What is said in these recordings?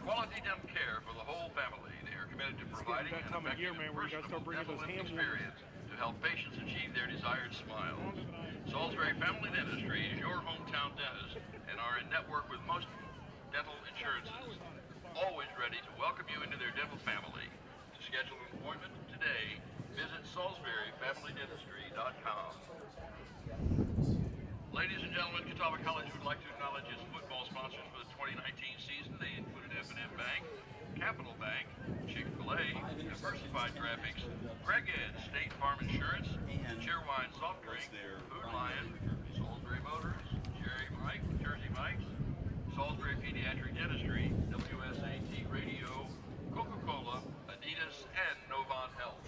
Quality dental care for the whole family. They are committed to providing an effective and personable dental experience to help patients achieve their desired smile. Salisbury Family Dentistry is your hometown dentist and are in network with most dental insurances. Always ready to welcome you into their dental family. To schedule an appointment today, visit SalisburyFamilyDentistry.com. Ladies and gentlemen, Catawba College would like to acknowledge its football sponsors for the 2019 season. They included F&M Bank, Capital Bank, Chick-fil-A, Diversified Graphics, Pregame, State Farm Insurance, Cheerleading Soft Drink, Food Lion, Salisbury Motors, Jersey Mike's, Salisbury Pediatric Dentistry, WSAT Radio, Coca-Cola, Adidas, and Novant Health.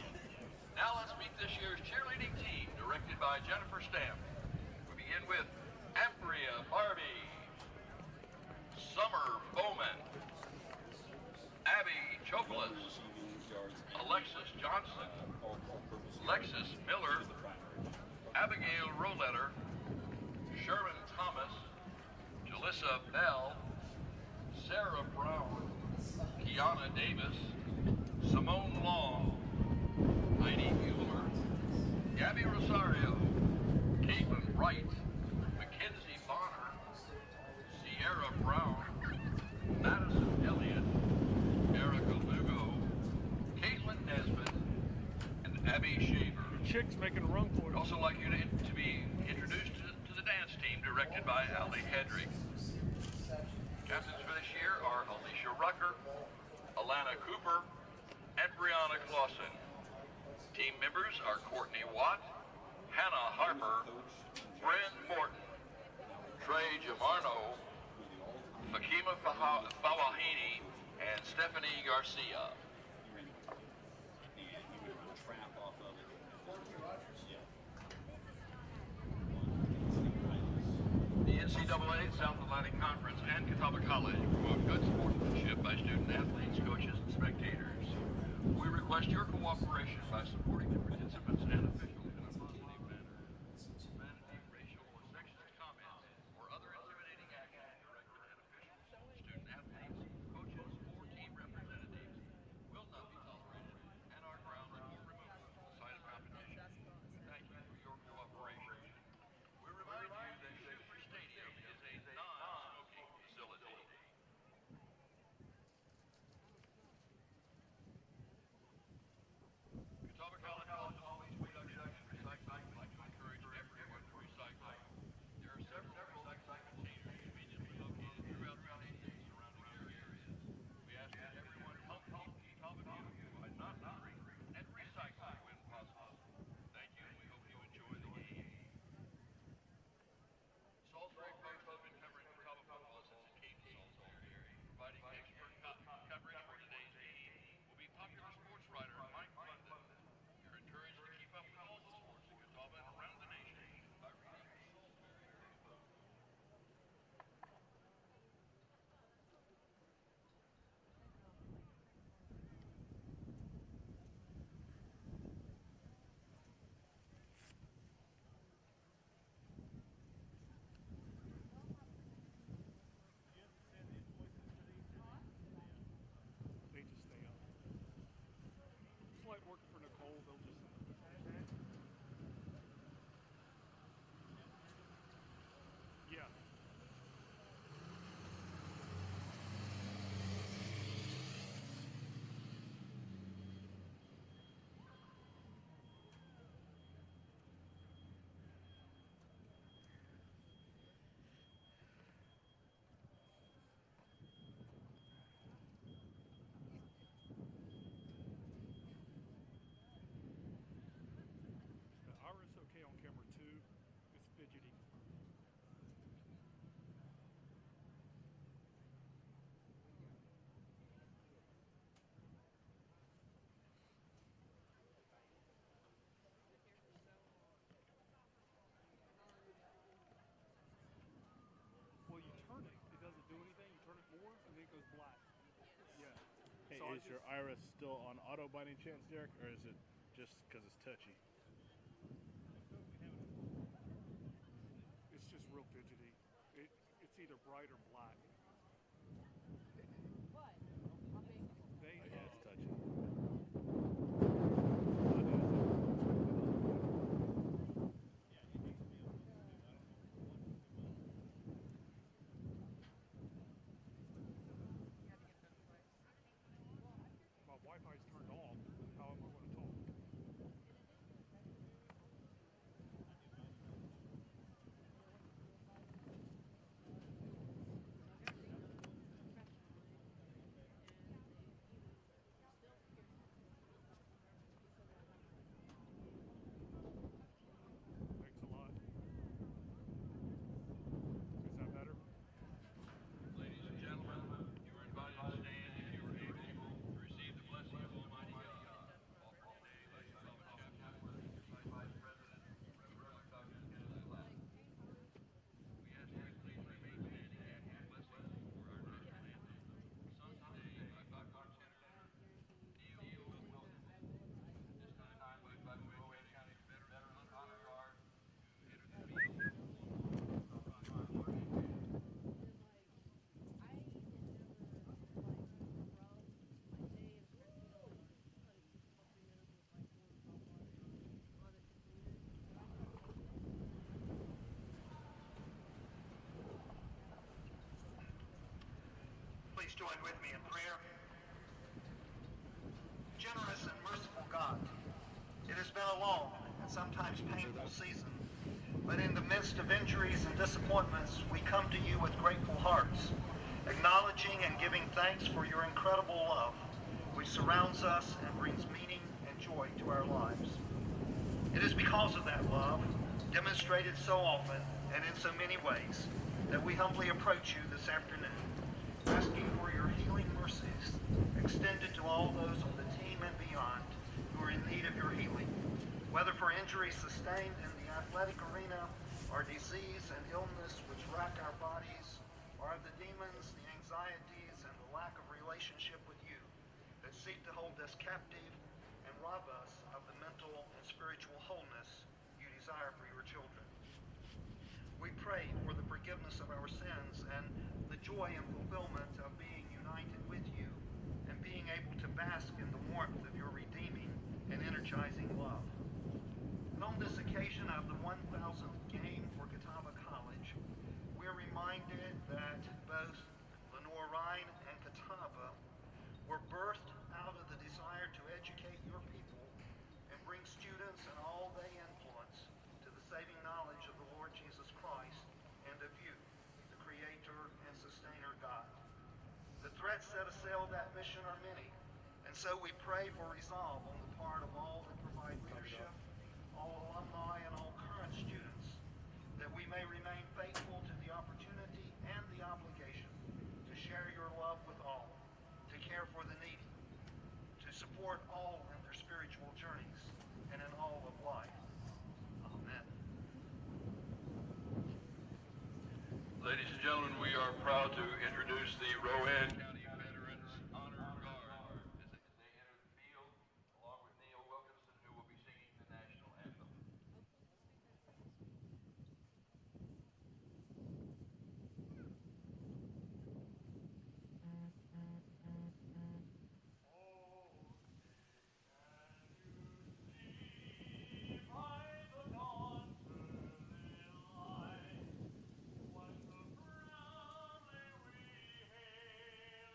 Now let's meet this year's cheerleading team, directed by Jennifer Stamp. Begin with Ambria Barbie, Summer Bowman, Abby Chokolas, Alexis Johnson, Lexus Miller, Abigail Roletter, Sherman Thomas, Jalissa Bell, Sarah Brown, Kiana Davis, Simone Long, Heidi Mueller, Gabby Rosario, Caitlin Wright, Mackenzie Bonner, Sierra Brown, Madison Elliott, Erica Lugo, Caitlin Nesbitt, and Abby Shaver. Chick's making a run for it. I'd also like you to be introduced to the dance team directed by Allie Hedrick. Captains for this year are Alicia Rucker, Alana Cooper, and Brianna Clausen. Team members are Courtney Watt, Hannah Harper, Bryn Morton, Trey Jamarno, Fakima Fawahini, and Stephanie Garcia. The NCAA, South Atlantic Conference, and Catawba College promote good sportsmanship by student athletes, coaches, and spectators. We request your cooperation by supporting the participants and officials in a positive manner. Vanity, racial, or sexist comments, or other intimidating actions directed at officials, student athletes, coaches, or team representatives will not be tolerated and are grounded or removed from the site of competition. Thank you for your cooperation. We remind you that Super Stadium is a non-smoking facility. Catawba College is always reduction and recycling. We'd like to encourage everyone to recycle. There are several recycling containers conveniently located throughout the state and surrounding areas. We ask that everyone help keep Catawba beautiful by not littering and recycling when possible. Thank you, and we hope you enjoy the game. Salisbury Post has been covering Catawba football since it came to Salisbury, providing expert coverage for today's game. Will be popular sports writer Mike London. You're encouraged to keep up with all the sports in Catawba and around the nation by reading the Salisbury Post. They just stay up. It's like working for Nicole, they'll just... Yeah. The iris okay on camera 2. It's fidgety. Well, you turn it. It doesn't do anything. You turn it more, and then it goes black. Yeah. Hey, So is your iris still on auto by any chance, Derek, or is it just because it's touchy? It's just real fidgety. It's either bright or black. What? Wi-Fi's turned off, how am I going to talk? Thanks a lot. Is that better? Ladies and gentlemen, you are invited to stand if you are able to receive the blessing of Almighty God. Offering today by Catawba Chapter, Vice President, Reverend Dr. Kenneth Black. We ask you to please remain standing after the blessing for our national anthem, sung today by popular tenor Neil Wilkinson. This time by Rowan County Veteran Honor Guard to enter the field. Please join with me in prayer. Generous and merciful God, it has been a long and sometimes painful season, but in the midst of injuries and disappointments, we come to you with grateful hearts, acknowledging and giving thanks for your incredible love, which surrounds us and brings meaning and joy to our lives. It is because of that love, demonstrated so often and in so many ways, that we humbly approach you this afternoon, asking for your healing mercies extended to all those on the team and beyond who are in need of your healing, whether for injuries sustained in the athletic arena or disease and illness which rack our bodies, or of the demons, the anxieties, and the lack of relationship with you that seek to hold us captive and rob us of the mental and spiritual wholeness you desire for your children. We pray for the forgiveness of our sins and the joy and fulfillment of being united with you and being able to bask in the warmth of your redeeming and energizing love. And on this occasion of the 1000th game for Catawba College, we're reminded that both Lenoir-Rhyne and Catawba were birthed out of the desire to educate your people and bring students and all they influence to the saving knowledge of the Lord Jesus Christ and of you, the Creator and Sustainer God. The threats that assail that mission are many, and so we pray for resolve on the part of all that provide leadership, all alumni, and all current students, that we may remain faithful to the opportunity and the obligation to share your love with all, to care for the needy, to support all in their spiritual journeys and in all of life. Amen. Ladies and gentlemen, we are proud to introduce the Rowan County Veterans Honor Guard as they enter the field, along with Neil Wilkinson, who will be singing the national anthem. When the proudly we hail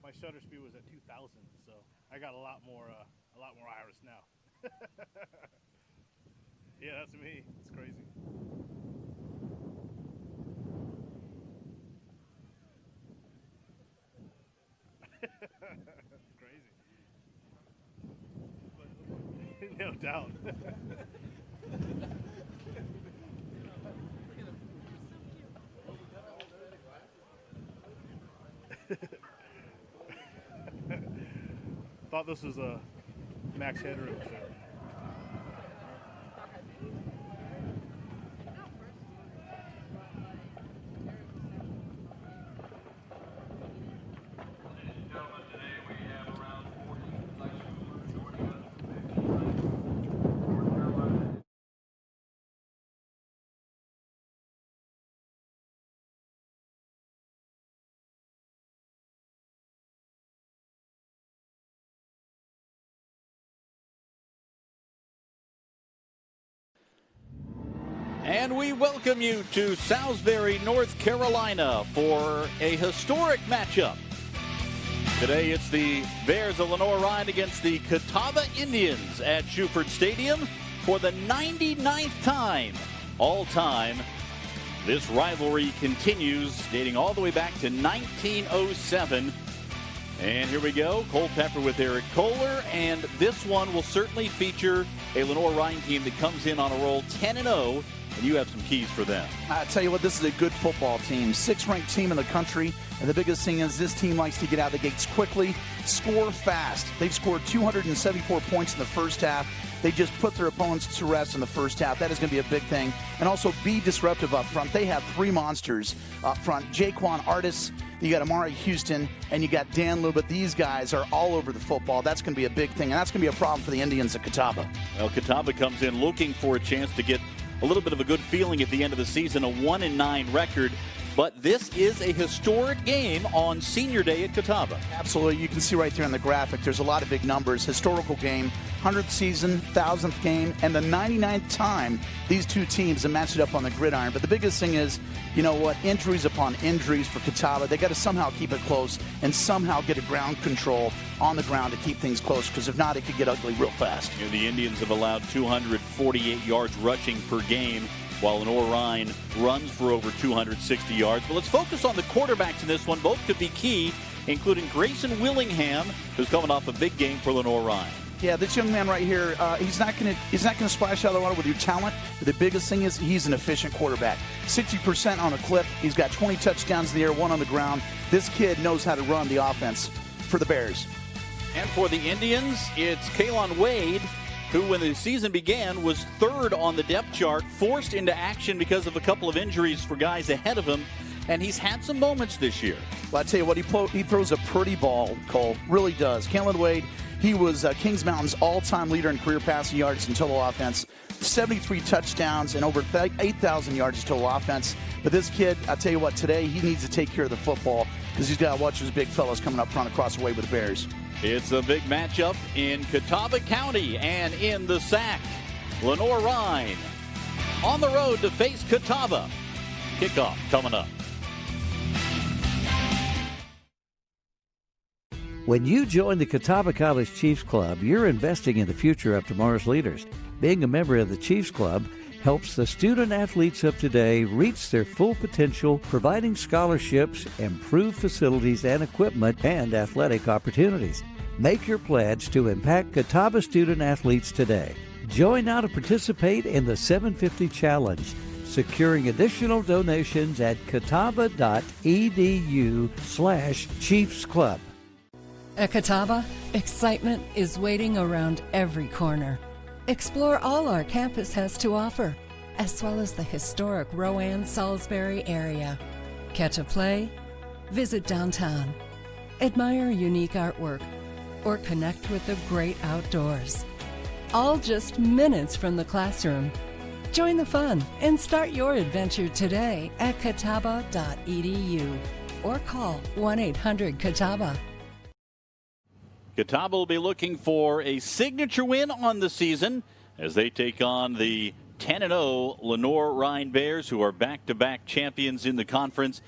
my shutter speed was at 2,000, so I got a lot more iris now. Yeah, that's me. It's crazy. It's crazy. No doubt. Thought this was a max headroom show. And we welcome you to Salisbury, North Carolina for a historic matchup. Today it's the Bears of Lenoir-Rhyne against the Catawba Indians at Shuford Stadium for the 99th time all time. This rivalry continues dating all the way back to 1907. And here we go, Culpeper with Eric Kohler, and this one will certainly feature a Lenoir-Rhyne team that comes in on a roll 10-0. And you have some keys for them. I tell you what, this is a good football team. 6th ranked team in the country. And the biggest thing is this team likes to get out of the gates quickly, score fast. They've scored 274 points in the first half. They just put their opponents to rest in the first half. That is going to be a big thing. And also be disruptive up front. They have 3 monsters up front. Jaquan Artis, you got Amari Houston, and you got Dan Lubit. These guys are all over the football. That's going to be a big thing. And that's going to be a problem for the Indians at Catawba. Well, Catawba comes in looking for a chance to get a little bit of a good feeling at the end of the season, a 1-9 record. But this is a historic game on Senior Day at Catawba. Absolutely. You can see right there in the graphic, there's a lot of big numbers. Historical game, 100th season, 1,000th game, and the 99th time these two teams have matched it up on the gridiron. But the biggest thing is, you know what, injuries upon injuries for Catawba. They got to somehow keep it close and somehow get a ground control on the ground to keep things close, because if not, it could get ugly real fast. You know, the Indians have allowed 248 yards rushing per game, while Lenoir-Rhyne runs for over 260 yards. But let's focus on the quarterbacks in this one. Both could be key, including Grayson Willingham, who's coming off a big game for Lenoir-Rhyne. Yeah, this young man right here, he's not going to splash out of the water with your talent. But the biggest thing is he's an efficient quarterback. 60% on a clip. He's got 20 touchdowns in the air, 1 on the ground. This kid knows how to run the offense for the Bears. And for the Indians, it's Kaylon Wade, who, when the season began, was 3rd on the depth chart, forced into action because of a couple of injuries for guys ahead of him, and he's had some moments this year. Well, I tell you what, he throws a pretty ball, Cole, really does. Kaylon Wade, he was Kings Mountain's all-time leader in career passing yards and total offense, 73 touchdowns and over 8,000 yards total offense. But this kid, I tell you what, today he needs to take care of the football, because he's got to watch those big fellas coming up front across the way with the Bears. It's a big matchup in Catawba County, and in the SAC, Lenoir-Rhyne on the road to face Catawba. Kickoff coming up. When you join the Catawba College Chiefs Club, you're investing in the future of tomorrow's leaders. Being a member of the Chiefs Club helps the student athletes of today reach their full potential, providing scholarships, improved facilities and equipment, and athletic opportunities. Make your pledge to impact Catawba student athletes today. Join now to participate in the 750 Challenge, securing additional donations at catawba.edu/Chiefs Club. At Catawba, excitement is waiting around every corner. Explore all our campus has to offer, as well as the historic Rowan-Salisbury area. Catch a play, visit downtown, admire unique artwork, or connect with the great outdoors. All just minutes from the classroom. Join the fun and start your adventure today at catawba.edu or call 1-800-CATAWBA. Catawba will be looking for a signature win on the season as they take on the 10-0 Lenoir-Rhyne Bears, who are back-to-back champions in the conference.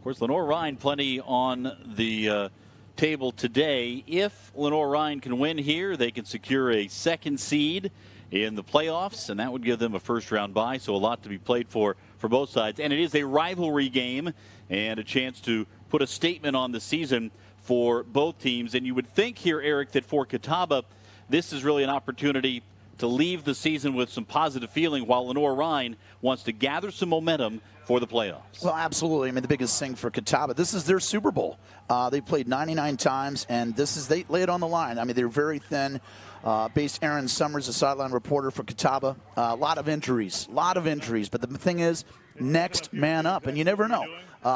course, Lenoir-Rhyne plenty on the table today. If Lenoir-Rhyne can win here, they can secure a second seed in the playoffs, and that would give them a first-round bye, so a lot to be played for both sides. And it is a rivalry game and a chance to put a statement on the season for both teams. And you would think here, Eric, that for Catawba, this is really an opportunity to leave the season with some positive feeling, while Lenoir-Rhyne wants to gather some momentum for the playoffs. Well, absolutely. I mean, the biggest thing for Catawba, this is their Super Bowl. They played 99 times, and they lay it on the line. I mean, they're very thin. Based Aaron Summers, a sideline reporter for Catawba. A lot of injuries. But the thing is, next man up, and you never know.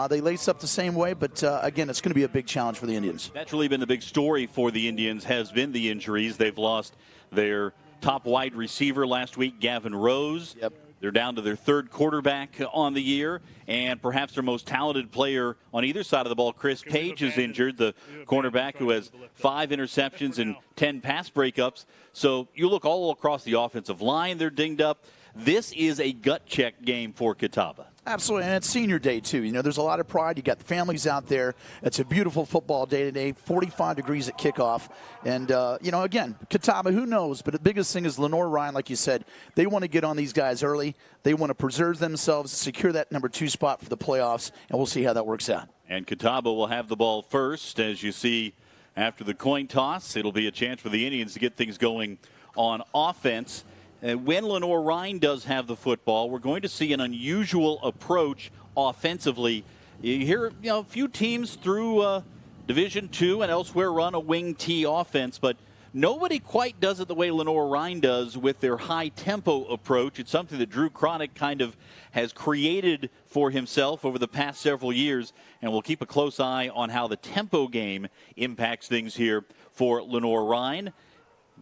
They lace up the same way, but again, it's going to be a big challenge for the Indians. That's really been the big story for the Indians, has been the injuries. They've lost their top wide receiver last week, Gavin Rose. Yep. They're down to their third quarterback on the year, and perhaps their most talented player on either side of the ball, Chris Page, is injured, the cornerback who has 5 interceptions and 10 pass breakups. So you look all across the offensive line, they're dinged up. This is a gut check game for Catawba. Absolutely, and it's senior day, too. You know, there's a lot of pride. You got the families out there. It's a beautiful football day today, 45 degrees at kickoff. And, again, Catawba, who knows? But the biggest thing is Lenoir-Rhyne, like you said, they want to get on these guys early. They want to preserve themselves, secure that number 2 spot for the playoffs, and we'll see how that works out. And Catawba will have the ball first. As you see, after the coin toss, it'll be a chance for the Indians to get things going on offense. When Lenoir-Rhyne does have the football, we're going to see an unusual approach offensively. You hear a few teams through Division II and elsewhere run a wing T offense, but nobody quite does it the way Lenoir-Rhyne does with their high-tempo approach. It's something that Drew Cronick kind of has created for himself over the past several years, and we'll keep a close eye on how the tempo game impacts things here for Lenoir-Rhyne.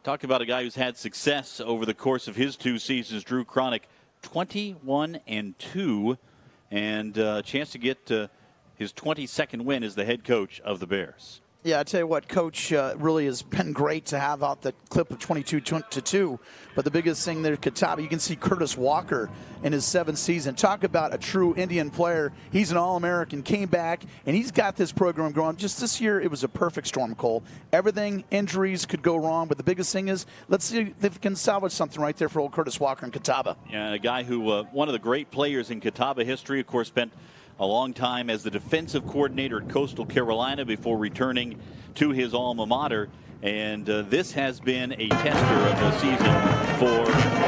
Talk about a guy who's had success over the course of his 2 seasons, Drew Cronick, 21-2, and a chance to get his 22nd win as the head coach of the Bears. Yeah, I tell you what, Coach really has been great to have out the clip of 22-2. But the biggest thing there, Catawba, you can see Curtis Walker in his 7th season. Talk about a true Indian player. He's an All-American, came back, and he's got this program going. Just this year, it was a perfect storm, Cole. Everything, injuries could go wrong, but the biggest thing is, let's see if they can salvage something right there for old Curtis Walker and Catawba. Yeah, a guy who, one of the great players in Catawba history, of course, spent a long time as the defensive coordinator at Coastal Carolina before returning to his alma mater. And this has been a tester of the season for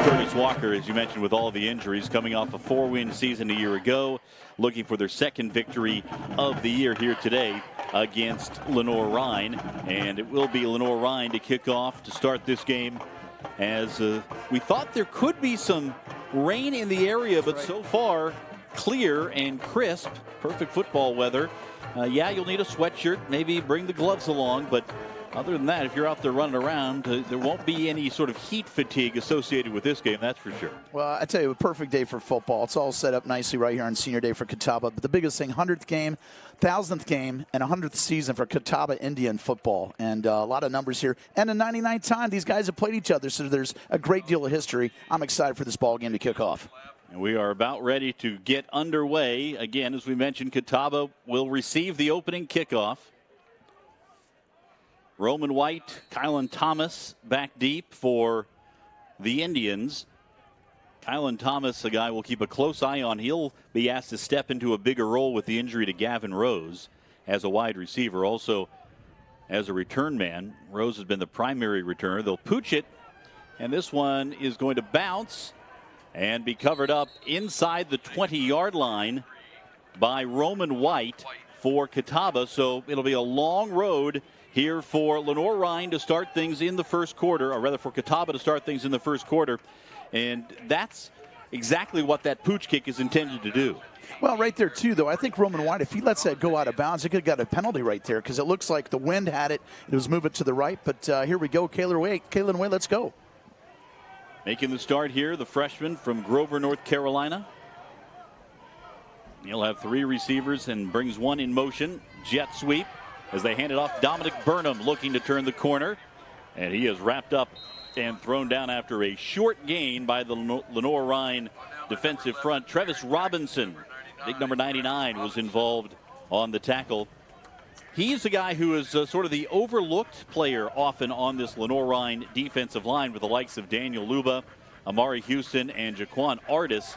Curtis Walker, as you mentioned, with all the injuries, coming off a 4-win season a year ago, looking for their second victory of the year here today against Lenoir-Rhyne. And it will be Lenoir-Rhyne to kick off to start this game, as we thought there could be some rain in the area, but so far clear and crisp, perfect football weather. Yeah, you'll need a sweatshirt, maybe bring the gloves along, but other than that, if you're out there running around, there won't be any sort of heat fatigue associated with this game, that's for sure. Well, I tell you, a perfect day for football. It's all set up nicely right here on Senior Day for Catawba. But the biggest thing, 100th game, 1,000th game, and 100th season for Catawba Indian football. And a lot of numbers here. And in 99 time, these guys have played each other, so there's a great deal of history. I'm excited for this ball game to kick off. And we are about ready to get underway. Again, as we mentioned, Catawba will receive the opening kickoff. Roman White, Kylan Thomas back deep for the Indians. Kylan Thomas, a guy we'll keep a close eye on. He'll be asked to step into a bigger role with the injury to Gavin Rose as a wide receiver. Also, as a return man, Rose has been the primary returner. They'll pooch it, and this one is going to bounce and be covered up inside the 20-yard line by Roman White for Catawba. So it'll be a long road here for Lenoir-Rhyne to start things in the first quarter, or rather for Catawba to start things in the first quarter. And that's exactly what that pooch kick is intended to do. Well, right there, too, though, I think Roman White, if he lets that go out of bounds, he could have got a penalty right there, because it looks like the wind had it. It was moving to the right. But here we go. Kalen Way, let's go. Making the start here, the freshman from Grover, North Carolina. He'll have 3 receivers and brings one in motion. Jet sweep as they hand it off. Dominic Burnham looking to turn the corner. And he is wrapped up and thrown down after a short gain by the Lenoir-Rhyne defensive front. Travis Robinson, big number 99, was involved on the tackle. He's the guy who is sort of the overlooked player often on this Lenoir-Rhyne defensive line with the likes of Daniel Luba, Amari Houston, and Jaquan Artis.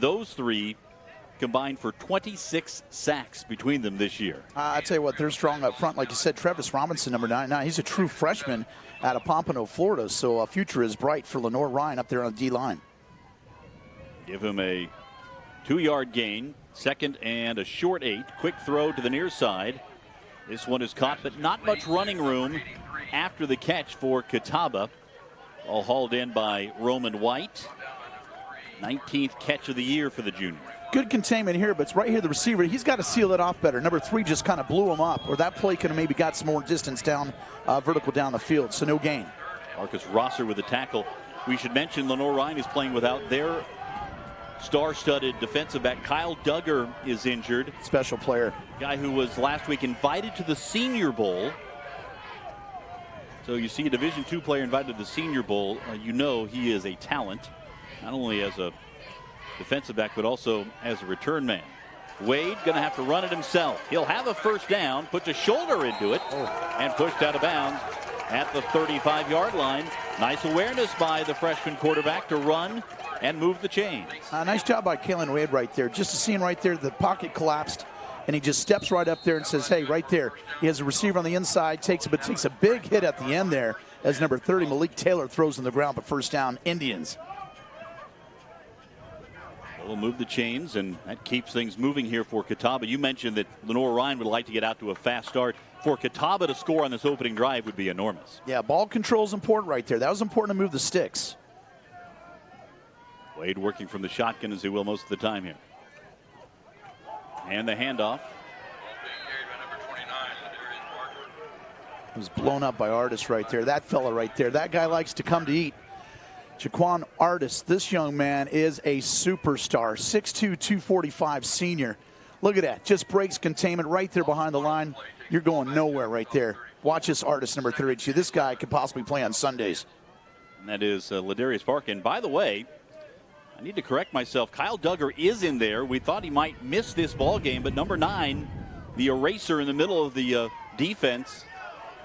Those three combined for 26 sacks between them this year. I tell you what, they're strong up front. Like you said, Travis Robinson, number 99, he's a true freshman out of Pompano, Florida. So a future is bright for Lenoir-Rhyne up there on the D-line. Give him a 2-yard gain, second and a short 8. Quick throw to the near side. This one is caught, but not much running room after the catch for Catawba. All hauled in by Roman White. 19th catch of the year for the junior. Good containment here, but it's right here, the receiver. He's got to seal it off better. Number 3 just kind of blew him up, or that play could have maybe got some more distance down, vertical down the field, so no gain. Marcus Rosser with the tackle. We should mention Lenoir-Rhyne is playing without their star-studded defensive back. Kyle Duggar is injured. Special player. Guy who was last week invited to the Senior Bowl. So you see a Division II player invited to the Senior Bowl. You know he is a talent, not only as a defensive back, but also as a return man. Wade going to have to run it himself. He'll have a first down, puts a shoulder into it, and pushed out of bounds at the 35-yard line. Nice awareness by the freshman quarterback to run and move the chains. Nice job by Kalen Wade right there. Just a scene right there, the pocket collapsed, and he just steps right up there and says, hey, right there. He has a receiver on the inside, takes a big hit at the end there as number 30, Malik Taylor, throws on the ground, but first down, Indians. We'll move the chains, and that keeps things moving here for Catawba. You mentioned that Lenoir-Rhyne would like to get out to a fast start. For Catawba to score on this opening drive would be enormous. Yeah, ball control is important right there. That was important to move the sticks. Wade working from the shotgun as he will most of the time here. And the handoff. It was blown up by Artis right there. That fella right there. That guy likes to come to eat. Jaquan Artis, this young man is a superstar. 6'2", 245 senior. Look at that. Just breaks containment right there behind the line. You're going nowhere right there. Watch this Artis, number 32. This guy could possibly play on Sundays. And that is Ladarius Park. And by the way, I need to correct myself. Kyle Duggar is in there. We thought he might miss this ball game, but number 9, the eraser in the middle of the defense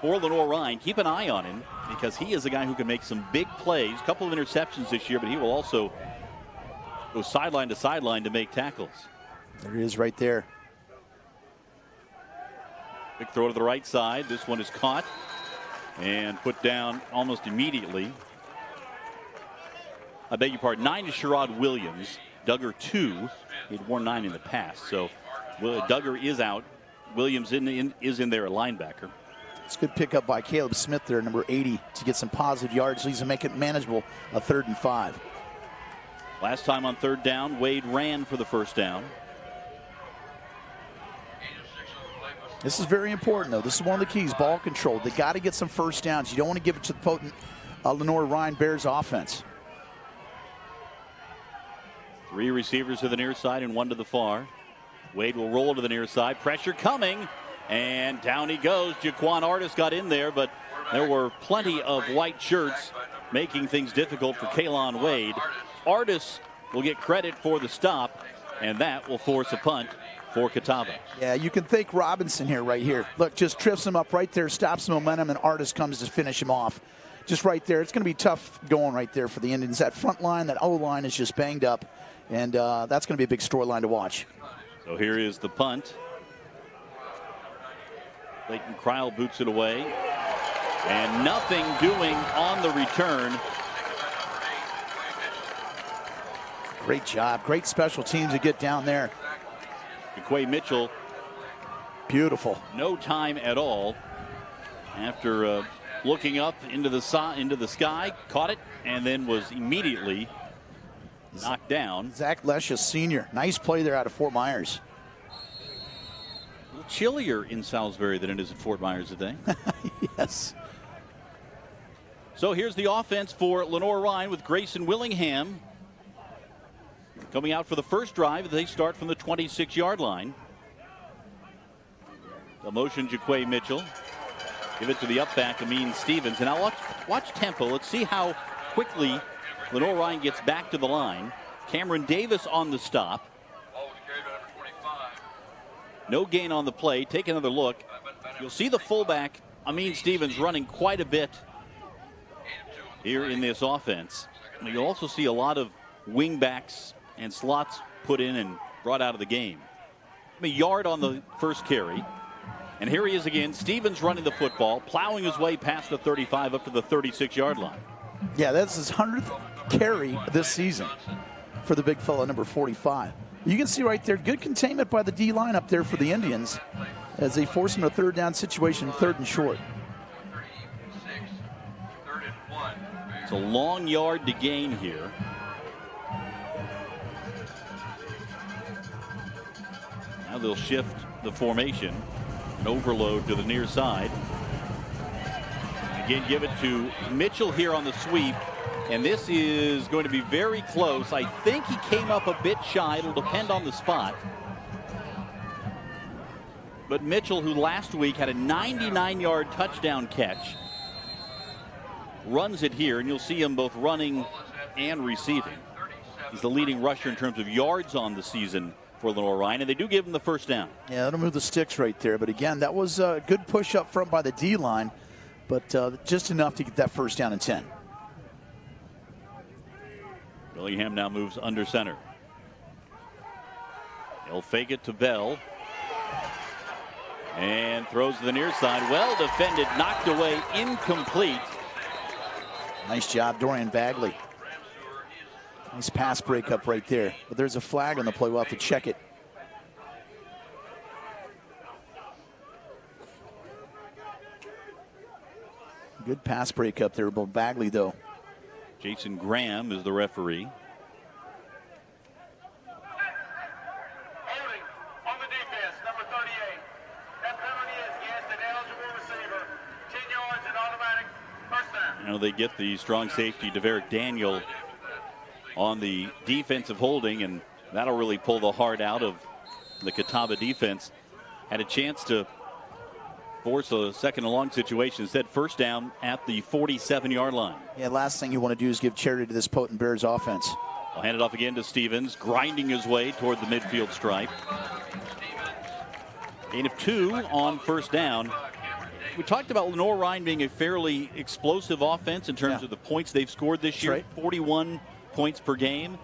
for Lenoir-Rhyne. Keep an eye on him because he is a guy who can make some big plays. A couple of interceptions this year, but he will also go sideline to sideline to make tackles. There he is right there. Big throw to the right side. This one is caught and put down almost immediately. I beg your pardon, 9 to Sherrod Williams. Duggar 2. He'd worn 9 in the past. So Duggar is out. Williams is in there, a linebacker. It's a good pickup by Caleb Smith there, number 80, to get some positive yards. Leads to make it manageable, a 3rd and 5. Last time on 3rd down, Wade ran for the first down. This is very important, though. This is one of the keys, ball control. They got to get some first downs. You don't want to give it to the potent Lenoir-Rhyne Bears offense. 3 receivers to the near side and 1 to the far. Wade will roll to the near side. Pressure coming, and down he goes. Jaquan Artis got in there, but there were plenty of white shirts making things difficult for Kalon Wade. Artis will get credit for the stop, and that will force a punt for Catawba. Yeah, you can thank Robinson here, right here. Look, just trips him up right there, stops the momentum, and Artis comes to finish him off. Just right there. It's going to be tough going right there for the Indians. That front line, that O-line is just banged up, and that's going to be a big storyline to watch. So here is the punt. Leighton Cryle boots it away, and nothing doing on the return. Great job. Great special teams to get down there. Quay Mitchell. Beautiful. No time at all after looking up into the sky, caught it, and then was immediately knocked down. Zach Lesha, senior. Nice play there out of Fort Myers. A little chillier in Salisbury than it is at Fort Myers today. Yes. So here's the offense for Lenoir-Rhyne with Grayson Willingham coming out for the first drive. They start from the 26-yard line. The motion, Jaquay Mitchell. Give it to the up-back, Amin Stevens. And now watch tempo. Let's see how quickly Lenoir-Rhyne gets back to the line. Cameron Davis on the stop. No gain on the play. Take another look. You'll see the fullback, Amin Stevens, running quite a bit here in this offense. You'll also see a lot of wingbacks and slots put in and brought out of the game. A yard on the first carry. And here he is again. Stevens running the football, plowing his way past the 35 up to the 36-yard line. Yeah, that's his 100th carry this season for the big fella, number 45. You can see right there, good containment by the D-line up there for the Indians as they force him to a third down situation, third and short. It's a long yard to gain here. Now they'll shift the formation. An overload to the near side. Again, give it to Mitchell here on the sweep. And this is going to be very close. I think he came up a bit shy. It'll depend on the spot. But Mitchell, who last week had a 99-yard touchdown catch, runs it here, and you'll see him both running and receiving. He's the leading rusher in terms of yards on the season for Lenoir-Rhyne, and they do give him the first down. Yeah, that'll move the sticks right there. But again, that was a good push up front by the D-line, but just enough to get that first down and 10. Willingham now moves under center. He'll fake it to Bell. And throws to the near side. Well defended, knocked away, incomplete. Nice job, Dorian Bagley. Nice pass breakup right there. But there's a flag on the play. We'll have to check it. Good pass breakup there by Bagley, though. Jason Graham is the referee. Holding on the defense, number 38. That penalty is against an eligible receiver. 10 yards and automatic first down. Now they get the strong safety, Deverick Daniel, on the defensive holding, and that'll really pull the heart out of the Catawba defense. Had a chance to force a second and long situation. Instead, first down at the 47-yard line. Yeah, last thing you want to do is give charity to this potent Bears offense. I'll hand it off again to Stevens, grinding his way toward the midfield stripe. Gain of 2 on first down. We talked about Lenoir-Rhyne being a fairly explosive offense in terms of the points they've scored this year, 41 points per game.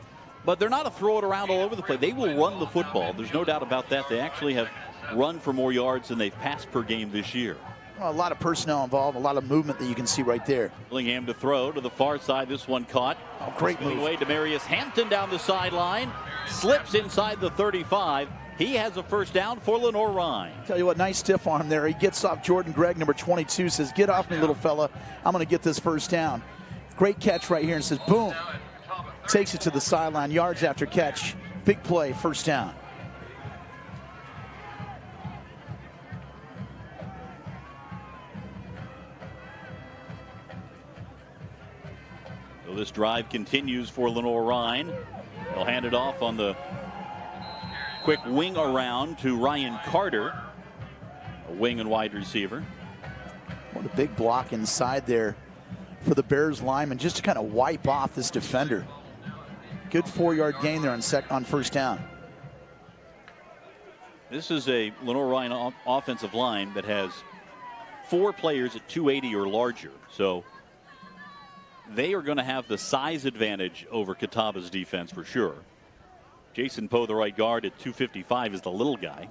But they're not a throw it around all over the place. They will run the football. There's no doubt about that. They actually have run for more yards than they've passed per game this year. Well, a lot of personnel involved, a lot of movement that you can see right there. Willingham to throw to the far side. This one caught. Oh, great move. Away to Demarius Hampton down the sideline. Slips inside the 35. He has a first down for Lenoir-Rhyne. Tell you what, nice stiff arm there. He gets off Jordan Gregg, number 22, says, get off me, little fella. I'm going to get this first down. Great catch right here, and says, boom. Takes it to the sideline, yards after catch. Big play, first down. So this drive continues for Lenoir-Rhyne. They'll hand it off on the quick wing around to Ryan Carter, a wing and wide receiver. What a big block inside there for the Bears lineman, just to kind of wipe off this defender. Good 4-yard gain there on first down. This is a Lenoir-Rhyne offensive line that has 4 players at 280 or larger. So they are going to have the size advantage over Catawba's defense for sure. Jason Poe, the right guard, at 255 is the little guy.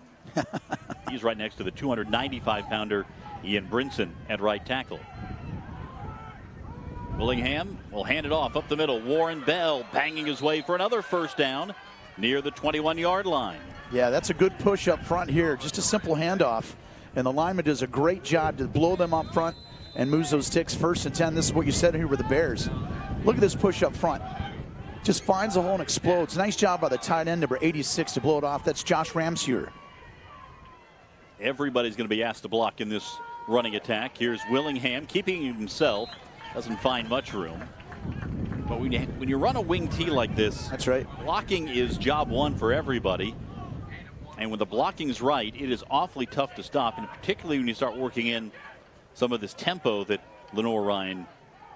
He's right next to the 295-pounder Ian Brinson at right tackle. Willingham will hand it off up the middle. Warren Bell banging his way for another first down near the 21-yard line. Yeah, that's a good push up front here. Just a simple handoff. And the lineman does a great job to blow them up front and moves those sticks first and 10. This is what you said here with the Bears. Look at this push up front. Just finds a hole and explodes. Nice job by the tight end, number 86, to blow it off. That's Josh Ramseur. Everybody's going to be asked to block in this running attack. Here's Willingham keeping himself. Doesn't find much room. But when you run a wing T like this, that's right. Blocking is job one for everybody. And when the blocking's right, it is awfully tough to stop, and particularly when you start working in some of this tempo that Lenoir-Rhyne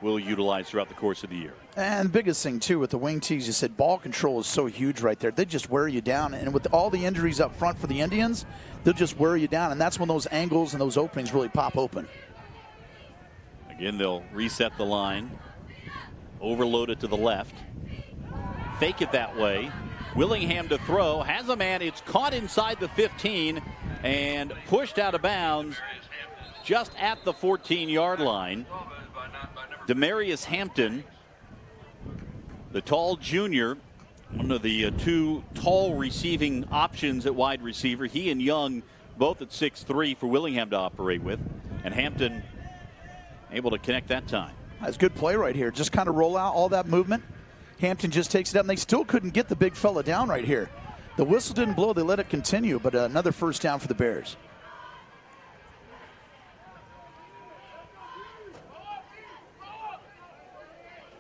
will utilize throughout the course of the year. And the biggest thing, too, with the wing tees, you said ball control is so huge right there. They just wear you down. And with all the injuries up front for the Indians, they'll just wear you down. And that's when those angles and those openings really pop open. Again, they'll reset the line. Overload it to the left. Fake it that way. Willingham to throw. Has a man. It's caught inside the 15 and pushed out of bounds just at the 14-yard line. Demarius Hampton, the tall junior, one of the two tall receiving options at wide receiver. He and Young both at 6'3" for Willingham to operate with. And Hampton able to connect that time. That's good play right here. Just kind of roll out all that movement. Hampton just takes it up, and they still couldn't get the big fella down right here. The whistle didn't blow. They let it continue, but another first down for the Bears.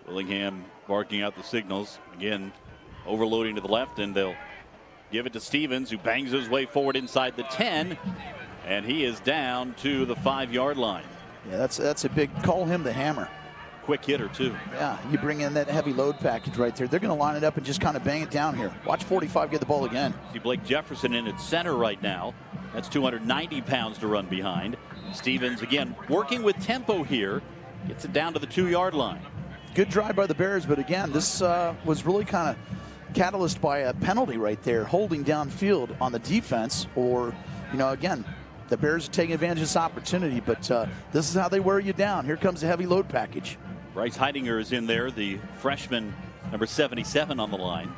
Willingham barking out the signals. Again, overloading to the left, and they'll give it to Stevens, who bangs his way forward inside the 10, and he is down to the 5-yard line. Yeah, that's a big, call him the hammer. Quick hitter, too. Yeah, you bring in that heavy load package right there. They're going to line it up and just kind of bang it down here. Watch 45 get the ball again. See Blake Jefferson in at center right now. That's 290 pounds to run behind. Stevens, again, working with tempo here. Gets it down to the 2-yard line. Good drive by the Bears, but again, this was really kind of catalyzed by a penalty right there, holding downfield on the defense. Or, again, the Bears are taking advantage of this opportunity, but this is how they wear you down. Here comes the heavy load package. Bryce Heidinger is in there, the freshman, number 77 on the line.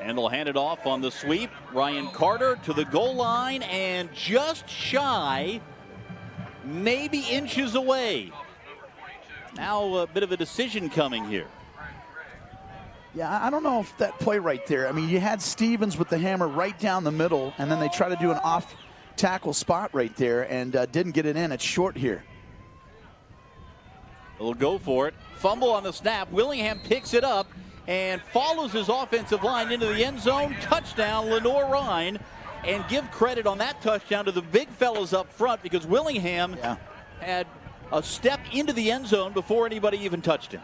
And they'll hand it off on the sweep. Ryan Carter to the goal line and just shy, maybe inches away. Now a bit of a decision coming here. Yeah, I don't know if that play right there. I mean, you had Stevens with the hammer right down the middle, and then they try to do an off-tackle spot right there and didn't get it in. It's short here. They'll go for it. Fumble on the snap. Willingham picks it up and follows his offensive line into the end zone. Touchdown, Lenoir-Rhyne. And give credit on that touchdown to the big fellas up front, because Willingham had a step into the end zone before anybody even touched him.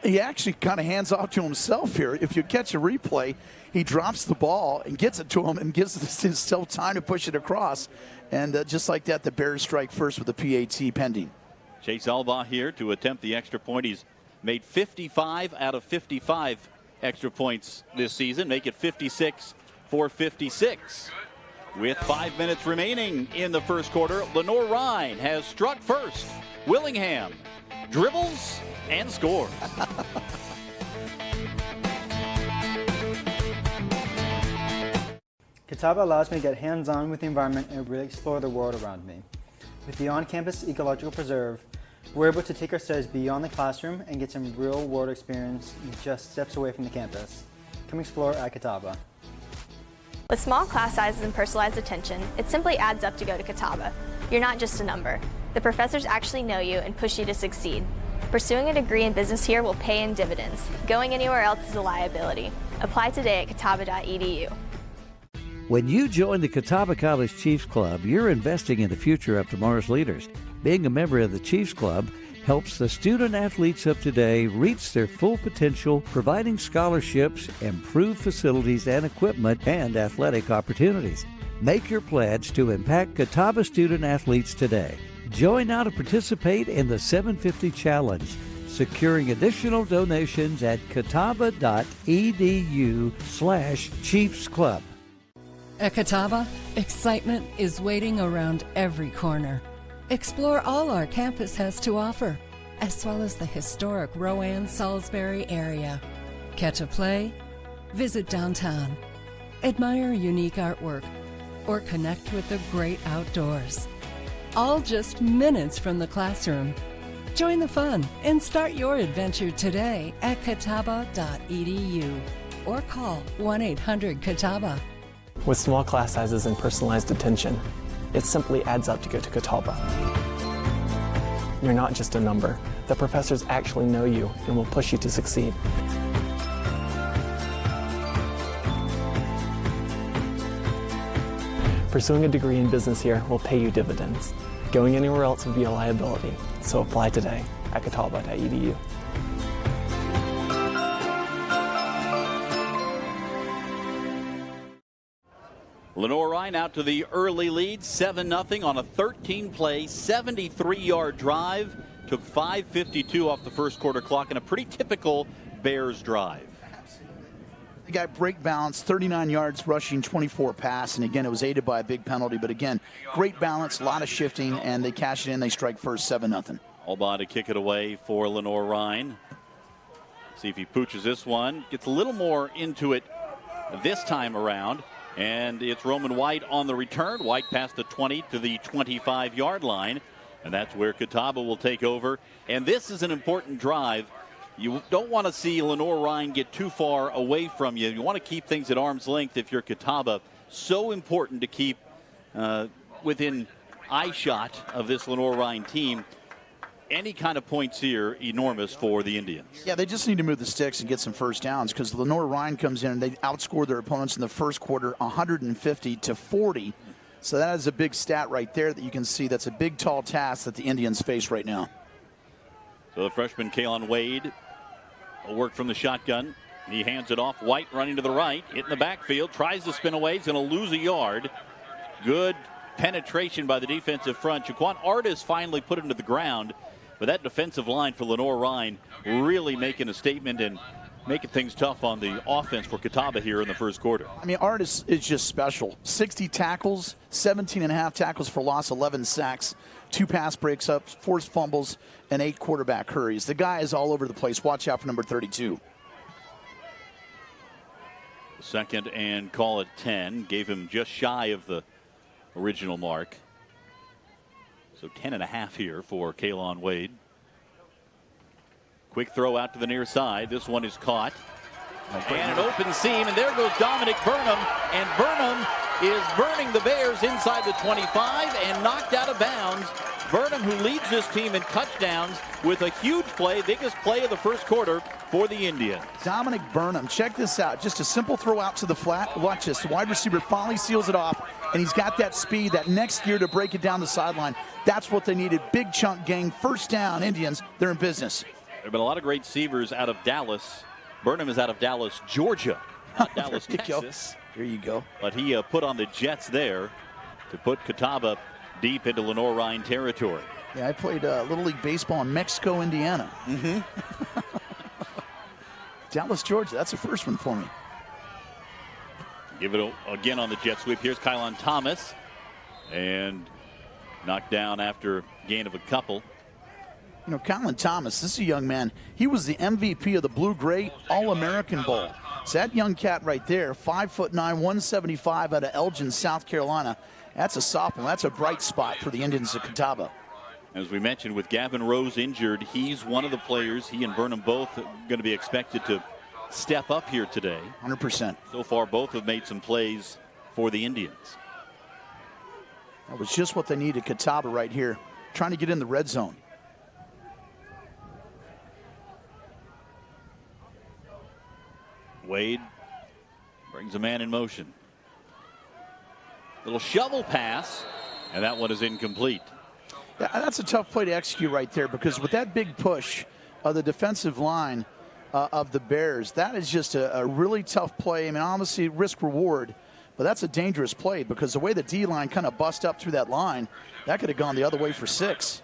He actually kind of hands off to himself here. If you catch a replay, he drops the ball and gets it to him and gives himself time to push it across. And just like that, the Bears strike first with the PAT pending. Chase Alba here to attempt the extra point. He's made 55 out of 55 extra points this season. Make it 56 for 56. With 5 minutes remaining in the first quarter, Lenoir-Rhyne has struck first. Willingham dribbles and scores. Catawba allows me to get hands-on with the environment and really explore the world around me. With the on-campus ecological preserve, we're able to take our studies beyond the classroom and get some real-world experience just steps away from the campus. Come explore at Catawba. With small class sizes and personalized attention, it simply adds up to go to Catawba. You're not just a number. The professors actually know you and push you to succeed. Pursuing a degree in business here will pay in dividends. Going anywhere else is a liability. Apply today at catawba.edu. When you join the Catawba College Chiefs Club, you're investing in the future of tomorrow's leaders. Being a member of the Chiefs Club helps the student athletes of today reach their full potential, providing scholarships, improved facilities and equipment, and athletic opportunities. Make your pledge to impact Catawba student athletes today. Join now to participate in the 750 Challenge, securing additional donations at catawba.edu/Chiefs Club. At Catawba, excitement is waiting around every corner. Explore all our campus has to offer, as well as the historic Rowan-Salisbury area. Catch a play, visit downtown, admire unique artwork, or connect with the great outdoors. All just minutes from the classroom. Join the fun and start your adventure today at catawba.edu or call 1-800-CATAWBA. With small class sizes and personalized attention, it simply adds up to go to Catawba. You're not just a number. The professors actually know you and will push you to succeed. Pursuing a degree in business here will pay you dividends. Going anywhere else would be a liability, so apply today at catawba.edu. Lenoir-Rhyne out to the early lead, 7-0 on a 13-play, 73-yard drive. Took 5:52 off the first quarter clock in a pretty typical Bears drive. The guy break balance, 39 yards rushing, 24 pass, and again, it was aided by a big penalty. But again, great balance, a lot of shifting, and they cash it in. They strike first, 7-0. Alba to kick it away for Lenoir-Rhyne. See if he pooches this one. Gets a little more into it this time around. And it's Roman White on the return. White past the 20 to the 25-yard line. And that's where Catawba will take over. And this is an important drive. You don't want to see Lenoir-Rhyne get too far away from you. You want to keep things at arm's length if you're Catawba. So important to keep within eye shot of this Lenoir-Rhyne team. Any kind of points here, enormous for the Indians. Yeah, they just need to move the sticks and get some first downs because Lenoir-Rhyne comes in and they outscored their opponents in the first quarter 150-40. So that is a big stat right there that you can see. That's a big, tall task that the Indians face right now. So the freshman Kalon Wade will work from the shotgun. He hands it off. White running to the right, hitting the backfield, tries to spin away. He's going to lose a yard. Good penetration by the defensive front. Jaquan Artis finally put him to the ground. But that defensive line for Lenoir-Rhyne really making a statement and making things tough on the offense for Catawba here in the first quarter. I mean, Artis is just special. 60 tackles, 17.5 tackles for loss, 11 sacks, 2 pass breaks up, 4 fumbles, and 8 quarterback hurries. The guy is all over the place. Watch out for number 32. Second and call it 10. Gave him just shy of the original mark. So 10.5 here for Kalon Wade. Quick throw out to the near side. This one is caught. And an open seam, and there goes Dominic Burnham. And Burnham is burning the Bears inside the 25 and knocked out of bounds. Burnham, who leads this team in touchdowns with a huge play, biggest play of the first quarter for the Indians. Dominic Burnham, check this out. Just a simple throw out to the flat. Watch this. The wide receiver finally seals it off, and he's got that speed, that next gear to break it down the sideline. That's what they needed. Big chunk gain. First down, Indians. They're in business. There have been a lot of great receivers out of Dallas. Burnham is out of Dallas, Georgia, not Dallas, Texas. There you go. But he put on the Jets there to put Catawba deep into Lenoir-Rhyne territory. Yeah, I played Little League Baseball in Mexico, Indiana. Mm-hmm. Dallas, Georgia. That's the first one for me. Give it again on the jet sweep. Here's Kylon Thomas. And knocked down after gain of a couple. You know, Kylon Thomas, this is a young man. He was the MVP of the Blue-Gray All-American Bowl. So that young cat right there, 5'9", 175 out of Elgin, South Carolina. That's a sophomore. That's a bright spot for the Indians of Catawba. As we mentioned, with Gavin Rose injured, he's one of the players. He and Burnham both going to be expected to step up here today. 100%. So far, both have made some plays for the Indians. That was just what they needed, Catawba right here, trying to get in the red zone. Wade brings a man in motion. Little shovel pass, and that one is incomplete. Yeah, that's a tough play to execute right there because with that big push of the defensive line of the Bears, that is just a really tough play. I mean, obviously risk-reward, but that's a dangerous play because the way the D-line kind of bust up through that line, that could have gone the other way for 6.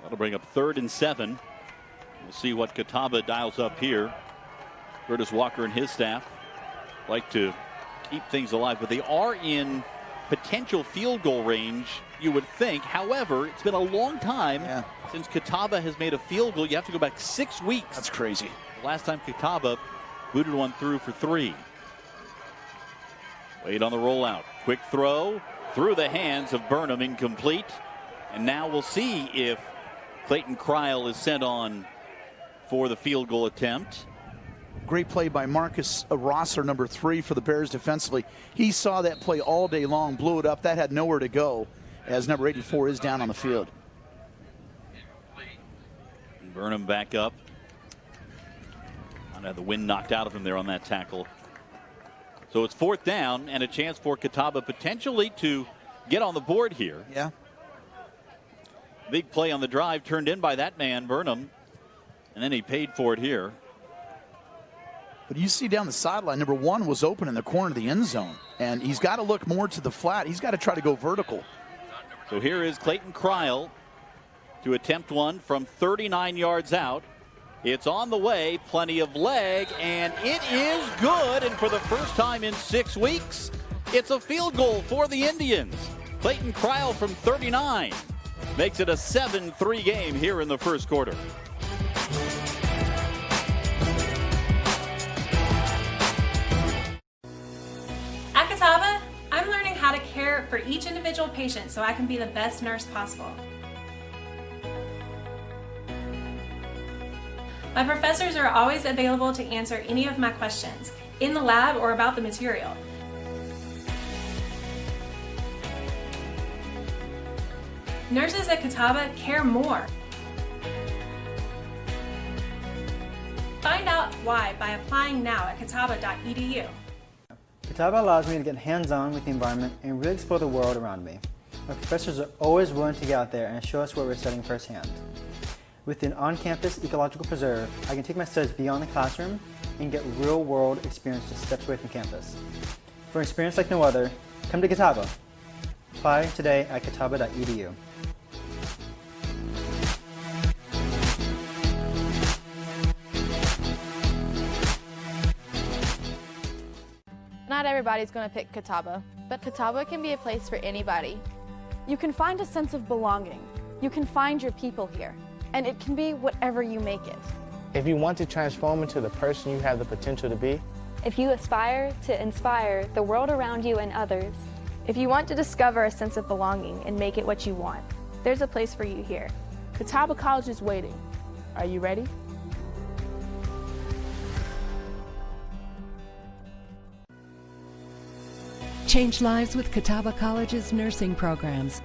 That'll bring up 3rd and 7. We'll see what Catawba dials up here. Curtis Walker and his staff like to keep things alive, but they are in potential field goal range, you would think. However, it's been a long time since Catawba has made a field goal. You have to go back 6 weeks. That's crazy. The last time Catawba booted one through for 3. Wade on the rollout. Quick throw through the hands of Burnham, incomplete. And now we'll see if Clayton Kryl is sent on for the field goal attempt. Great play by Marcus Rosser, number 3 for the Bears defensively. He saw that play all day long, blew it up. That had nowhere to go as number 84 is down on the field. Burnham back up. Had the wind knocked out of him there on that tackle. So it's 4th down and a chance for Catawba potentially to get on the board here. Yeah. Big play on the drive turned in by that man, Burnham. And then he paid for it here. But you see down the sideline, number 1 was open in the corner of the end zone. And he's got to look more to the flat. He's got to try to go vertical. So here is Clayton Kryl to attempt one from 39 yards out. It's on the way, plenty of leg, and it is good. And for the first time in 6 weeks, it's a field goal for the Indians. Clayton Kryl from 39 makes it a 7-3 game here in the first quarter. At Catawba, I'm learning how to care for each individual patient so I can be the best nurse possible. My professors are always available to answer any of my questions, in the lab or about the material. Nurses at Catawba care more. Find out why by applying now at catawba.edu. Catawba allows me to get hands-on with the environment and really explore the world around me. My professors are always willing to get out there and show us what we're studying firsthand. With an on-campus ecological preserve, I can take my studies beyond the classroom and get real-world experience just steps away from campus. For an experience like no other, come to Catawba. Apply today at catawba.edu. Not everybody's going to pick Catawba, but Catawba can be a place for anybody. You can find a sense of belonging. You can find your people here, and it can be whatever you make it. If you want to transform into the person you have the potential to be, if you aspire to inspire the world around you and others, if you want to discover a sense of belonging and make it what you want, there's a place for you here. Catawba College is waiting. Are you ready? Change lives with Catawba College's nursing programs.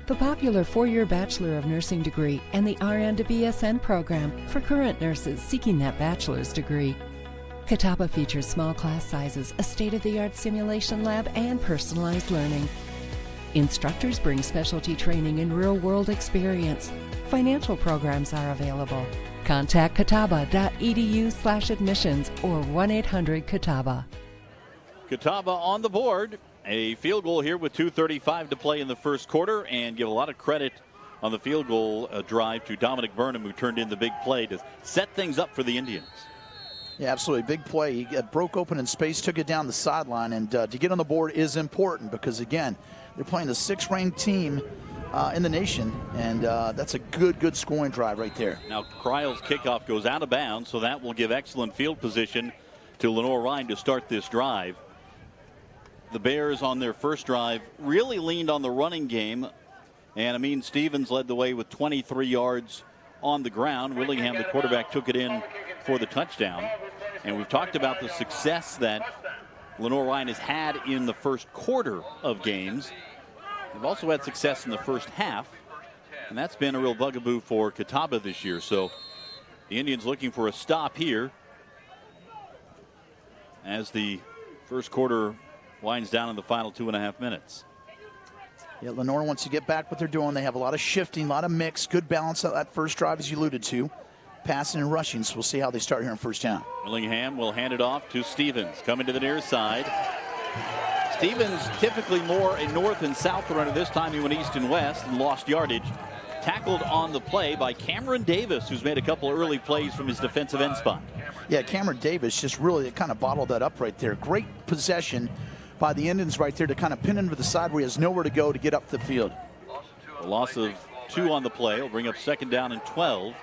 The popular 4-year Bachelor of Nursing degree and the RN to BSN program for current nurses seeking that bachelor's degree. Catawba features small class sizes, a state-of-the-art simulation lab, and personalized learning. Instructors bring specialty training and real-world experience. Financial programs are available. Contact catawba.edu/admissions or 1-800-CATAWBA. Catawba on the board. A field goal here with 2:35 to play in the first quarter, and give a lot of credit on the field goal drive to Dominic Burnham, who turned in the big play to set things up for the Indians. Yeah, absolutely. Big play. He broke open in space, took it down the sideline, and to get on the board is important because, again, they're playing the 6th-ranked team in the nation, and that's a good scoring drive right there. Now, Kryl's kickoff goes out of bounds, so that will give excellent field position to Lenoir-Rhyne to start this drive. The Bears on their first drive really leaned on the running game, and Amin Stevens led the way with 23 yards on the ground. Willingham, the quarterback, took it in for the touchdown. And we've talked about the success that Lenoir-Rhyne has had in the first quarter of games. They've also had success in the first half, and that's been a real bugaboo for Catawba this year. So the Indians looking for a stop here as the first quarter winds down in the final 2.5 minutes. Yeah, Lenoir wants to get back what they're doing. They have a lot of shifting, a lot of mix, good balance on that first drive, as you alluded to. Passing and rushing, so we'll see how they start here in first down. Willingham will hand it off to Stevens, coming to the near side. Stevens typically more a north and south runner. This time he went east and west and lost yardage. Tackled on the play by Cameron Davis, who's made a couple early plays from his defensive end spot. Yeah, Cameron Davis just really kind of bottled that up right there. Great possession by the Indians right there to kind of pin him to the side where he has nowhere to go to get up the field. A loss of 2 on the play will bring up 2nd down and 12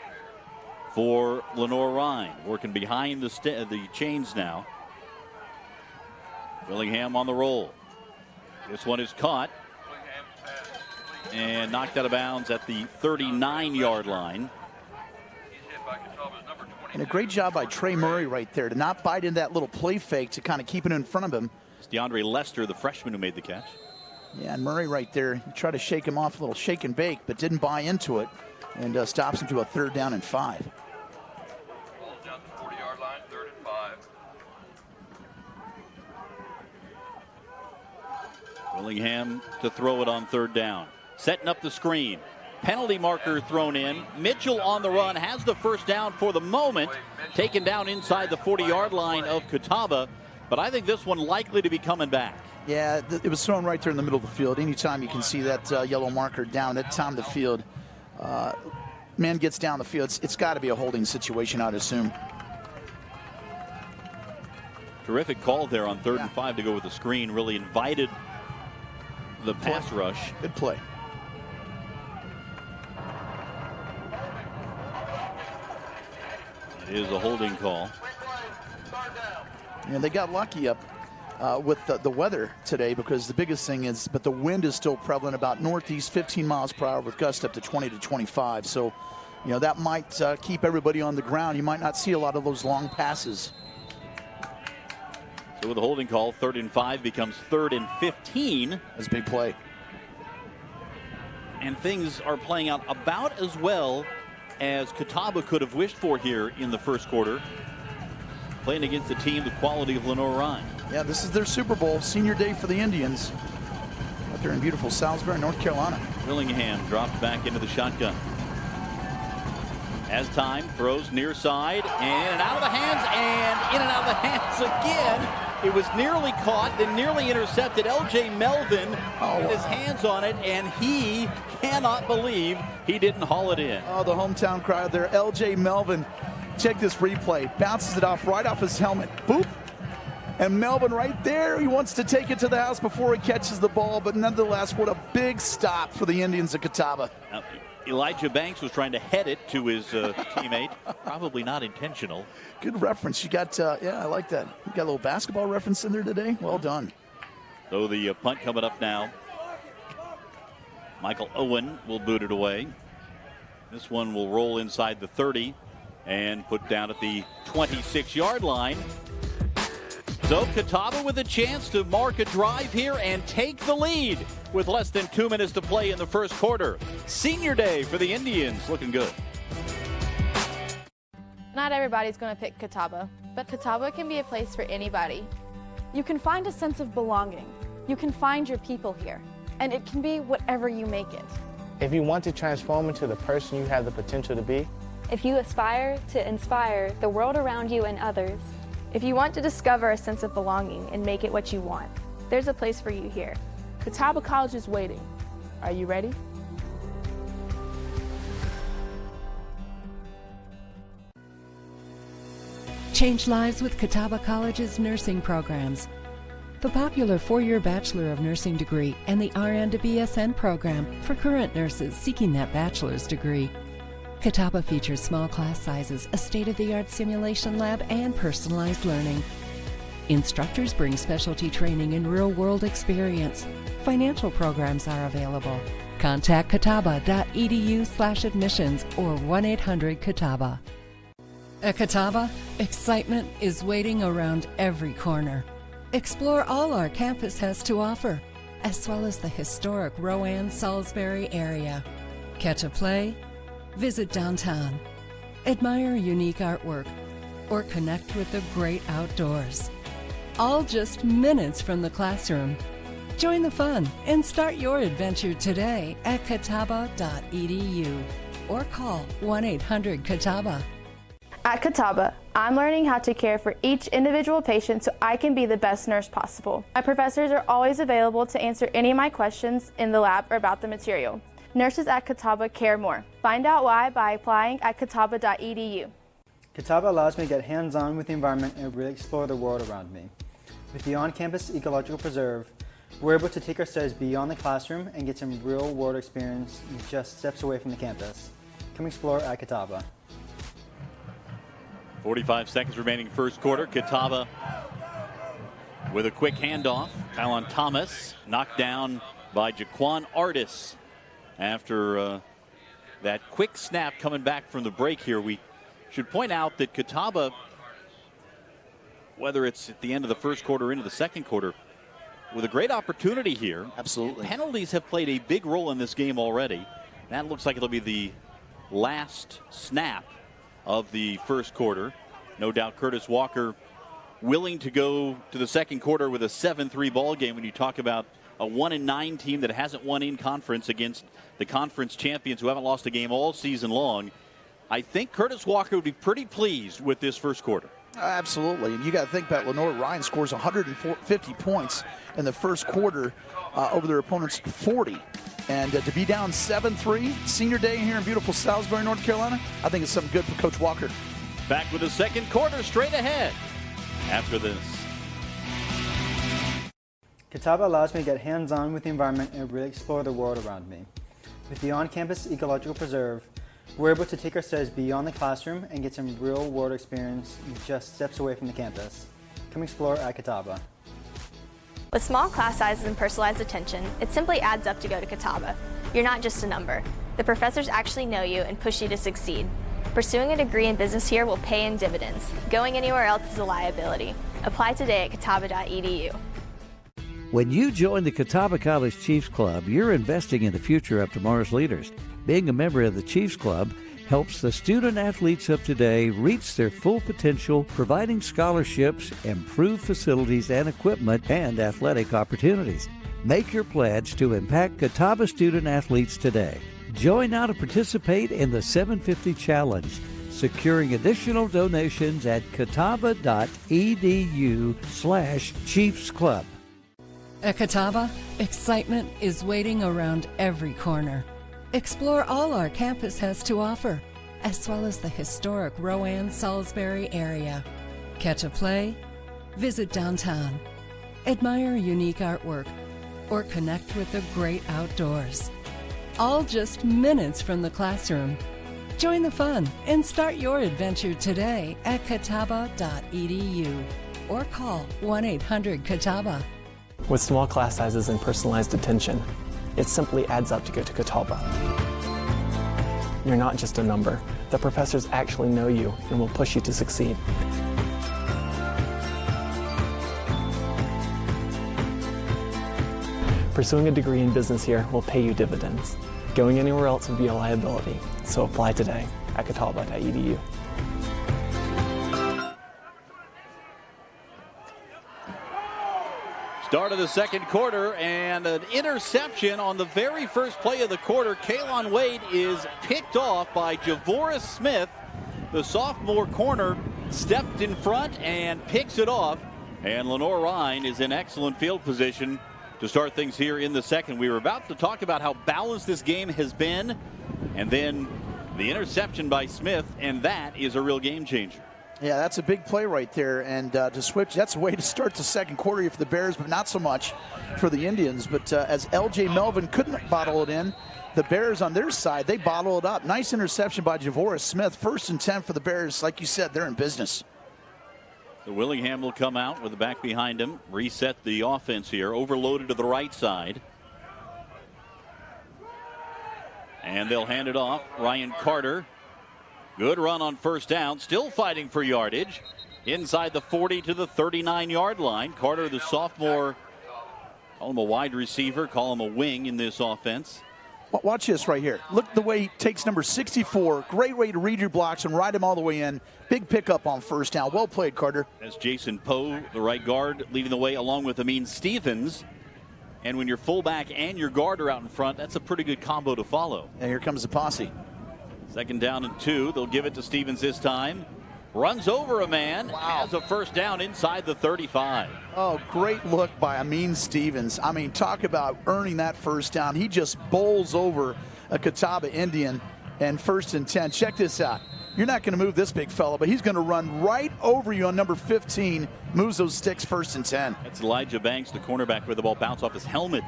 for Lenoir-Rhyne. Working behind the chains now. Willingham on the roll. This one is caught and knocked out of bounds at the 39-yard line. And a great job by Trey Murray right there to not bite into that little play fake to kind of keep it in front of him. It's DeAndre Lester, the freshman, who made the catch. Yeah, and Murray right there, he tried to shake him off, a little shake and bake, but didn't buy into it, and stops him to a 3rd down and 5. Ball's down to the 40-yard line, 3rd and 5. Willingham to throw it on third down. Setting up the screen. Penalty marker thrown in. Mitchell on the run has the first down for the moment. Taken down inside the 40-yard line of Catawba. But I think this one likely to be coming back. Yeah, it was thrown right there in the middle of the field. Anytime you can see that yellow marker down at time of the field, man gets down the field, it's got to be a holding situation, I'd assume. Terrific call there on 3rd and 5 to go with the screen. Really invited the pass rush. Good play. It is a holding call. Yeah, they got lucky up with the weather today, because the biggest thing is, but the wind is still prevalent about northeast 15 miles per hour with gusts up to 20 to 25. So, you know, that might keep everybody on the ground. You might not see a lot of those long passes. So with a holding call, 3rd and 5 becomes 3rd and 15. That's a big play. And things are playing out about as well as Catawba could have wished for here in the first quarter, playing against a team the quality of Lenoir-Rhyne. Yeah, this is their Super Bowl, senior day for the Indians. Out there in beautiful Salisbury, North Carolina. Willingham dropped back into the shotgun. As time, throws near side, and in and out of the hands, and in and out of the hands again. It was nearly caught, then nearly intercepted. L.J. Melvin had his hands on it, and he cannot believe he didn't haul it in. Oh, the hometown crowd there. L.J. Melvin, check this replay. Bounces it off right off his helmet. Boop. And Melvin right there, he wants to take it to the house before he catches the ball, but nonetheless, what a big stop for the Indians of Catawba. Now, Elijah Banks was trying to head it to his teammate. Probably not intentional. Good reference. You got, yeah, I like that. You got a little basketball reference in there today. Well done. So the punt coming up now. Michael Owen will boot it away. This one will roll inside the 30 and put down at the 26-yard line. So Catawba with a chance to mark a drive here and take the lead with less than 2 minutes to play in the first quarter. Senior day for the Indians, looking good. Not everybody's going to pick Catawba, but Catawba can be a place for anybody. You can find a sense of belonging. You can find your people here, and it can be whatever you make it. If you want to transform into the person you have the potential to be, if you aspire to inspire the world around you and others, if you want to discover a sense of belonging and make it what you want, there's a place for you here. Catawba College is waiting. Are you ready? Change lives with Catawba College's nursing programs. The popular 4-year Bachelor of Nursing degree and the RN to BSN program for current nurses seeking that bachelor's degree. Catawba features small class sizes, a state-of-the-art simulation lab, and personalized learning. Instructors bring specialty training and real-world experience. Financial programs are available. Contact catawba.edu/admissions or 1-800-CATAWBA. At Catawba, excitement is waiting around every corner. Explore all our campus has to offer, as well as the historic Rowan-Salisbury area. Catch a play? Visit downtown, admire unique artwork, or connect with the great outdoors. All just minutes from the classroom. Join the fun and start your adventure today at catawba.edu or call 1-800-CATAWBA. At Catawba, I'm learning how to care for each individual patient so I can be the best nurse possible. My professors are always available to answer any of my questions in the lab or about the material. Nurses at Catawba care more. Find out why by applying at catawba.edu. Catawba allows me to get hands-on with the environment and really explore the world around me. With the on-campus ecological preserve, we're able to take our studies beyond the classroom and get some real-world experience just steps away from the campus. Come explore at Catawba. 45 seconds remaining first quarter. Catawba with a quick handoff. Kylan Thomas knocked down by Jaquan Artis. After that quick snap coming back from the break here, we should point out that Catawba, whether it's at the end of the first quarter or into the second quarter, with a great opportunity here. Absolutely. Penalties have played a big role in this game already. That looks like it'll be the last snap of the first quarter. No doubt Curtis Walker willing to go to the second quarter with a 7-3 ball game when you talk about a 1-9 team that hasn't won in conference against the conference champions who haven't lost a game all season long. I think Curtis Walker would be pretty pleased with this first quarter. Absolutely. And you got to think about Lenoir-Rhyne scores 150 points in the first quarter over their opponent's 40. And to be down 7-3, senior day here in beautiful Salisbury, North Carolina, I think it's something good for Coach Walker. Back with the second quarter straight ahead after this. Catawba allows me to get hands-on with the environment and really explore the world around me. With the on-campus ecological preserve, we're able to take our studies beyond the classroom and get some real-world experience just steps away from the campus. Come explore at Catawba. With small class sizes and personalized attention, it simply adds up to go to Catawba. You're not just a number. The professors actually know you and push you to succeed. Pursuing a degree in business here will pay in dividends. Going anywhere else is a liability. Apply today at catawba.edu. When you join the Catawba College Chiefs Club, you're investing in the future of tomorrow's leaders. Being a member of the Chiefs Club helps the student-athletes of today reach their full potential, providing scholarships, improved facilities and equipment, and athletic opportunities. Make your pledge to impact Catawba student-athletes today. Join now to participate in the 750 Challenge, securing additional donations at catawba.edu/Chiefs Club. At Catawba, excitement is waiting around every corner. Explore all our campus has to offer, as well as the historic Rowan-Salisbury area. Catch a play, visit downtown, admire unique artwork, or connect with the great outdoors. All just minutes from the classroom. Join the fun and start your adventure today at catawba.edu or call 1-800-CATAWBA. With small class sizes and personalized attention, it simply adds up to go to Catawba. You're not just a number. The professors actually know you and will push you to succeed. Pursuing a degree in business here will pay you dividends. Going anywhere else would be a liability, so apply today at catawba.edu. Start of the second quarter and an interception on the very first play of the quarter. Kaylon Wade is picked off by Javoris Smith. The sophomore corner stepped in front and picks it off. And Lenoir-Rhyne is in excellent field position to start things here in the second. We were about to talk about how balanced this game has been, and then the interception by Smith, and that is a real game changer. Yeah, that's a big play right there, and to switch, that's a way to start the second quarter for the Bears, but not so much for the Indians. But as L.J. Melvin couldn't bottle it in, the Bears on their side, they bottle it up. Nice interception by Javoris Smith. 1st and 10 for the Bears. Like you said, they're in business. So Willingham will come out with the back behind him, reset the offense here, overloaded to the right side. And they'll hand it off. Ryan Carter. Good run on first down, still fighting for yardage. Inside the 40 to the 39-yard line. Carter, the sophomore, call him a wide receiver, call him a wing in this offense. Watch this right here. Look the way he takes number 64. Great way to read your blocks and ride him all the way in. Big pickup on first down. Well played, Carter. That's Jason Poe, the right guard, leading the way along with Amin Stevens. And when your fullback and your guard are out in front, that's a pretty good combo to follow. And here comes the posse. 2nd down and 2. They'll give it to Stevens this time. Runs over a man. Wow. Has a first down inside the 35. Oh, great look by Amin Stevens. I mean, talk about earning that first down. He just bowls over a Catawba Indian, and 1st and 10. Check this out. You're not going to move this big fella, but he's going to run right over you on number 15. Moves those sticks 1st and 10. That's Elijah Banks, the cornerback, where the ball bounced off his helmet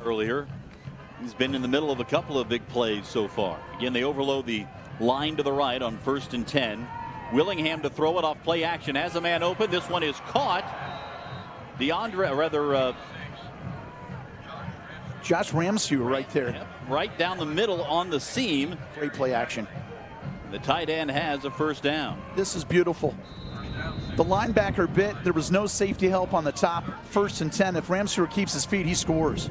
earlier. He's been in the middle of a couple of big plays so far. Again, they overload the line to the right on 1st and 10. Willingham to throw it off play action. Has a man open. This one is caught. Josh Ramsey right there. Yep, right down the middle on the seam. Great play action. The tight end has a first down. This is beautiful. The linebacker bit. There was no safety help on the top. 1st and 10. If Ramsey keeps his feet, he scores.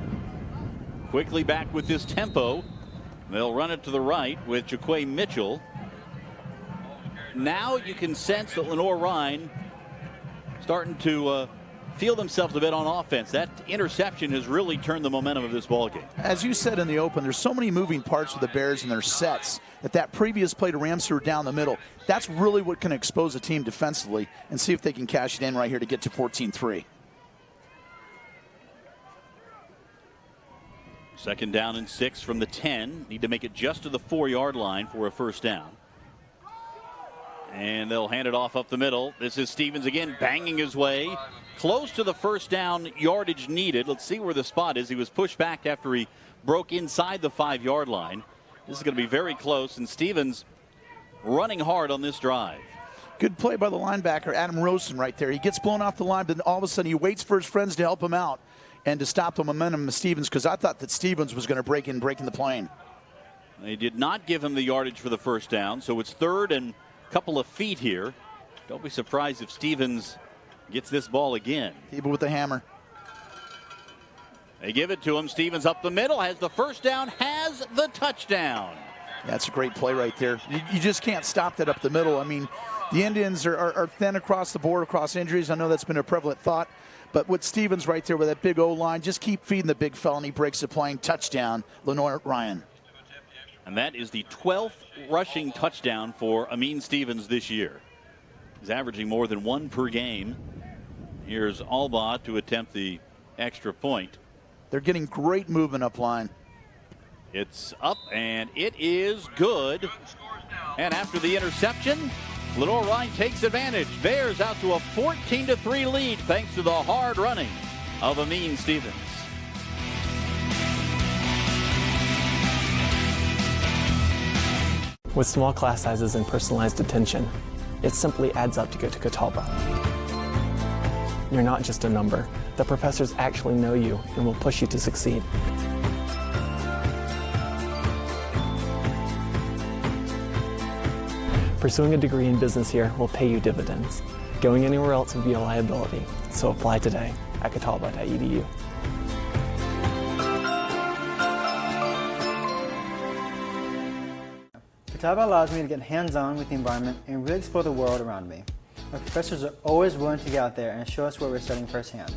Quickly back with this tempo. They'll run it to the right with Jaquay Mitchell. Now you can sense that Lenoir-Rhyne starting to feel themselves a bit on offense. That interception has really turned the momentum of this ball game. As you said in the open, there's so many moving parts with the Bears and their sets that previous play to Ramsey down the middle, that's really what can expose a team defensively and see if they can cash it in right here to get to 14-3. Second down and 6 from the 10. Need to make it just to the 4-yard line for a first down. And they'll hand it off up the middle. This is Stevens again, banging his way close to the first down yardage needed. Let's see where the spot is. He was pushed back after he broke inside the 5-yard line. This is going to be very close, and Stevens running hard on this drive. Good play by the linebacker, Adam Rosen, right there. He gets blown off the line, but then all of a sudden he waits for his friends to help him out and to stop the momentum of Stevens, because I thought that Stevens was going to break in the plane. They did not give him the yardage for the first down, so it's third and a couple of feet here. Don't be surprised if Stevens gets this ball again. People with the hammer. They give it to him. Stevens up the middle, has the first down, has the touchdown. That's a great play right there. You just can't stop that up the middle. I mean, the Indians are thin across the board, across injuries. I know that's been a prevalent thought. But with Stevens right there with that big O-line, just keep feeding the big fella, and he breaks the plane. Touchdown, Lenoir-Rhyne. And that is the 12th rushing touchdown for Amin Stevens this year. He's averaging more than 1 per game. Here's Alba to attempt the extra point. They're getting great movement up line. It's up, and it is good. And after the interception, Lenoir-Rhyne takes advantage. Bears out to a 14-3 lead thanks to the hard running of Amin Stevens. With small class sizes and personalized attention, it simply adds up to go to Catawba. You're not just a number. The professors actually know you and will push you to succeed. Pursuing a degree in business here will pay you dividends. Going anywhere else would be a liability, so apply today at catawba.edu. Catawba allows me to get hands-on with the environment and really explore the world around me. Our professors are always willing to get out there and show us what we're studying firsthand.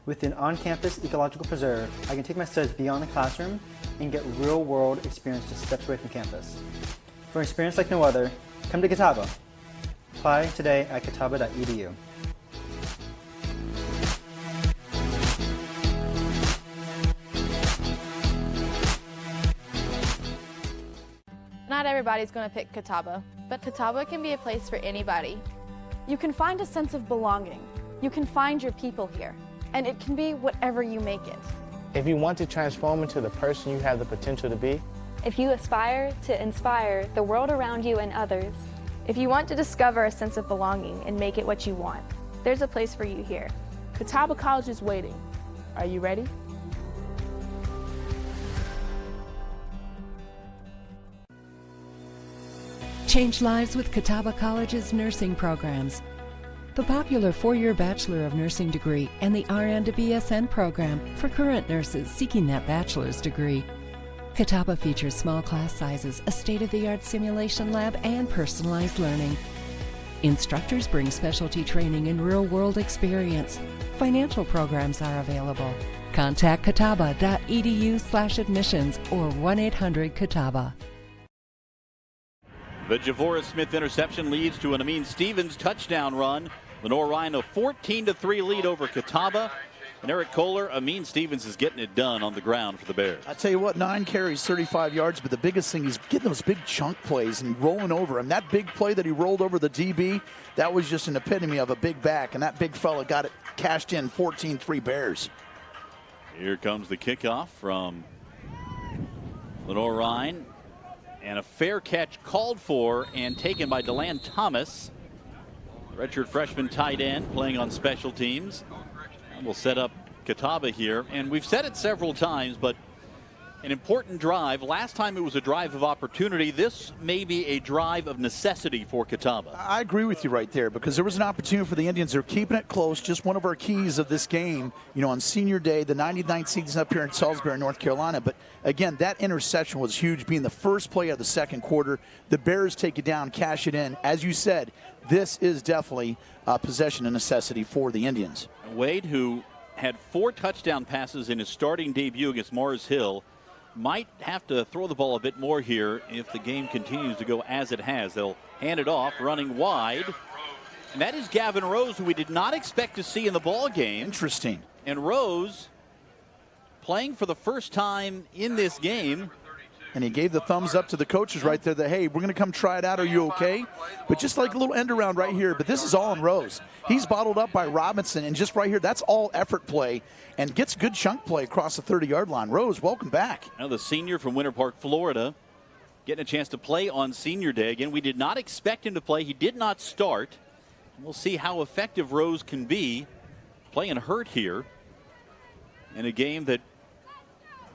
With an on-campus ecological preserve, I can take my studies beyond the classroom and get real-world experience just steps away from campus. For an experience like no other, come to Catawba. Apply today at catawba.edu. Not everybody's going to pick Catawba, but Catawba can be a place for anybody. You can find a sense of belonging. You can find your people here, and it can be whatever you make it. If you want to transform into the person you have the potential to be, if you aspire to inspire the world around you and others, if you want to discover a sense of belonging and make it what you want, there's a place for you here. Catawba College is waiting. Are you ready? Change lives with Catawba College's nursing programs. The popular 4-year Bachelor of Nursing degree and the RN to BSN program for current nurses seeking that bachelor's degree. Catawba features small class sizes, a state-of-the-art simulation lab, and personalized learning. Instructors bring specialty training and real-world experience. Financial programs are available. Contact catawba.edu/admissions or 1-800-CATAWBA. The Javora Smith interception leads to an Amin Stevens touchdown run. Lenoir-Rhyne a 14-3 lead over Catawba. And Eric Kohler, Amin Stevens is getting it done on the ground for the Bears. I tell you what, 9 carries, 35 yards, but the biggest thing is getting those big chunk plays and rolling over him. That big play that he rolled over the DB, that was just an epitome of a big back, and that big fella got it cashed in. 14-3 Bears. Here comes the kickoff from Lenoir-Rhyne. And a fair catch called for and taken by DeLand Thomas. Redshirt freshman tight end playing on special teams. And we'll set up Catawba here. And we've said it several times, but an important drive. Last time it was a drive of opportunity. This may be a drive of necessity for Catawba. I agree with you right there, because there was an opportunity for the Indians. They're keeping it close. Just one of our keys of this game, you know, on senior day, the 99th season up here in Salisbury, North Carolina. But again, that interception was huge, being the first play of the second quarter. The Bears take it down, cash it in. As you said, this is definitely a possession of necessity for the Indians. Wade, who had 4 touchdown passes in his starting debut against Mars Hill, might have to throw the ball a bit more here if the game continues to go as it has. They'll hand it off, running wide. And that is Gavin Rose, who we did not expect to see in the ball game. Interesting. And Rose playing for the first time in this game. And he gave the thumbs up to the coaches right there that, hey, we're going to come try it out. Are you okay? But just like a little end around right here. But this is all on Rose. He's bottled up by Robinson. And just right here, that's all effort play and gets good chunk play across the 30-yard line. Rose, welcome back. Now the senior from Winter Park, Florida, getting a chance to play on senior day. Again, we did not expect him to play. He did not start. We'll see how effective Rose can be playing hurt here in a game that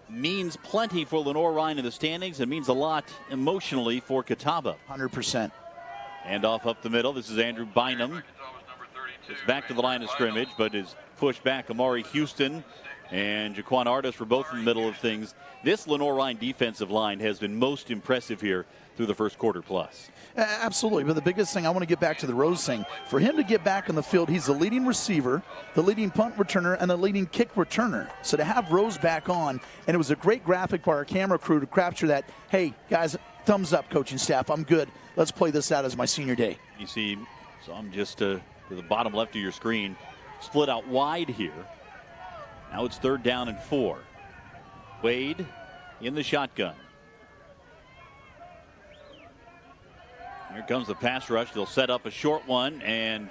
means plenty for Lenoir-Rhyne in the standings and means a lot emotionally for Catawba. 100%. And off up the middle. This is Andrew Bynum. It's back to the line of scrimmage, but is pushed back. Amari Houston and Jaquan Artis were both in the middle of things. This Lenoir-Rhyne defensive line has been most impressive here through the first quarter plus. Absolutely, but the biggest thing, I want to get back to the Rose thing. For him to get back on the field, he's the leading receiver, the leading punt returner, and the leading kick returner. So to have Rose back on, and it was a great graphic by our camera crew to capture that, hey, guys, thumbs up, coaching staff, I'm good. Let's play this out as my senior day. You see, so I'm just to the bottom left of your screen, split out wide here. Now it's 3rd down and 4. Wade in the shotgun. Here comes the pass rush. They'll set up a short one, and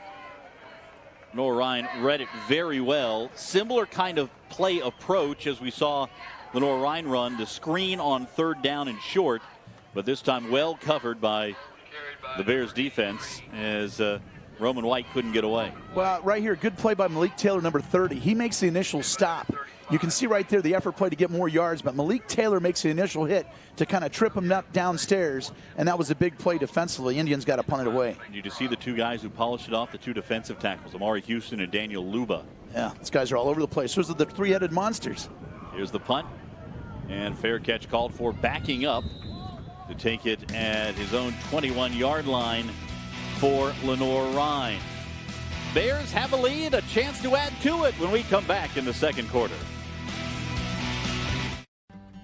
Lenoir-Rhyne read it very well. Similar kind of play approach as we saw Lenoir-Rhyne run, the screen on 3rd down and short, but this time well covered by the Bears defense as Roman White couldn't get away. Well, right here, good play by Malik Taylor, number 30. He makes the initial stop. You can see right there the effort play to get more yards, but Malik Taylor makes the initial hit to kind of trip him up downstairs, and that was a big play defensively. Indians got to punt it away. You just see the 2 guys who polished it off, the 2 defensive tackles, Amari Houston and Daniel Luba. Yeah, these guys are all over the place. Those are the 3-headed monsters. Here's the punt, and fair catch called for, backing up to take it at his own 21-yard line for Lenoir-Rhyne. Bears have a lead, a chance to add to it when we come back in the second quarter.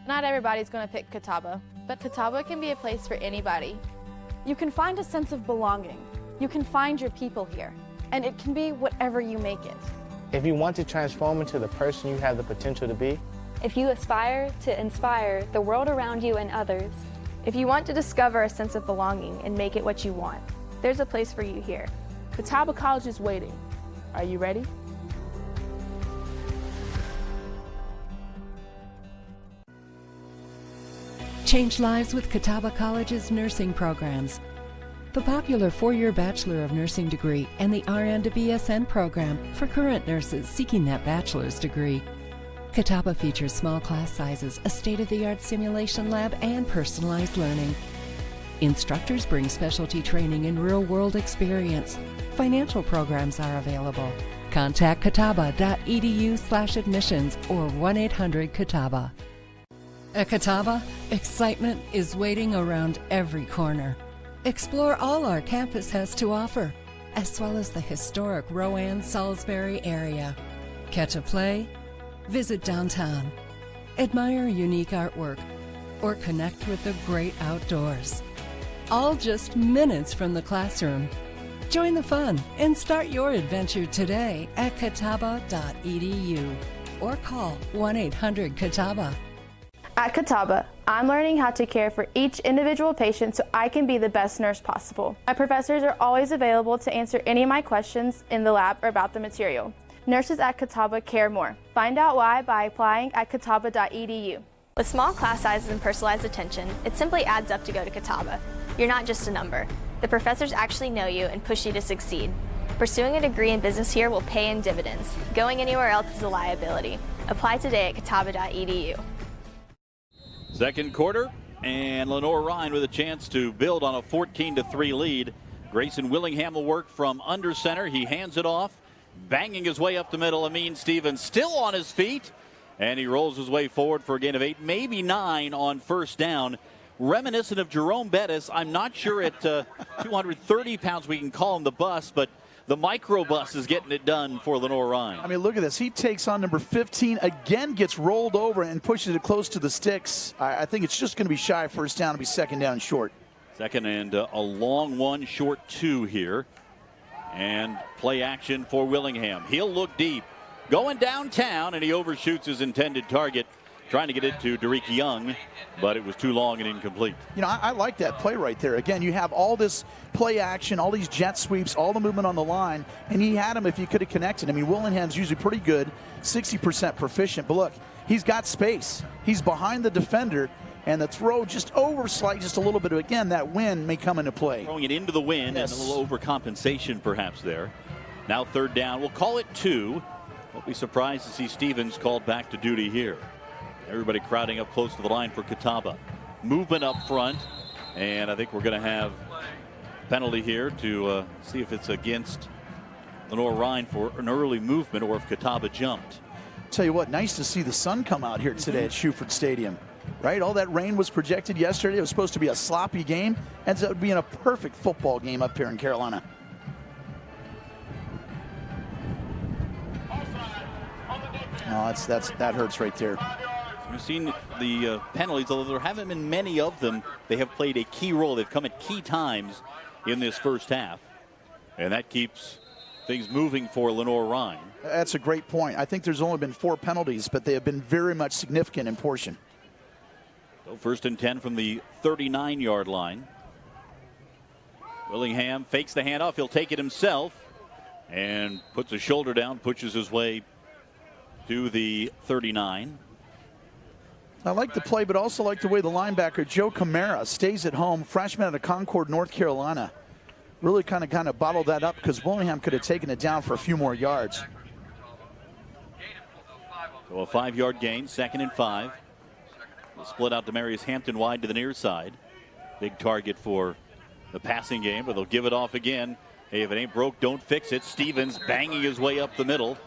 Not everybody's going to pick Catawba, but Catawba can be a place for anybody. You can find a sense of belonging. You can find your people here, and it can be whatever you make it. If you want to transform into the person you have the potential to be, If you aspire to inspire the world around you and others, If you want to discover a sense of belonging and make it what you want, there's a place for you here. Catawba College is waiting. Are you ready? Change lives with Catawba College's nursing programs. The popular 4-year Bachelor of Nursing degree and the RN to BSN program for current nurses seeking that bachelor's degree. Catawba features small class sizes, a state-of-the-art simulation lab, and personalized learning. Instructors bring specialty training and real-world experience. Financial programs are available. Contact catawba.edu/admissions or 1-800-CATAWBA. At Catawba, excitement is waiting around every corner. Explore all our campus has to offer, as well as the historic Rowan-Salisbury area. Catch a play, visit downtown, admire unique artwork, or connect with the great outdoors. All just minutes from the classroom. Join the fun and start your adventure today at catawba.edu or call 1-800-CATAWBA. At Catawba, I'm learning how to care for each individual patient so I can be the best nurse possible. My professors are always available to answer any of my questions in the lab or about the material. Nurses at Catawba care more. Find out why by applying at catawba.edu. With small class sizes and personalized attention, it simply adds up to go to Catawba. You're not just a number. The professors actually know you and push you to succeed. Pursuing a degree in business here will pay in dividends. Going anywhere else is a liability. Apply today at catawba.edu. Second quarter, and Lenoir-Rhyne with a chance to build on a 14-3 lead. Grayson Willingham will work from under center. He hands it off, banging his way up the middle. Amin Stevens still on his feet, and he rolls his way forward for a gain of 8, maybe 9 on first down. Reminiscent of Jerome Bettis. I'm not sure at 230 pounds we can call him the bus, but the microbus is getting it done for Lenoir-Rhyne. I mean, look at this. He takes on number 15, again gets rolled over and pushes it close to the sticks. I think it's just going to be shy of first down. It'll be second down short. Second and a long one, short 2 here. And play action for Willingham. He'll look deep. Going downtown, and he overshoots his intended target, trying to get it to Derek Young, but it was too long and incomplete. You know, I like that play right there. Again, you have all this play action, all these jet sweeps, all the movement on the line, and he had him if he could have connected. I mean, Willingham's usually pretty good, 60% proficient, but look, he's got space. He's behind the defender, and the throw just overslight just a little bit. Again, that wind may come into play. Throwing it into the wind, yes, and a little overcompensation perhaps there. Now third down. We'll call it 2. Don't be surprised to see Stevens called back to duty here. Everybody crowding up close to the line for Catawba. Movement up front, and I think we're going to have a penalty here to see if it's against Lenoir-Rhyne for an early movement or if Catawba jumped. Tell you what, nice to see the sun come out here today at Shuford Stadium. Right? All that rain was projected yesterday. It was supposed to be a sloppy game. Ends up being a perfect football game up here in Carolina. Oh, that hurts right there. We've seen the penalties, although there haven't been many of them. They have played a key role. They've come at key times in this first half. And that keeps things moving for Lenoir-Rhyne. That's a great point. I think there's only been 4 penalties, but they have been very much significant in portion. So first and 10 from the 39-yard line. Willingham fakes the handoff. He'll take it himself and puts a shoulder down, pushes his way to the 39. I like the play, but also like the way the linebacker, Joe Camara, stays at home, freshman out of Concord, North Carolina. Really kind of bottled that up because Willingham could have taken it down for a few more yards. So a 5-yard gain, 2nd and 5. We'll split out Demarius Hampton wide to the near side. Big target for the passing game, but they'll give it off again. Hey, if it ain't broke, don't fix it. Stevens banging his way up the middle,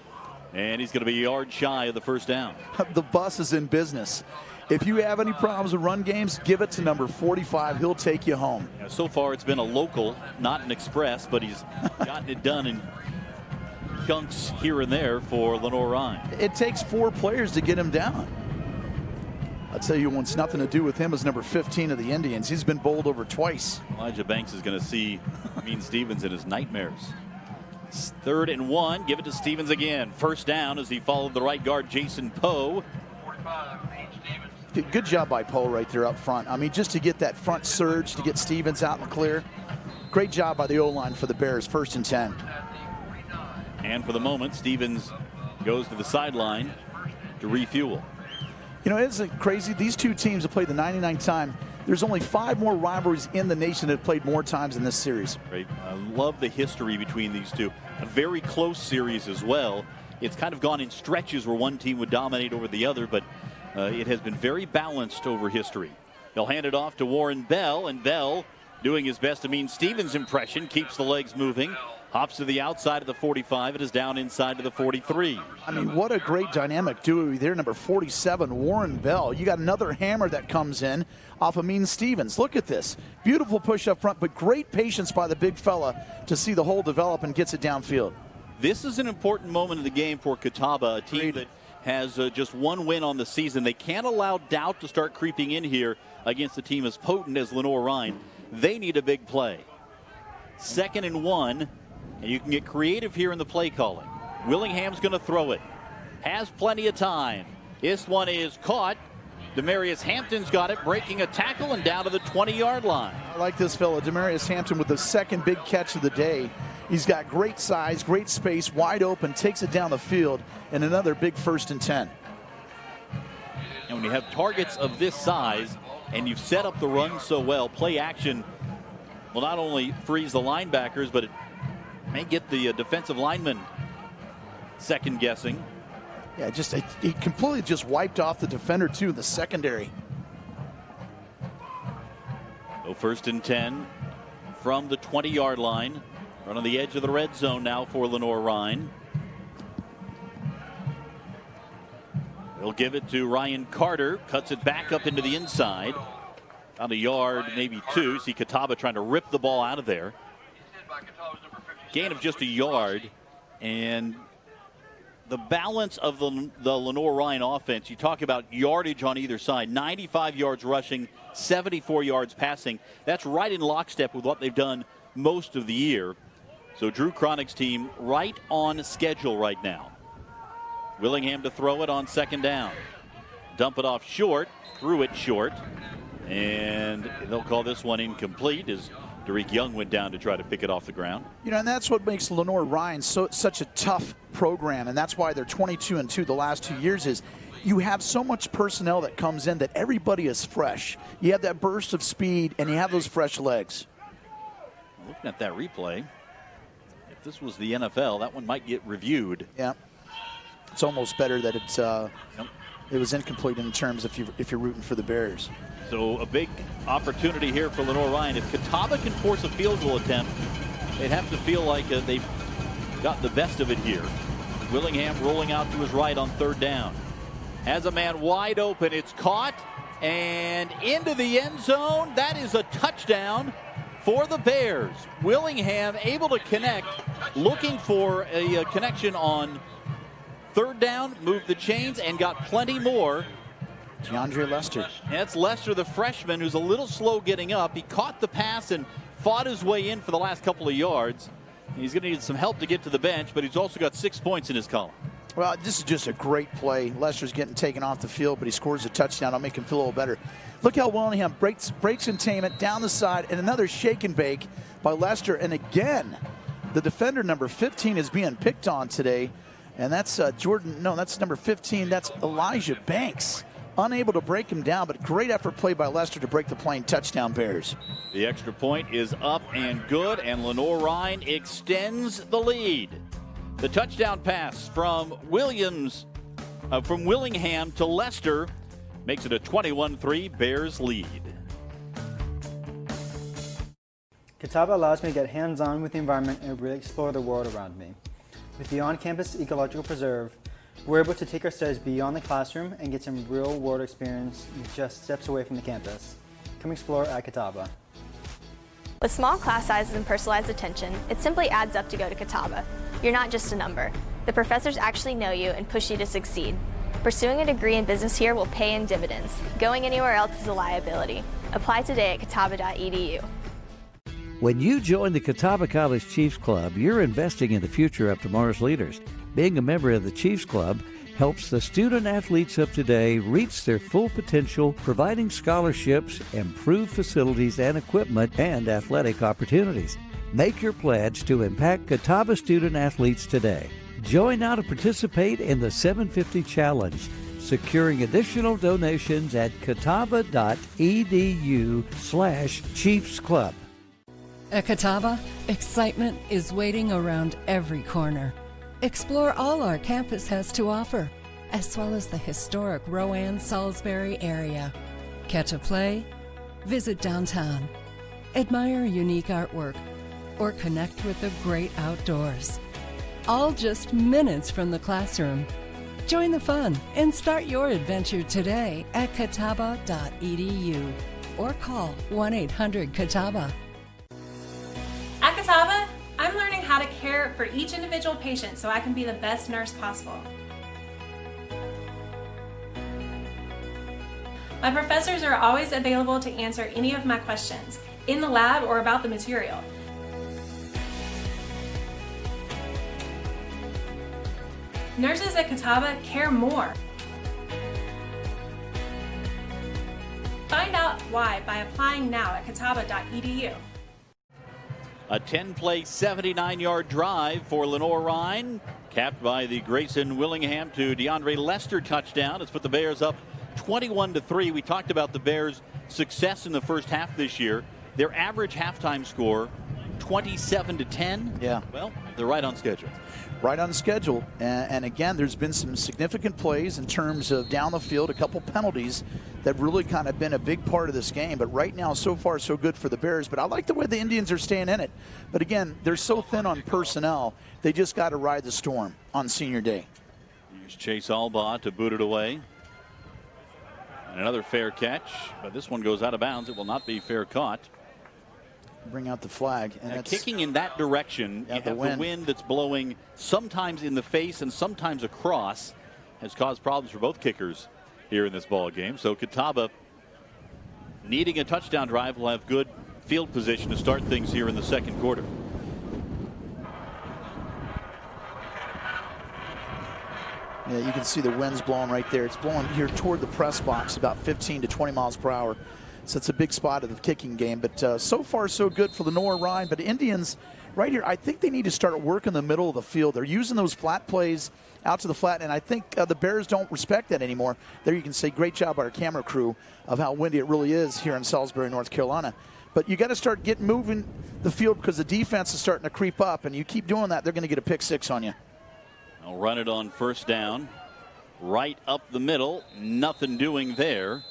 and he's going to be a yard shy of the first down. The bus is in business. If you have any problems with run games, give it to number 45. He'll take you home. Yeah, so far, it's been a local, not an express, but he's gotten it done in chunks here and there for Lenoir-Rhyne. It takes 4 players to get him down. I'll tell you, what's nothing to do with him is number 15 of the Indians. He's been bowled over twice. Elijah Banks is going to see Amin Stevens in his nightmares. It's 3rd and 1. Give it to Stevens again. First down as he followed the right guard, Jason Poe. Good job by Poe right there up front. I mean, just to get that front surge, to get Stevens out in the clear. Great job by the O-line for the Bears. 1st and 10. And for the moment, Stevens goes to the sideline to refuel. You know, isn't it crazy? These two teams have played the 99th time. There's only 5 more rivalries in the nation that have played more times in this series. Great. I love the history between these two. A very close series as well. It's kind of gone in stretches where one team would dominate over the other, but it has been very balanced over history. They'll hand it off to Warren Bell, and Bell, doing his best to Amin Stevens' impression, keeps the legs moving. Hops to the outside of the 45. It is down inside to the 43. I mean, what a great dynamic duo there. Number 47, Warren Bell. You got another hammer that comes in off of Amin Stevens. Look at this. Beautiful push up front, but great patience by the big fella to see the hole develop and gets it downfield. This is an important moment of the game for Catawba, a team that has just 1 win on the season. They can't allow doubt to start creeping in here against a team as potent as Lenoir-Rhyne. They need a big play. 2nd and 1. And you can get creative here in the play calling. Willingham's going to throw it. Has plenty of time. This one is caught. Demarius Hampton's got it, breaking a tackle and down to the 20-yard line. I like this fella, Demarius Hampton, with the 2nd big catch of the day. He's got great size, great space, wide open, takes it down the field, and another big 1st and 10. And when you have targets of this size and you've set up the run so well, play action will not only freeze the linebackers, but it may get the defensive lineman second guessing. Yeah, he completely just wiped off the defender too, the secondary. First and 10 from the 20-yard line. Right on the edge of the red zone now for Lenoir-Rhyne. They'll give it to Ryan Carter. Cuts it back up into the inside. About a yard, maybe two. See Catawba trying to rip the ball out of there. Gain of just a yard. And the balance of the Lenoir-Rhyne offense, you talk about yardage on either side. 95 yards rushing, 74 yards passing. That's right in lockstep with what they've done most of the year. So Drew Cronick's team right on schedule right now. Willingham to throw it on second down. Dump it off short, threw it short, and they'll call this one incomplete as Derek Young went down to try to pick it off the ground. You know, and that's what makes Lenoir-Rhyne such a tough program, and that's why they're 22-2 the last 2 years is you have so much personnel that comes in that everybody is fresh. You have that burst of speed, and you have those fresh legs. Looking at that replay, if this was the NFL, that one might get reviewed. Yeah. It's almost better that it was incomplete in terms if you're rooting for the Bears. So a big opportunity here for Lenoir-Rhyne. If Catawba can force a field goal attempt, they'd have to feel like they've got the best of it here. Willingham rolling out to his right on third down. Has a man wide open. It's caught and into the end zone. That is a touchdown for the Bears. Willingham able to connect, looking for a connection on third down, moved the chains, and got plenty more. DeAndre Lester. That's Lester, the freshman, who's a little slow getting up. He caught the pass and fought his way in for the last couple of yards. He's going to need some help to get to the bench, but he's also got 6 points in his column. Well, this is just a great play. Lester's getting taken off the field, but he scores a touchdown. I'll make him feel a little better. Look how Willingham breaks containment down the side, and another shake and bake by Lester. And again, the defender number 15 is being picked on today. And that's that's number 15. That's Elijah Banks. Unable to break him down, but great effort play by Lester to break the play. Touchdown Bears. The extra point is up and good, and Lenoir-Rhyne extends the lead. The touchdown pass from Willingham to Lester makes it a 21-3 Bears lead. Catawba allows me to get hands-on with the environment and really explore the world around me. With the on-campus ecological preserve, we're able to take our studies beyond the classroom and get some real-world experience just steps away from the campus. Come explore at Catawba. With small class sizes and personalized attention, it simply adds up to go to Catawba. You're not just a number. The professors actually know you and push you to succeed. Pursuing a degree in business here will pay in dividends. Going anywhere else is a liability. Apply today at catawba.edu. When you join the Catawba College Chiefs Club, you're investing in the future of tomorrow's leaders. Being a member of the Chiefs Club helps the student athletes of today reach their full potential, providing scholarships, improved facilities and equipment, and athletic opportunities. Make your pledge to impact Catawba student athletes today. Join now to participate in the 750 Challenge, securing additional donations at catawba.edu/Chiefs Club. At Catawba, excitement is waiting around every corner. Explore all our campus has to offer, as well as the historic Rowan-Salisbury area. Catch a play, visit downtown, admire unique artwork, or connect with the great outdoors. All just minutes from the classroom. Join the fun and start your adventure today at catawba.edu or call 1-800-CATAWBA. At Catawba, I'm learning how to care for each individual patient so I can be the best nurse possible. My professors are always available to answer any of my questions, in the lab or about the material. Nurses at Catawba care more. Find out why by applying now at catawba.edu. A 10-play, 79-yard drive for Lenoir-Rhyne, capped by the Grayson Willingham to DeAndre Lester touchdown. It's put the Bears up 21-3. We talked about the Bears' success in the first half this year. Their average halftime score 27-10. Yeah. Well, they're right on schedule. Right on schedule. And again, there's been some significant plays in terms of down the field, a couple penalties that really kind of been a big part of this game. But right now, so far, so good for the Bears. But I like the way the Indians are staying in it. But again, they're so thin on personnel, they just got to ride the storm on senior day. Here's Chase Albaugh to boot it away. And another fair catch, but this one goes out of bounds. It will not be fair caught. Bring out the flag. And kicking in that direction, you have the wind that's blowing sometimes in the face and sometimes across, has caused problems for both kickers here in this ball game. So Catawba, needing a touchdown drive, will have good field position to start things here in the second quarter. Yeah, you can see the wind's blowing right there. It's blowing here toward the press box about 15 to 20 miles per hour. So it's a big spot of the kicking game. But so far, so good for Lenoir-Rhyne. But Indians right here, I think they need to start working the middle of the field. They're using those flat plays out to the flat, and I think the Bears don't respect that anymore. There you can say great job by our camera crew of how windy it really is here in Salisbury, North Carolina. But you got to start moving the field because the defense is starting to creep up, and you keep doing that, they're going to get a pick six on you. I'll run it on first down. Right up the middle. Nothing doing there.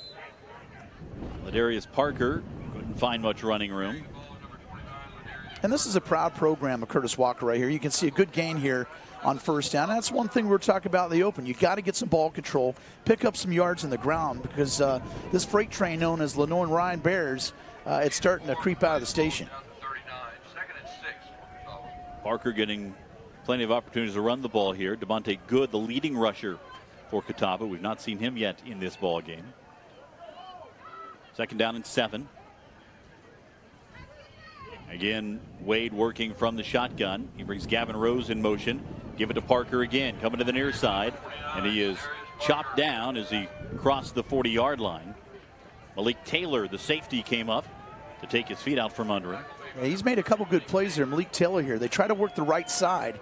Ladarius Parker couldn't find much running room. And this is a proud program of Curtis Walker right here. You can see a good gain here on first down. That's one thing we were talking about in the open. You got to get some ball control, pick up some yards in the ground because this freight train known as Lenoir-Rhyne Bears, it's starting to creep out of the station. Parker getting plenty of opportunities to run the ball here. Devontae Good, the leading rusher for Catawba. We've not seen him yet in this ball game. Second down and 7. Again, Wade working from the shotgun. He brings Gavin Rose in motion. Give it to Parker again, coming to the near side. And he is chopped down as he crossed the 40-yard line. Malik Taylor, the safety, came up to take his feet out from under him. Yeah, he's made a couple good plays there, Malik Taylor here. They try to work the right side.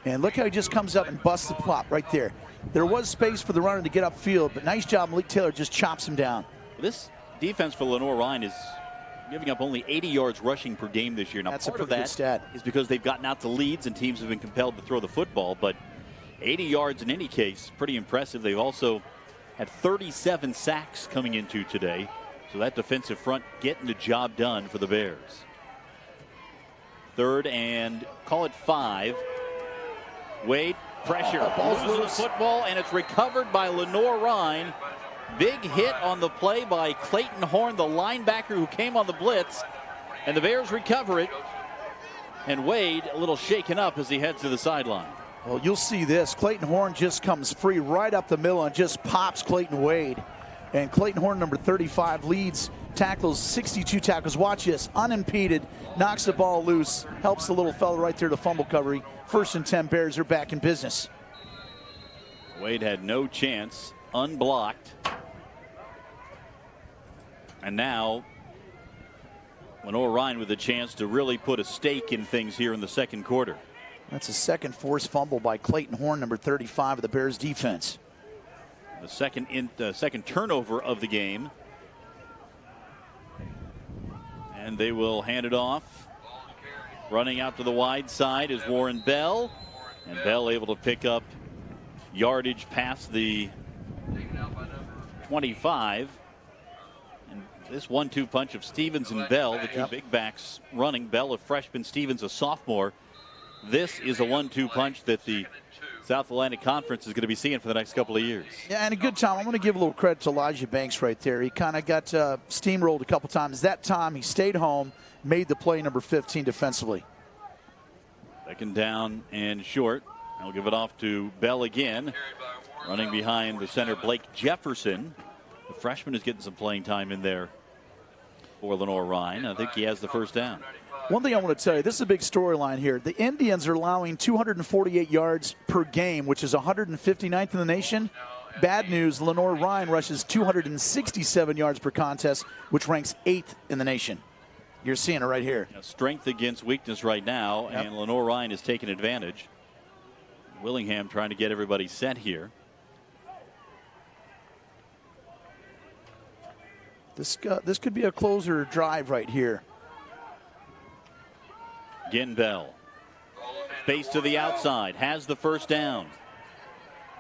And look how he just comes up and busts the plop right there. There was space for the runner to get upfield, but nice job. Malik Taylor just chops him down. This defense for Lenoir-Rhyne is giving up only 80 yards rushing per game this year. Now, that's part a of that good stat. is because they've gotten out to leads and teams have been compelled to throw the football. But 80 yards in any case, pretty impressive. They've also had 37 sacks coming into today. So that defensive front getting the job done for the Bears. Third and call it 5. Wade, pressure, loses the football, and it's recovered by Lenoir-Rhyne. Big hit on the play by Clayton Horn, the linebacker who came on the blitz, and the Bears recover it. And Wade a little shaken up as he heads to the sideline. Well, you'll see this. Clayton Horn just comes free right up the middle and just pops Clayton Wade. And Clayton Horn, number 35, leads tackles, 62 tackles. Watch this, unimpeded, knocks the ball loose, helps the little fellow right there to fumble recovery. First and 10, Bears are back in business. Wade had no chance, unblocked. And now Lenoir-Rhyne with a chance to really put a stake in things here in the second quarter. That's a second forced fumble by Clayton Horn, number 35 of the Bears defense. The second turnover of the game. And they will hand it off. Running out to the wide side is Warren Bell. And Bell able to pick up yardage past the 25. And this 1-2 punch of Stevens and Bell, the two big backs running. Bell a freshman, Stevens a sophomore. This is a 1-2 punch that the South Atlantic Conference is going to be seeing for the next couple of years. Yeah, and a good time. I'm going to give a little credit to Elijah Banks right there. He kind of got steamrolled a couple times. That time he stayed home, made the play, number 15 defensively. Second down and short. I'll give it off to Bell again. Running behind the center, Blake Jefferson. The freshman is getting some playing time in there for Lenoir-Rhyne. I think he has the first down. One thing I want to tell you, this is a big storyline here. The Indians are allowing 248 yards per game, which is 159th in the nation. Bad news, Lenoir-Rhyne rushes 267 yards per contest, which ranks 8th in the nation. You're seeing it right here. Strength against weakness right now, and Lenoir-Rhyne is taking advantage. Willingham trying to get everybody set here. This could be a closer drive right here. Again, Bell. Face to the outside, has the first down.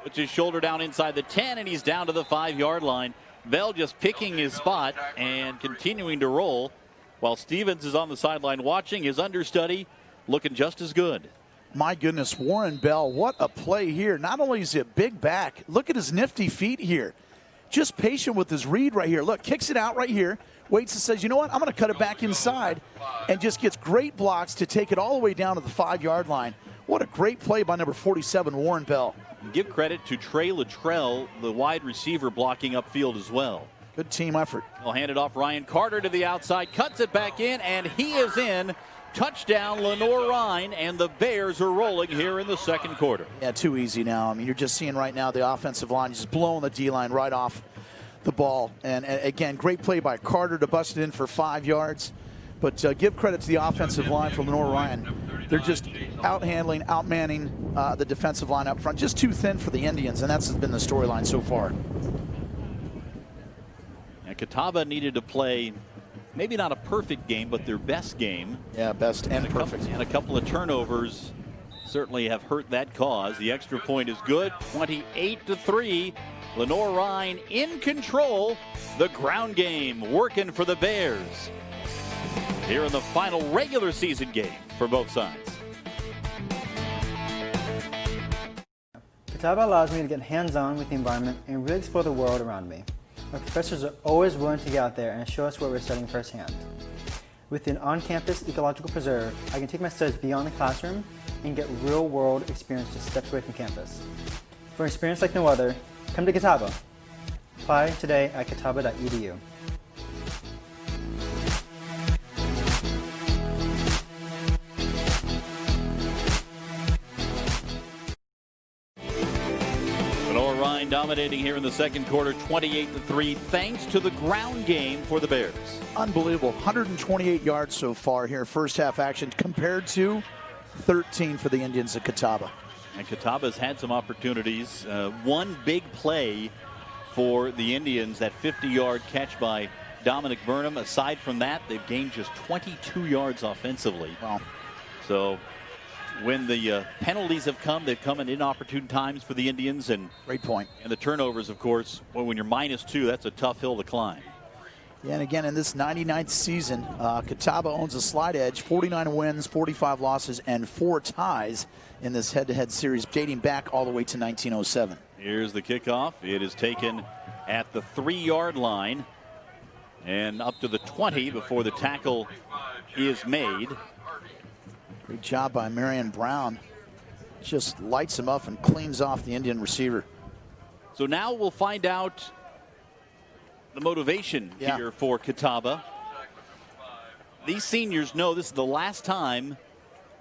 Puts his shoulder down inside the 10, and he's down to the 5-yard line. Bell just picking his spot and continuing to roll, while Stevens is on the sideline watching. His understudy looking just as good. My goodness, Warren Bell, what a play here. Not only is he a big back, look at his nifty feet here. Just patient with his read right here. Look, kicks it out right here. Waits and says, you know what, I'm going to cut it back inside, and just gets great blocks to take it all the way down to the 5-yard line. What a great play by number 47, Warren Bell. Give credit to Trey Luttrell, the wide receiver, blocking upfield as well. Good team effort. He'll hand it off Ryan Carter to the outside, cuts it back in, and he is in. Touchdown, Lenoir-Rhyne, and the Bears are rolling here in the second quarter. Yeah, too easy now. I mean, you're just seeing right now the offensive line just blowing the D-line right off the ball. And again, great play by Carter to bust it in for 5 yards. But give credit to the offensive line from Lenoir-Rhyne. They're just out-handling, out-manning the defensive line up front. Just too thin for the Indians, and that's been the storyline so far. And Catawba needed to play maybe not a perfect game, but their best game. Yeah, best and perfect. And a couple of turnovers certainly have hurt that cause. The extra point is good, 28-3. Lenoir-Rhyne in control. The ground game working for the Bears here in the final regular season game for both sides. Catawba allows me to get hands-on with the environment and really explore the world around me. Our professors are always willing to get out there and show us what we're studying firsthand. With an on-campus ecological preserve, I can take my studies beyond the classroom and get real-world experience just steps away from campus. For an experience like no other, come to Catawba. Apply today at catawba.edu. Lenoir-Rhyne dominating here in the second quarter, 28-3, thanks to the ground game for the Bears. Unbelievable. 128 yards so far here, first half action, compared to 13 for the Indians at Catawba. And Catawba's had some opportunities. One big play for the Indians, that 50-yard catch by Dominic Burnham. Aside from that, they've gained just 22 yards offensively. Wow. So when the penalties have come, they've come at inopportune times for the Indians. And great point. And the turnovers, of course, well, when you're -2, that's a tough hill to climb. Yeah, and again, in this 99th season, Catawba owns a slight edge, 49 wins, 45 losses, and 4 ties in this head-to-head series dating back all the way to 1907. Here's the kickoff. It is taken at the 3-yard line and up to the 20 before the tackle is made. Great job by Marion Brown. Just lights him up and cleans off the Indian receiver. So now we'll find out the motivation here for Catawba. These seniors know this is the last time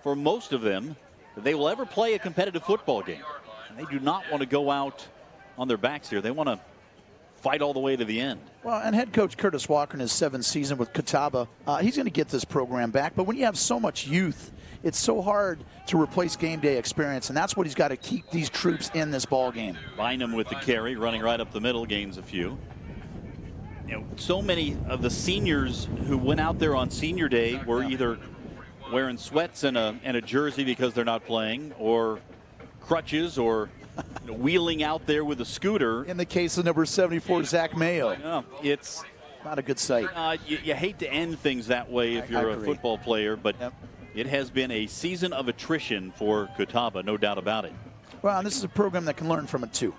for most of them that they will ever play a competitive football game. And they do not want to go out on their backs here. They want to fight all the way to the end. Well, and head coach Curtis Walker in his 7th season with Catawba, he's going to get this program back. But when you have so much youth, it's so hard to replace game day experience, and that's what he's got to keep these troops in this ball game. Bynum with the carry, running right up the middle, gains a few. You know, so many of the seniors who went out there on senior day were either wearing sweats and a jersey because they're not playing, or crutches, or wheeling out there with a scooter. In the case of number 74, Zach Mayo. No, it's not a good sight. You hate to end things that way if you're a football player, but it has been a season of attrition for Catawba, no doubt about it. Well, and this is a program that can learn from it too.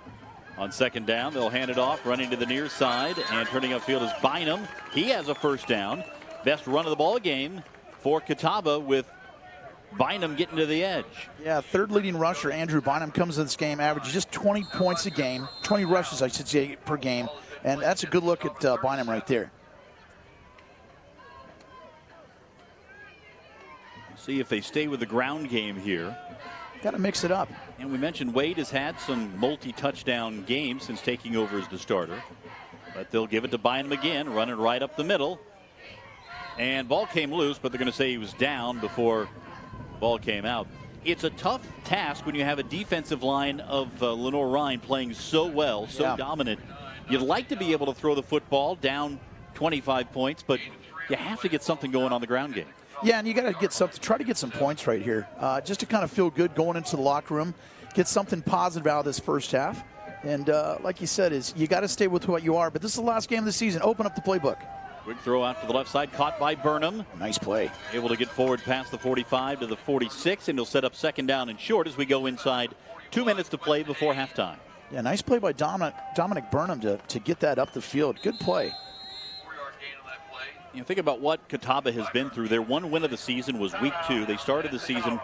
On second down, they'll hand it off, running to the near side, and turning upfield is Bynum. He has a first down. Best run of the ball game for Catawba, with Bynum getting to the edge. Yeah, third leading rusher, Andrew Bynum, comes in this game, averages just 20 points a game, 20 rushes, I should say, per game. And that's a good look at Bynum right there. See if they stay with the ground game here. Got to mix it up. And we mentioned Wade has had some multi-touchdown games since taking over as the starter. But they'll give it to Bynum again, running right up the middle. And ball came loose, but they're going to say he was down before ball came out. It's a tough task when you have a defensive line of Lenoir-Rhyne playing so well, so dominant. You'd like to be able to throw the football down 25 points, but you have to get something going on the ground game. Yeah, and you got to get something. Try to get some points right here, just to kind of feel good going into the locker room. Get something positive out of this first half. And like you said, is you got to stay with what you are. But this is the last game of the season. Open up the playbook. Quick throw out to the left side, caught by Burnham. Nice play. Able to get forward past the 45 to the 46, and he'll set up second down and short as we go inside 2 minutes to play before halftime. Yeah, nice play by Dominic Burnham to get that up the field. Good play. You know, think about what Catawba has been through. Their one win of the season was week 2. They started the season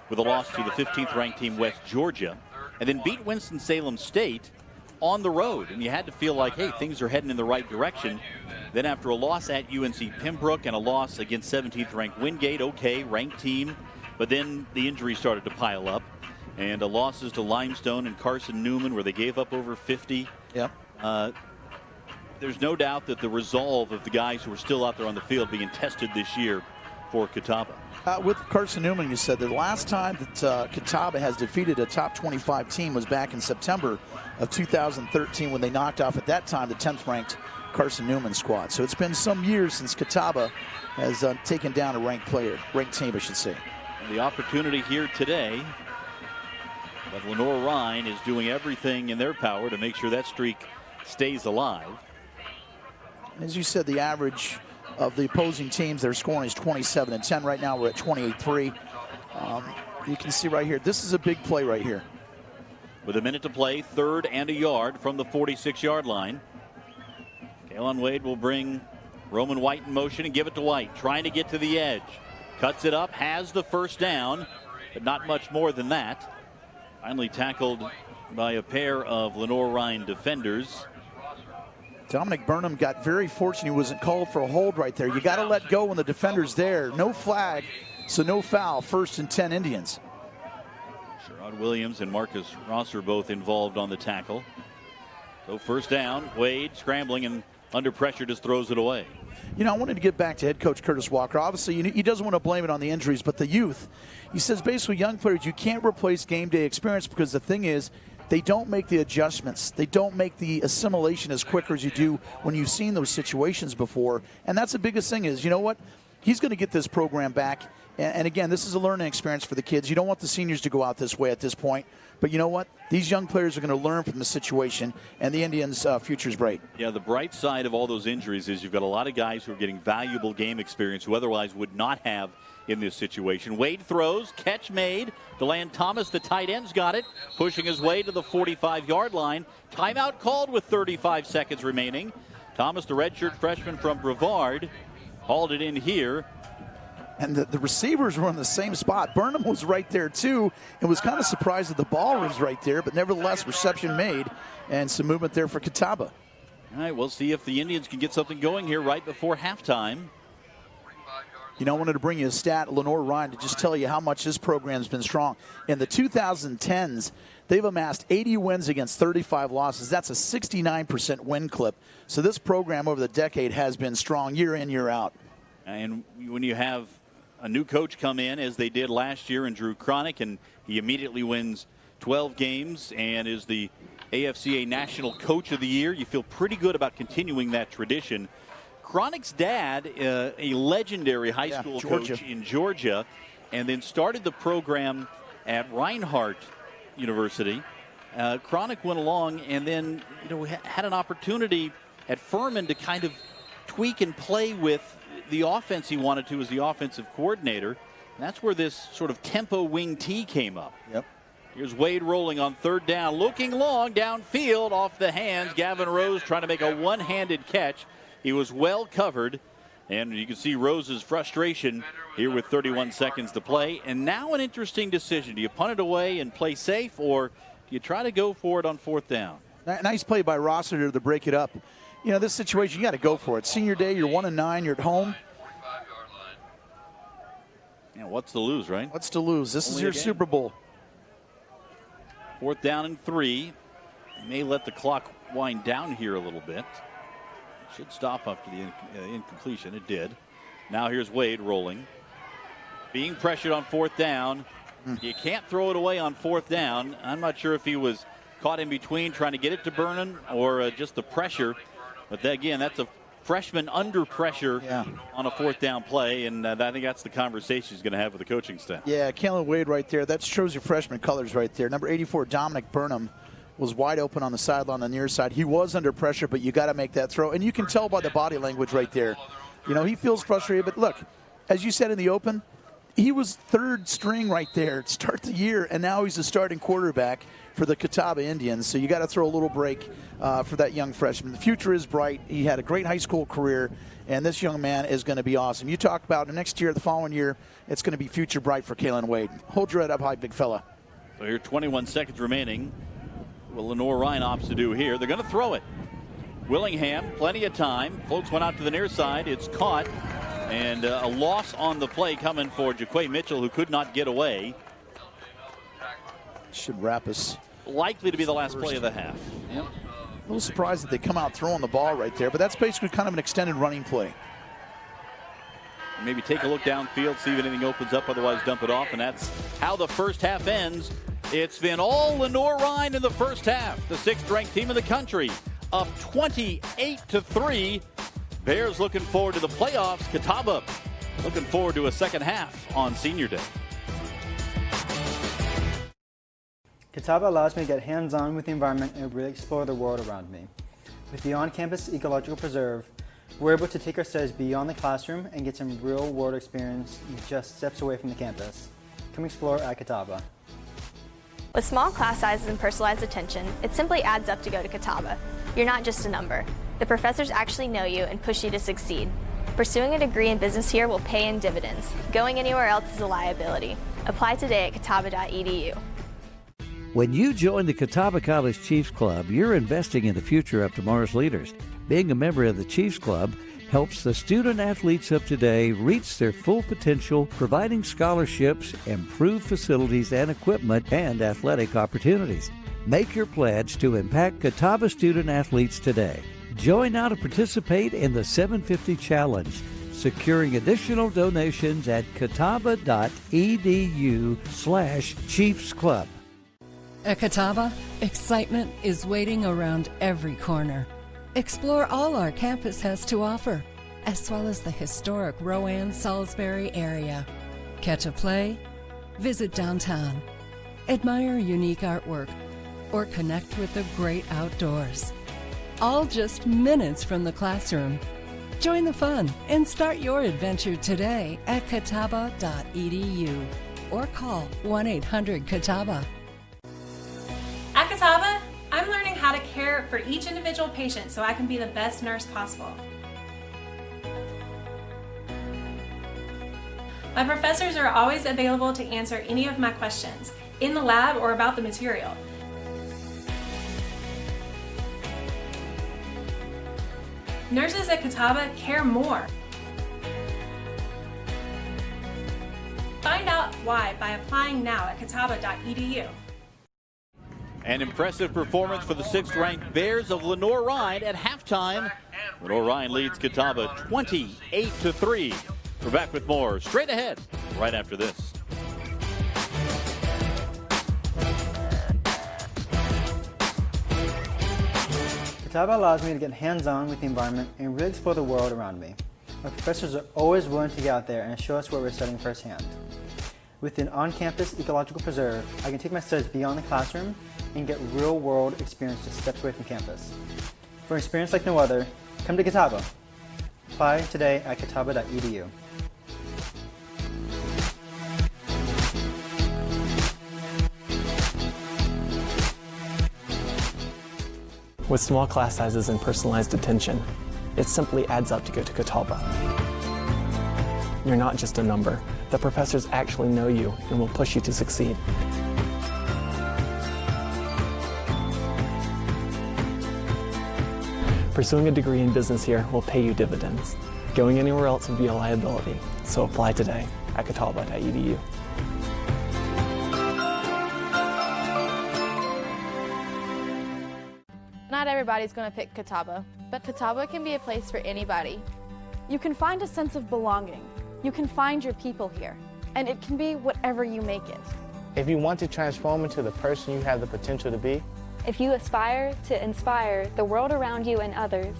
with a loss to the 15th ranked team West Georgia, and then beat Winston-Salem State on the road. And you had to feel like, hey, things are heading in the right direction. Then after a loss at UNC Pembroke and a loss against 17th ranked Wingate, okay, ranked team, but then the injuries started to pile up. And losses to Limestone and Carson Newman where they gave up over 50. Yep. There's no doubt that the resolve of the guys who are still out there on the field being tested this year for Catawba. With Carson Newman, you said the last time that Catawba has defeated a top 25 team was back in September of 2013 when they knocked off, at that time, the 10th ranked Carson Newman squad. So it's been some years since Catawba has taken down a ranked team, I should say. And the opportunity here today, but Lenoir-Rhyne is doing everything in their power to make sure that streak stays alive. As you said, the average of the opposing teams they're scoring is 27-10. Right now we're at 28-3. You can see right here, this is a big play right here. With a minute to play, 3rd and a yard from the 46-yard line. Kalen Wade will bring Roman White in motion and give it to White, trying to get to the edge. Cuts it up, has the first down, but not much more than that. Finally tackled by a pair of Lenoir-Rhyne defenders. Dominic Burnham got very fortunate. He wasn't called for a hold right there. You got to let go when the defender's there. No flag, so no foul. 1st and 10 Indians. Sherrod Williams and Marcus Ross are both involved on the tackle. So first down, Wade scrambling and under pressure just throws it away. You know, I wanted to get back to head coach Curtis Walker. Obviously, he doesn't want to blame it on the injuries, but the youth. He says basically young players, you can't replace game day experience because the thing is, they don't make the adjustments. They don't make the assimilation as quick as you do when you've seen those situations before. And that's the biggest thing is, you know what? He's going to get this program back. And again, this is a learning experience for the kids. You don't want the seniors to go out this way at this point. But you know what? These young players are going to learn from the situation, and the Indians' future is bright. Yeah, the bright side of all those injuries is you've got a lot of guys who are getting valuable game experience who otherwise would not have in this situation. Wade throws, catch made. DeLand Thomas, the tight end's got it, pushing his way to the 45-yard line. Timeout called with 35 seconds remaining. Thomas, the redshirt freshman from Brevard, hauled it in here. And the receivers were in the same spot. Burnham was right there, too, and was kind of surprised that the ball was right there. But nevertheless, reception made and some movement there for Catawba. All right, we'll see if the Indians can get something going here right before halftime. You know, I wanted to bring you a stat, Lenoir-Rhyne, to just tell you how much this program's been strong. In the 2010s, they've amassed 80 wins against 35 losses. That's a 69% win clip. So this program over the decade has been strong year in, year out. And when you have a new coach come in, as they did last year, and Drew Cronick, and he immediately wins 12 games and is the AFCA National Coach of the Year, you feel pretty good about continuing that tradition. Cronick's dad, a legendary high school coach in Georgia, and then started the program at Reinhardt University. Cronick went along and then had an opportunity at Furman to kind of tweak and play with the offense he wanted to as the offensive coordinator. And that's where this sort of tempo wing T came up. Yep. Here's Wade rolling on 3rd down, looking long downfield off the hands. Gavin Rose trying to make a one-handed catch. He was well covered, and you can see Rose's frustration here with 31 seconds to play. And now an interesting decision. Do you punt it away and play safe, or do you try to go for it on 4th down? Nice play by Rossiter to break it up. You know, this situation, you got to go for it. Senior day, you're 1-9, you're at home. Yeah, what's to lose, right? What's to lose? This is your Super Bowl. 4th down and 3. They may let the clock wind down here a little bit. Should stop up to the incompletion. It did. Now here's Wade rolling. Being pressured on 4th down. You can't throw it away on 4th down. I'm not sure if he was caught in between trying to get it to Burnham or just the pressure. But again, that's a freshman under pressure on a fourth down play, and I think that's the conversation he's going to have with the coaching staff. Yeah, Kalen Wade right there. That shows your freshman colors right there. Number 84, Dominic Burnham, was wide open on the sideline on the near side. He was under pressure, but you got to make that throw. And you can tell by the body language right there. You know, he feels frustrated. But look, as you said in the open, he was third string right there to start the year, and now he's a starting quarterback for the Catawba Indians. So you got to throw a little break for that young freshman. The future is bright. He had a great high school career, and this young man is going to be awesome. You talk about next year, the following year, it's going to be future bright for Kalen Wade. Hold your head up high, big fella. So here, 21 seconds remaining. What Lenoir-Rhyne opts to do here. They're going to throw it. Willingham, plenty of time. Folks went out to the near side. It's caught. And a loss on the play coming for Jaquay Mitchell, who could not get away. Should wrap us. Likely to be the last play of the half. Yep. A little surprised that they come out throwing the ball right there, but that's basically kind of an extended running play. Maybe take a look downfield, see if anything opens up, otherwise dump it off, and that's how the first half ends. It's been all Lenoir-Rhyne in the first half. The 6th-ranked team in the country up 28-3. Bears looking forward to the playoffs. Catawba looking forward to a second half on Senior Day. Catawba allows me to get hands-on with the environment and really explore the world around me. With the on-campus ecological preserve, we're able to take our studies beyond the classroom and get some real-world experience just steps away from the campus. Come explore at Catawba. With small class sizes and personalized attention, it simply adds up to go to Catawba. You're not just a number. The professors actually know you and push you to succeed. Pursuing a degree in business here will pay in dividends. Going anywhere else is a liability. Apply today at catawba.edu. When you join the Catawba College Chiefs Club, you're investing in the future of tomorrow's leaders. Being a member of the Chiefs Club helps the student athletes of today reach their full potential, providing scholarships, improved facilities and equipment, and athletic opportunities. Make your pledge to impact Catawba student athletes today. Join now to participate in the 750 Challenge, securing additional donations at catawba.edu/Chiefs Club. At Catawba, excitement is waiting around every corner. Explore all our campus has to offer, as well as the historic Rowan-Salisbury area. Catch a play, visit downtown, admire unique artwork, or connect with the great outdoors. All just minutes from the classroom. Join the fun and start your adventure today at catawba.edu or call 1-800-CATAWBA. At Catawba, I'm learning how to care for each individual patient so I can be the best nurse possible. My professors are always available to answer any of my questions, in the lab or about the material. Nurses at Catawba care more. Find out why by applying now at catawba.edu. An impressive performance for the 6th-ranked Bears of Lenoir-Rhyne at halftime. Lenoir-Rhyne leads Catawba 28-3. We're back with more straight ahead right after this. Catawba allows me to get hands-on with the environment and really explore the world around me. Our professors are always willing to get out there and show us what we're studying firsthand. With an on-campus ecological preserve, I can take my studies beyond the classroom and get real-world experience just steps away from campus. For an experience like no other, come to Catawba. Apply today at catawba.edu. With small class sizes and personalized attention, it simply adds up to go to Catawba. You're not just a number. The professors actually know you and will push you to succeed. Pursuing a degree in business here will pay you dividends. Going anywhere else would be a liability, so apply today at catawba.edu. Not everybody's going to pick Catawba, but Catawba can be a place for anybody. You can find a sense of belonging. You can find your people here, and it can be whatever you make it. If you want to transform into the person you have the potential to be, if you aspire to inspire the world around you and others,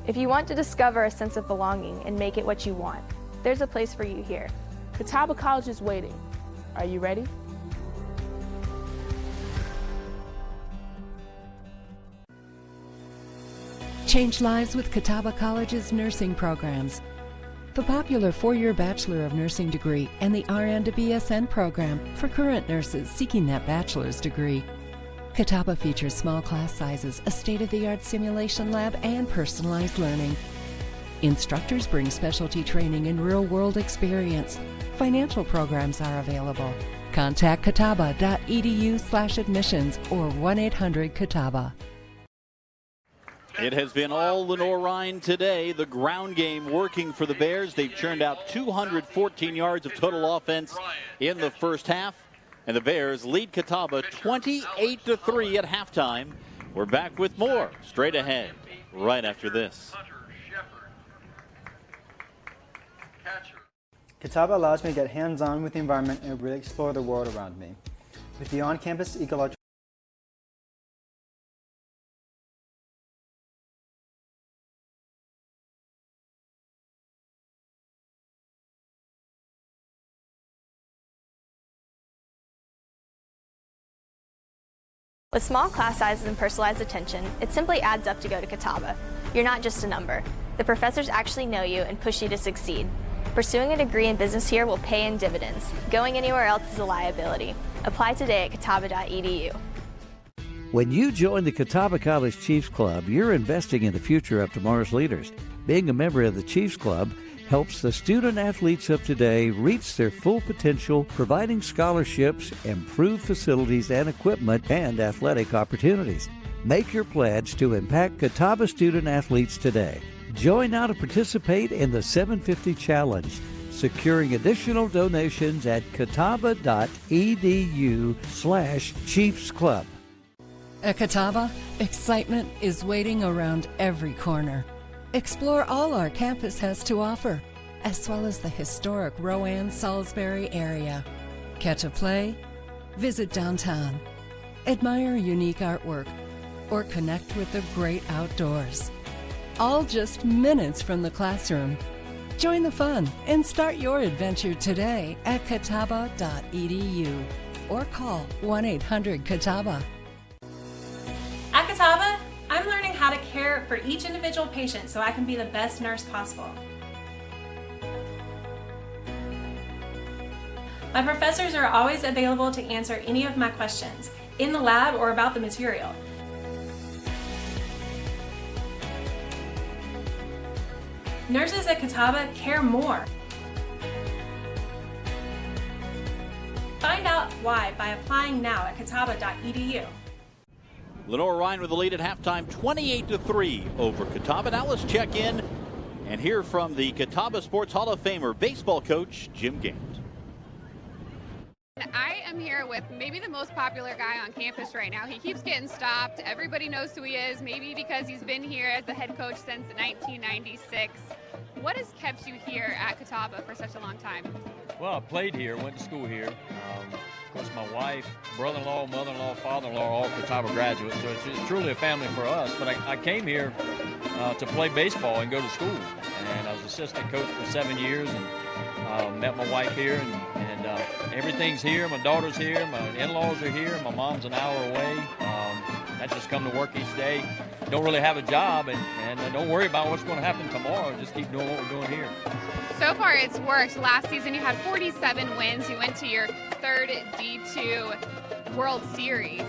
If you want to discover a sense of belonging and make it what you want, there's a place for you here. Catawba College is waiting. Are you ready? Change lives with Catawba College's nursing programs. The popular 4-year Bachelor of Nursing degree and the RN to BSN program for current nurses seeking that bachelor's degree. Catawba features small class sizes, a state-of-the-art simulation lab, and personalized learning. Instructors bring specialty training and real-world experience. Financial programs are available. Contact catawba.edu/admissions or 1-800-CATAWBA. It has been all Lenoir-Rhyne today. The ground game working for the Bears. They've churned out 214 yards of total offense in the first half. And the Bears lead Catawba 28-3 at halftime. We're back with more straight ahead right after this. Catawba allows me to get hands-on with the environment and really explore the world around me. With the on-campus ecological With small class sizes and personalized attention, it simply adds up to go to Catawba. You're not just a number. The professors actually know you and push you to succeed. Pursuing a degree in business here will pay in dividends. Going anywhere else is a liability. Apply today at catawba.edu. When you join the Catawba College Chiefs Club, you're investing in the future of tomorrow's leaders. Being a member of the Chiefs Club helps the student athletes of today reach their full potential, providing scholarships, improved facilities and equipment, and athletic opportunities. Make your pledge to impact Catawba student athletes today. Join now to participate in the 750 Challenge, securing additional donations at catawba.edu/Chiefs Club. At Catawba, excitement is waiting around every corner. Explore all our campus has to offer, as well as the historic Rowan-Salisbury area. Catch a play, visit downtown, admire unique artwork, or connect with the great outdoors. All just minutes from the classroom. Join the fun and start your adventure today at catawba.edu or call 1-800-CATAWBA. At Catawba, I'm learning how to care for each individual patient so I can be the best nurse possible. My professors are always available to answer any of my questions, in the lab or about the material. Nurses at Catawba care more. Find out why by applying now at catawba.edu. Lenoir-Rhyne with the lead at halftime, 28-3 over Catawba. Now let's check in and hear from the Catawba Sports Hall of Famer baseball coach Jim Gant. I am here with maybe the most popular guy on campus right now. He keeps getting stopped. Everybody knows who he is, maybe because he's been here as the head coach since 1996. What has kept you here at Catawba for such a long time? Well, I played here, went to school here. Of course, my wife, brother-in-law, mother-in-law, father-in-law are all Catawba graduates, so it's truly a family for us. But I came here to play baseball and go to school. And I was assistant coach for 7 years and met my wife here. And everything's here. My daughter's here. My in-laws are here. My mom's an hour away. I just come to work each day. Don't really have a job, and don't worry about what's going to happen tomorrow. Just keep doing what we're doing here. So far, it's worked. Last season, you had 47 wins. You went to your third D2 World Series.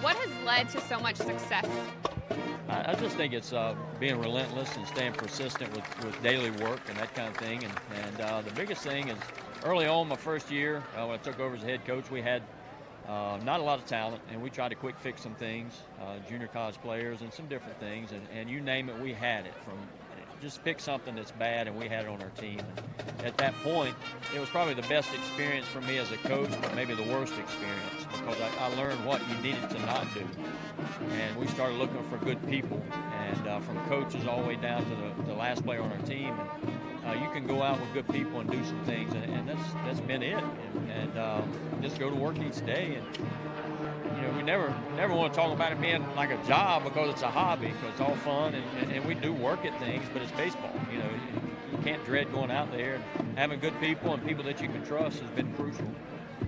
What has led to so much success? I just think it's being relentless and staying persistent with daily work and that kind of thing. And the biggest thing is early on my first year, when I took over as a head coach, we had not a lot of talent, and we tried to quick fix some things, junior college players and some different things, and you name it, we had it. From just pick something that's bad, and we had it on our team. And at that point, it was probably the best experience for me as a coach, but maybe the worst experience, because I learned what you needed to not do. And we started looking for good people, and from coaches all the way down to the last player on our team. And you can go out with good people and do some things, and that's been it. And just go to work each day. And we never want to talk about it being like a job because it's a hobby, because it's all fun, and we do work at things, but it's baseball. You know, you can't dread going out there, and having good people and people that you can trust has been crucial.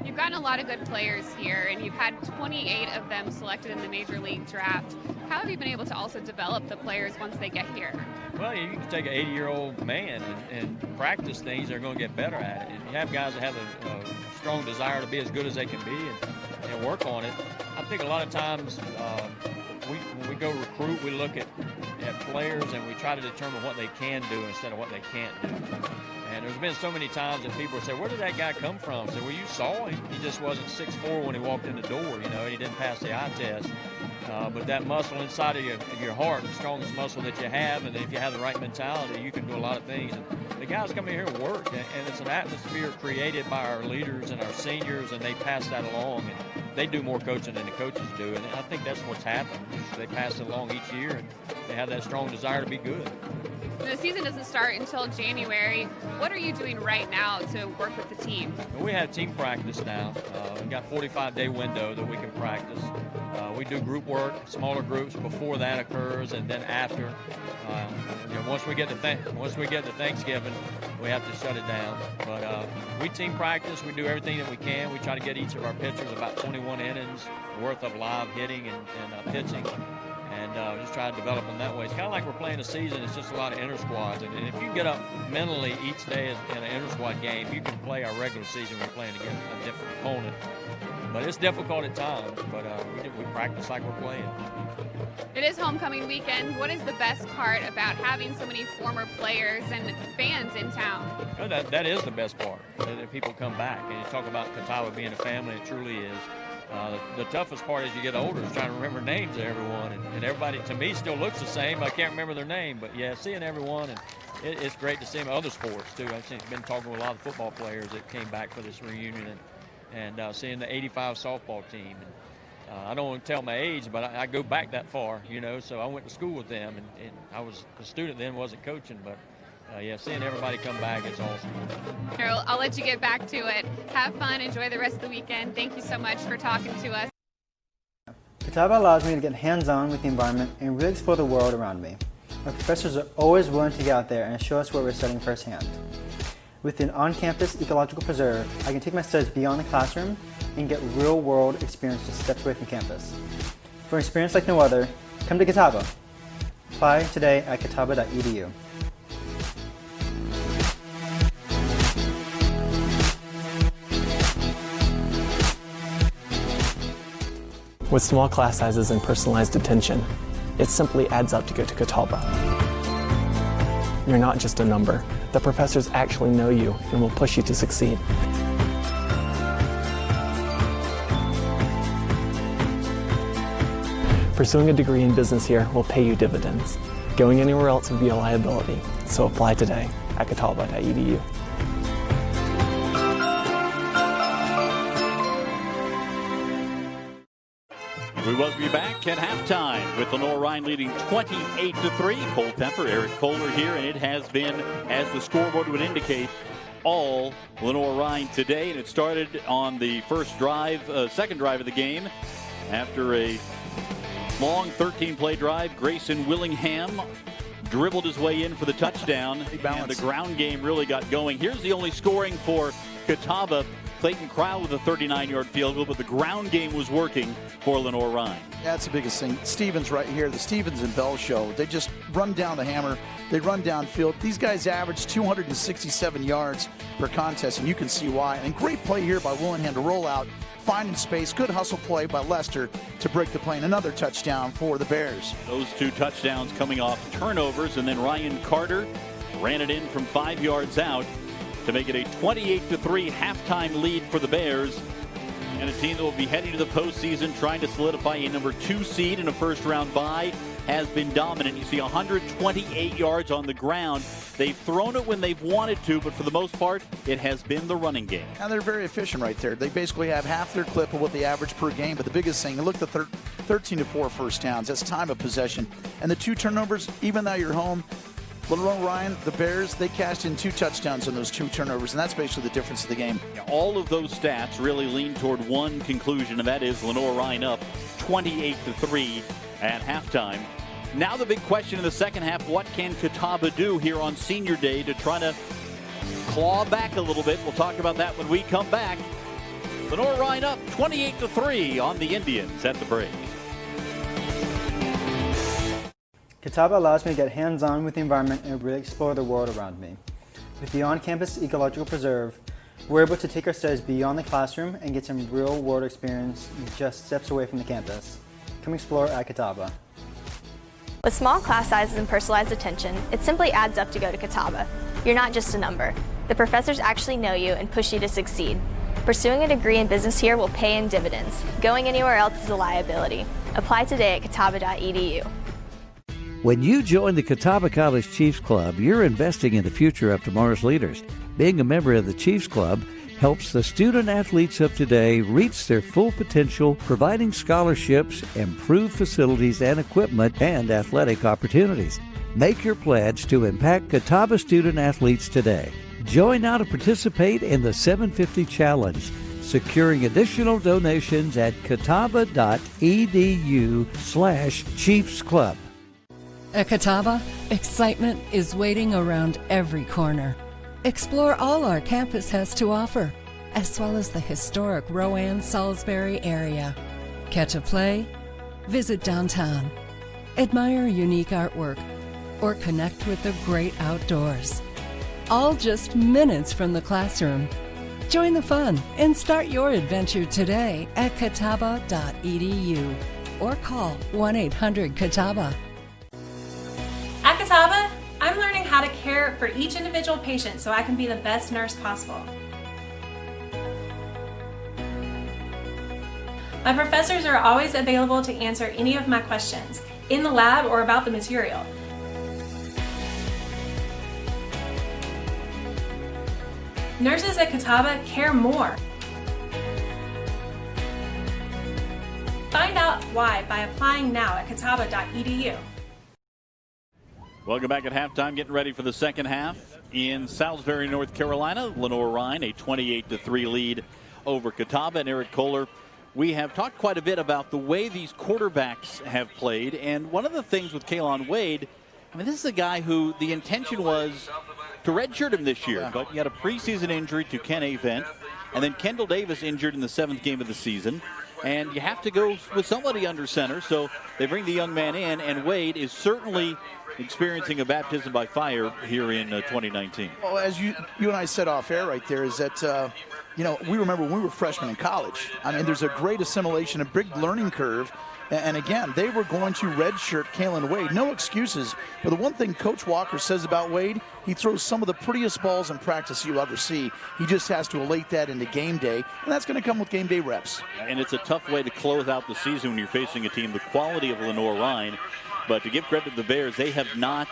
You've gotten a lot of good players here, and you've had 28 of them selected in the Major League Draft. How have you been able to also develop the players once they get here? Well, you can take an 80-year-old man and practice things, they're going to get better at it. And you have guys that have a strong desire to be as good as they can be and work on it. I think a lot of times when we go recruit, we look at players and we try to determine what they can do instead of what they can't do. And there's been so many times that people say, where did that guy come from? I said, well, you saw him. He just wasn't 6'4" when he walked in the door, you know, and he didn't pass the eye test. But that muscle inside of your heart, the strongest muscle that you have, and if you have the right mentality, you can do a lot of things. And the guys come in here and work, and it's an atmosphere created by our leaders and our seniors, and they pass that along. And they do more coaching than the coaches do, and I think that's what's happened. They pass it along each year, and they have that strong desire to be good. The season doesn't start until January. What are you doing right now to work with the team? We have team practice now. We've got a 45-day window that we can practice. We do group work, smaller groups before that occurs, and then after. Once we get to Thanksgiving, we have to shut it down. But we team practice. We do everything that we can. We try to get each of our pitchers about 21 innings worth of live hitting and pitching. And just try to develop them that way. It's kind of like we're playing a season. It's just a lot of inter-squads. And if you get up mentally each day in an inter-squad game, you can play our regular season when we're playing against a different opponent. But it's difficult at times, but we practice like we're playing. It is homecoming weekend. What is the best part about having so many former players and fans in town? Well, that is the best part, that people come back. And you talk about Catawba being a family, it truly is. The toughest part as you get older is trying to remember names of everyone, and everybody to me still looks the same. I can't remember their name, but yeah, seeing everyone, and it's great to see them in other sports too. I've been talking with a lot of football players that came back for this reunion, and seeing the '85 softball team. And I don't want to tell my age, but I go back that far, you know. So I went to school with them, and I was a student then, wasn't coaching, but. Yeah, seeing everybody come back is awesome. Harold, I'll let you get back to it. Have fun. Enjoy the rest of the weekend. Thank you so much for talking to us. Catawba allows me to get hands-on with the environment and really explore the world around me. Our professors are always willing to get out there and show us what we're studying firsthand. With an on-campus ecological preserve, I can take my studies beyond the classroom and get real-world experience just steps away from campus. For an experience like no other, come to Catawba. Apply today at catawba.edu. With small class sizes and personalized attention, it simply adds up to go to Catawba. You're not just a number. The professors actually know you and will push you to succeed. Pursuing a degree in business here will pay you dividends. Going anywhere else would be a liability, so apply today at catawba.edu. We welcome you back at halftime with Lenoir-Rhyne leading 28-3. Cole Pepper, Eric Kohler here, and it has been, as the scoreboard would indicate, all Lenoir-Rhyne today. And it started on the second drive of the game. After a long 13-play drive, Grayson Willingham dribbled his way in for the touchdown. And the ground game really got going. Here's the only scoring for Catawba. Clayton Crowell with a 39-yard field goal, but the ground game was working for Lenoir-Rhyne. That's the biggest thing. Stevens right here, the Stevens and Bell show. They just run down the hammer. They run downfield. These guys average 267 yards per contest, and you can see why. And great play here by Willingham to roll out, finding space. Good hustle play by Lester to break the play. And another touchdown for the Bears. Those two touchdowns coming off turnovers, and then Ryan Carter ran it in from 5 yards out to make it a 28-3 halftime lead for the Bears. And a team that will be heading to the postseason trying to solidify a number 2 seed in a first-round bye has been dominant. You see 128 yards on the ground. They've thrown it when they've wanted to, but for the most part, it has been the running game. And they're very efficient right there. They basically have half their clip of what they average per game, but the biggest thing, look at the 13-4 first downs. That's time of possession. And the 2 turnovers, even though you're home, Lenoir-Rhyne, the Bears, they cashed in 2 touchdowns on those 2 turnovers, and that's basically the difference of the game. All of those stats really lean toward one conclusion, and that is Lenoir-Rhyne up 28-3 at halftime. Now the big question in the second half, what can Catawba do here on Senior Day to try to claw back a little bit? We'll talk about that when we come back. Lenoir-Rhyne up 28-3 on the Indians at the break. Catawba allows me to get hands-on with the environment and really explore the world around me. With the on-campus ecological preserve, we're able to take our studies beyond the classroom and get some real-world experience just steps away from the campus. Come explore at Catawba. With small class sizes and personalized attention, it simply adds up to go to Catawba. You're not just a number. The professors actually know you and push you to succeed. Pursuing a degree in business here will pay in dividends. Going anywhere else is a liability. Apply today at catawba.edu. When you join the Catawba College Chiefs Club, you're investing in the future of tomorrow's leaders. Being a member of the Chiefs Club helps the student athletes of today reach their full potential, providing scholarships, improved facilities and equipment, and athletic opportunities. Make your pledge to impact Catawba student athletes today. Join now to participate in the 750 Challenge, securing additional donations at catawba.edu/Chiefs Club. At Catawba, excitement is waiting around every corner. Explore all our campus has to offer, as well as the historic Rowan-Salisbury area. Catch a play, visit downtown, admire unique artwork, or connect with the great outdoors. All just minutes from the classroom. Join the fun and start your adventure today at catawba.edu or call 1-800-CATAWBA. At Catawba, I'm learning how to care for each individual patient so I can be the best nurse possible. My professors are always available to answer any of my questions, in the lab or about the material. Nurses at Catawba care more. Find out why by applying now at catawba.edu. Welcome back at halftime. Getting ready for the second half in Salisbury, North Carolina. Lenoir-Rhyne, a 28-3 lead over Catawba. And Eric Kohler, we have talked quite a bit about the way these quarterbacks have played. And one of the things with Kaylon Wade, I mean, this is a guy who the intention was to redshirt him this year. But he had a preseason injury to Ken Avent. And then Kendall Davis injured in the 7th game of the season. And you have to go with somebody under center. So they bring the young man in. And Wade is certainly experiencing a baptism by fire here in 2019. Well, as you and I said off air right there, is that, we remember when we were freshmen in college. I mean, there's a great assimilation, a big learning curve. And again, they were going to redshirt Kaylon Wade. No excuses. But the one thing Coach Walker says about Wade, he throws some of the prettiest balls in practice you'll ever see. He just has to elate that into game day, and that's going to come with game day reps. And it's a tough way to close out the season when you're facing a team the quality of Lenoir-Rhyne. But to give credit to the Bears, they have not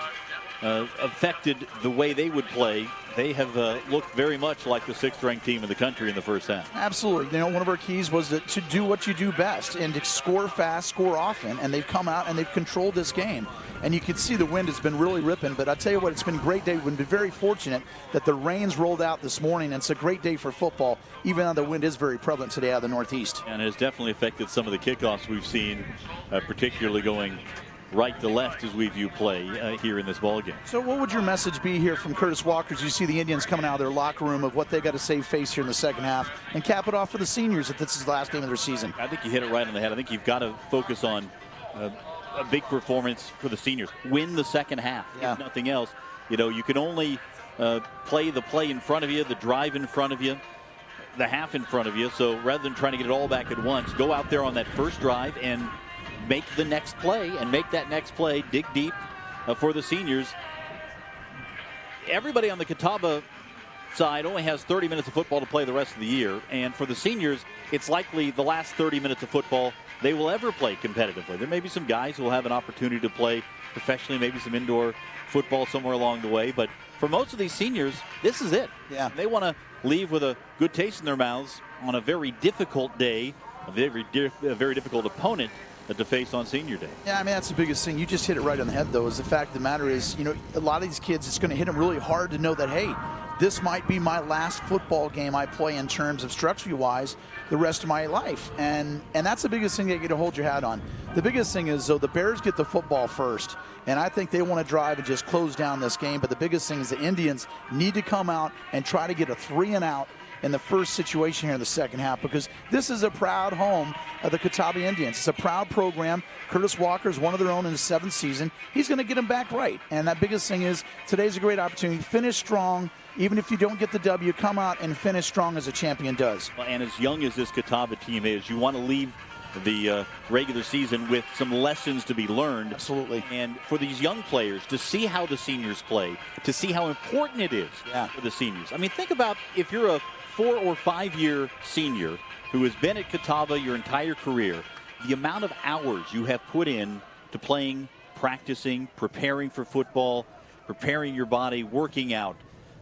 affected the way they would play. They have looked very much like the 6th-ranked team in the country in the first half. Absolutely. One of our keys was to do what you do best and to score fast, score often, and they've come out and they've controlled this game. And you can see the wind has been really ripping, but I'll tell you what, it's been a great day. We've been very fortunate that the rains rolled out this morning, and it's a great day for football, even though the wind is very prevalent today out of the northeast. And it has definitely affected some of the kickoffs we've seen, particularly going right to left as we view play here in this ballgame. So what would your message be here from Curtis Walker as you see the Indians coming out of their locker room of what they got to save face here in the second half and cap it off for the seniors if this is the last game of their season? I think you hit it right on the head. I think you've got to focus on a big performance for the seniors. Win the second half, if nothing else. You can only play the play in front of you, the drive in front of you, the half in front of you. So rather than trying to get it all back at once, go out there on that first drive and make the next play, and make that next play, dig deep for the seniors. Everybody on the Catawba side only has 30 minutes of football to play the rest of the year, and for the seniors, it's likely the last 30 minutes of football they will ever play competitively. There may be some guys who will have an opportunity to play professionally, maybe some indoor football somewhere along the way, but for most of these seniors, this is it. Yeah. They want to leave with a good taste in their mouths on a very difficult day, a very difficult opponent to face on senior day. Yeah, I mean, that's the biggest thing. You just hit it right on the head, though, is the fact of the matter is, a lot of these kids, it's going to hit them really hard to know that, hey, this might be my last football game I play in terms of structure-wise the rest of my life. And that's the biggest thing that you get to hold your hat on. The biggest thing is, though, the Bears get the football first. And I think they want to drive and just close down this game. But the biggest thing is the Indians need to come out and try to get a 3-and-out in the first situation here in the second half, because this is a proud home of the Catawba Indians. It's a proud program. Curtis Walker is one of their own in his 7th season. He's going to get them back right. And that biggest thing is today's a great opportunity. Finish strong. Even if you don't get the W, come out and finish strong as a champion does. Well, and as young as this Catawba team is, you want to leave the regular season with some lessons to be learned. Absolutely. And for these young players to see how the seniors play, to see how important it is for the seniors. I mean, think about if you're a 4 or 5 year senior who has been at Catawba your entire career, the amount of hours you have put in to playing, practicing, preparing for football, preparing your body, working out,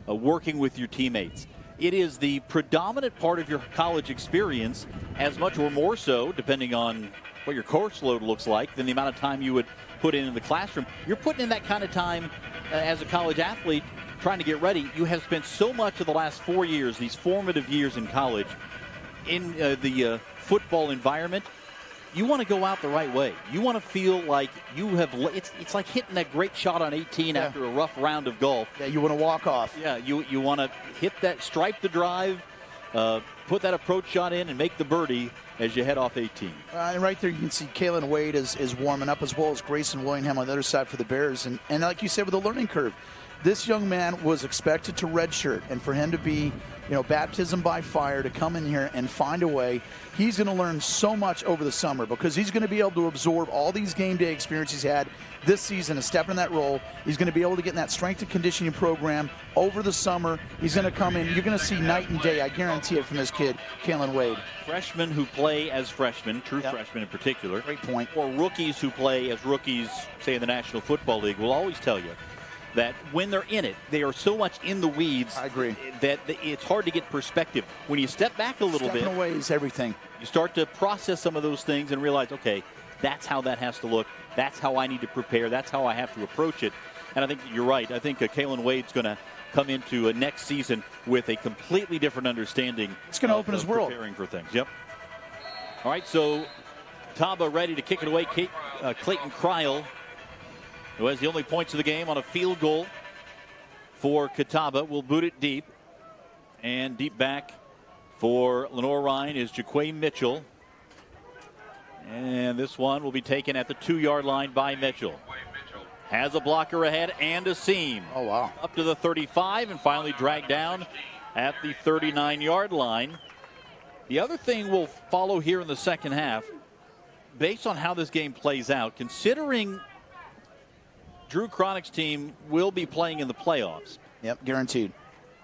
working with your teammates. It is the predominant part of your college experience, as much or more so, depending on what your course load looks like, than the amount of time you would put in the classroom. You're putting in that kind of time as a college athlete trying to get ready. You have spent so much of the last 4 years, these formative years in college, in the football environment. You want to go out the right way. You want to feel like you have. It's like hitting that great shot on 18 after a rough round of golf. Yeah, you want to walk off. Yeah, you want to hit that, stripe the drive, put that approach shot in, and make the birdie as you head off 18. And right there you can see Kalen Wade is warming up, as well as Grayson Willingham on the other side for the Bears. And like you said, with the learning curve, this young man was expected to redshirt, and for him to be, baptism by fire, to come in here and find a way, he's going to learn so much over the summer, because he's going to be able to absorb all these game day experiences he's had this season and step in that role. He's going to be able to get in that strength and conditioning program over the summer. He's going to come in. You're going to see night and day, I guarantee it, from this kid, Kalen Wade. Freshmen who play as freshmen, true freshmen in particular. Great point. Or rookies who play as rookies, say in the National Football League, will always tell you that when they're in it, they are so much in the weeds. I agree. That it's hard to get perspective. When you step back a little bit, stepping away is everything. You start to process some of those things and realize, okay, that's how that has to look. That's how I need to prepare. That's how I have to approach it. And I think you're right. I think Kalen Wade's going to come into next season with a completely different understanding. It's going to open his world. Preparing for things. Yep. All right, so Catawba ready to kick it away. Clayton Kryl, who has the only points of the game on a field goal for Catawba, will boot it deep. And deep back for Lenoir-Rhyne is Jaquay Mitchell. And this one will be taken at the 2-yard line by Mitchell. Has a blocker ahead and a seam. Oh, wow. Up to the 35 and finally dragged down at the 39-yard line. The other thing we'll follow here in the second half, based on how this game plays out, considering Drew Cronick's team will be playing in the playoffs. Yep, guaranteed.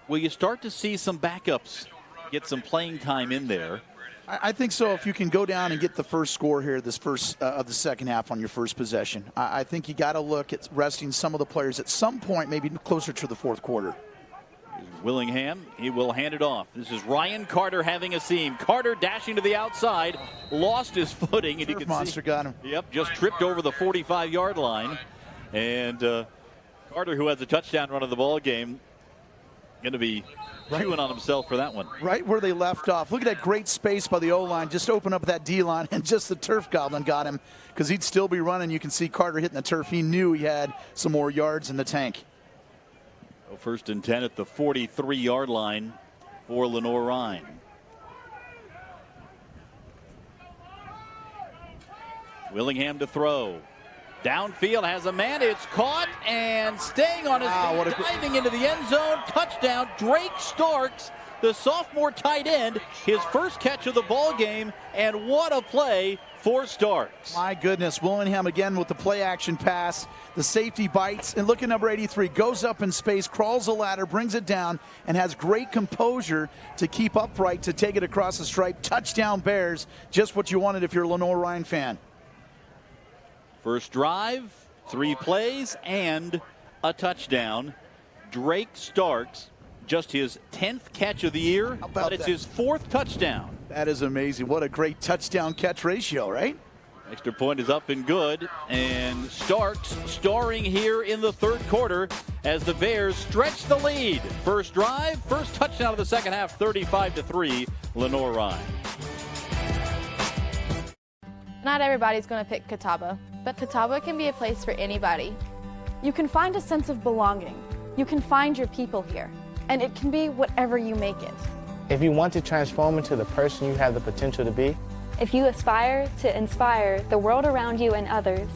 Will you start to see some backups get some playing time in there? I think so. If you can go down and get the first score here, this first of the second half on your first possession, I think you got to look at resting some of the players at some point, maybe closer to the fourth quarter. Willingham, he will hand it off. This is Ryan Carter having a seam. Carter dashing to the outside, lost his footing, and you can monster got him. Yep, just tripped over the 45-yard line. And Carter, who has a touchdown run of the ball game, going to be chewing on himself for that one. Right where they left off. Look at that great space by the O-line. Just open up that D-line, and just the turf goblin got him, because he'd still be running. You can see Carter hitting the turf. He knew he had some more yards in the tank. So 1st and 10 at the 43-yard line for Lenoir-Rhyne. Willingham to throw. Downfield, has a man. It's caught and staying on his feet, diving into the end zone. Touchdown, Drake Starks, the sophomore tight end, his first catch of the ball game, and what a play for Starks. My goodness, Willingham again with the play action pass. The safety bites, and look at number 83, goes up in space, crawls the ladder, brings it down, and has great composure to keep upright to take it across the stripe. Touchdown Bears, just what you wanted if you're a Lenoir-Rhyne fan. First drive, 3 plays, and a touchdown. Drake Starks, just his 10th catch of the year, but it's his 4th touchdown. That is amazing. What a great touchdown catch ratio, right? Extra point is up and good, and Starks starring here in the third quarter as the Bears stretch the lead. First drive, first touchdown of the second half, 35-3, Lenoir-Rhyne. Not everybody's going to pick Catawba, but Catawba can be a place for anybody. You can find a sense of belonging. You can find your people here, and it can be whatever you make it. If you want to transform into the person you have the potential to be, if you aspire to inspire the world around you and others,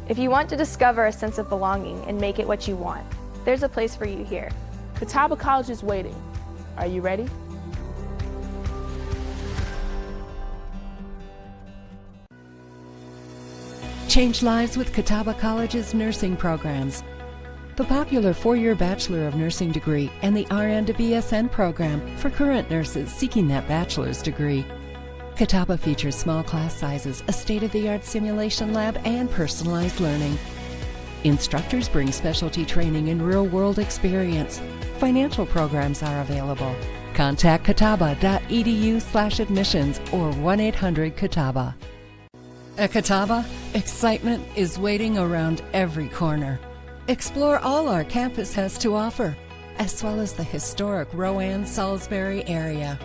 if you want to discover a sense of belonging and make it what you want, there's a place for you here. Catawba College is waiting. Are you ready? Change lives with Catawba College's nursing programs. The popular 4-year Bachelor of Nursing degree and the RN to BSN program for current nurses seeking that bachelor's degree. Catawba features small class sizes, a state-of-the-art simulation lab, and personalized learning. Instructors bring specialty training and real-world experience. Financial programs are available. Contact catawba.edu/admissions or 1-800-CATAWBA. At Catawba, excitement is waiting around every corner. Explore all our campus has to offer, as well as the historic Rowan-Salisbury area.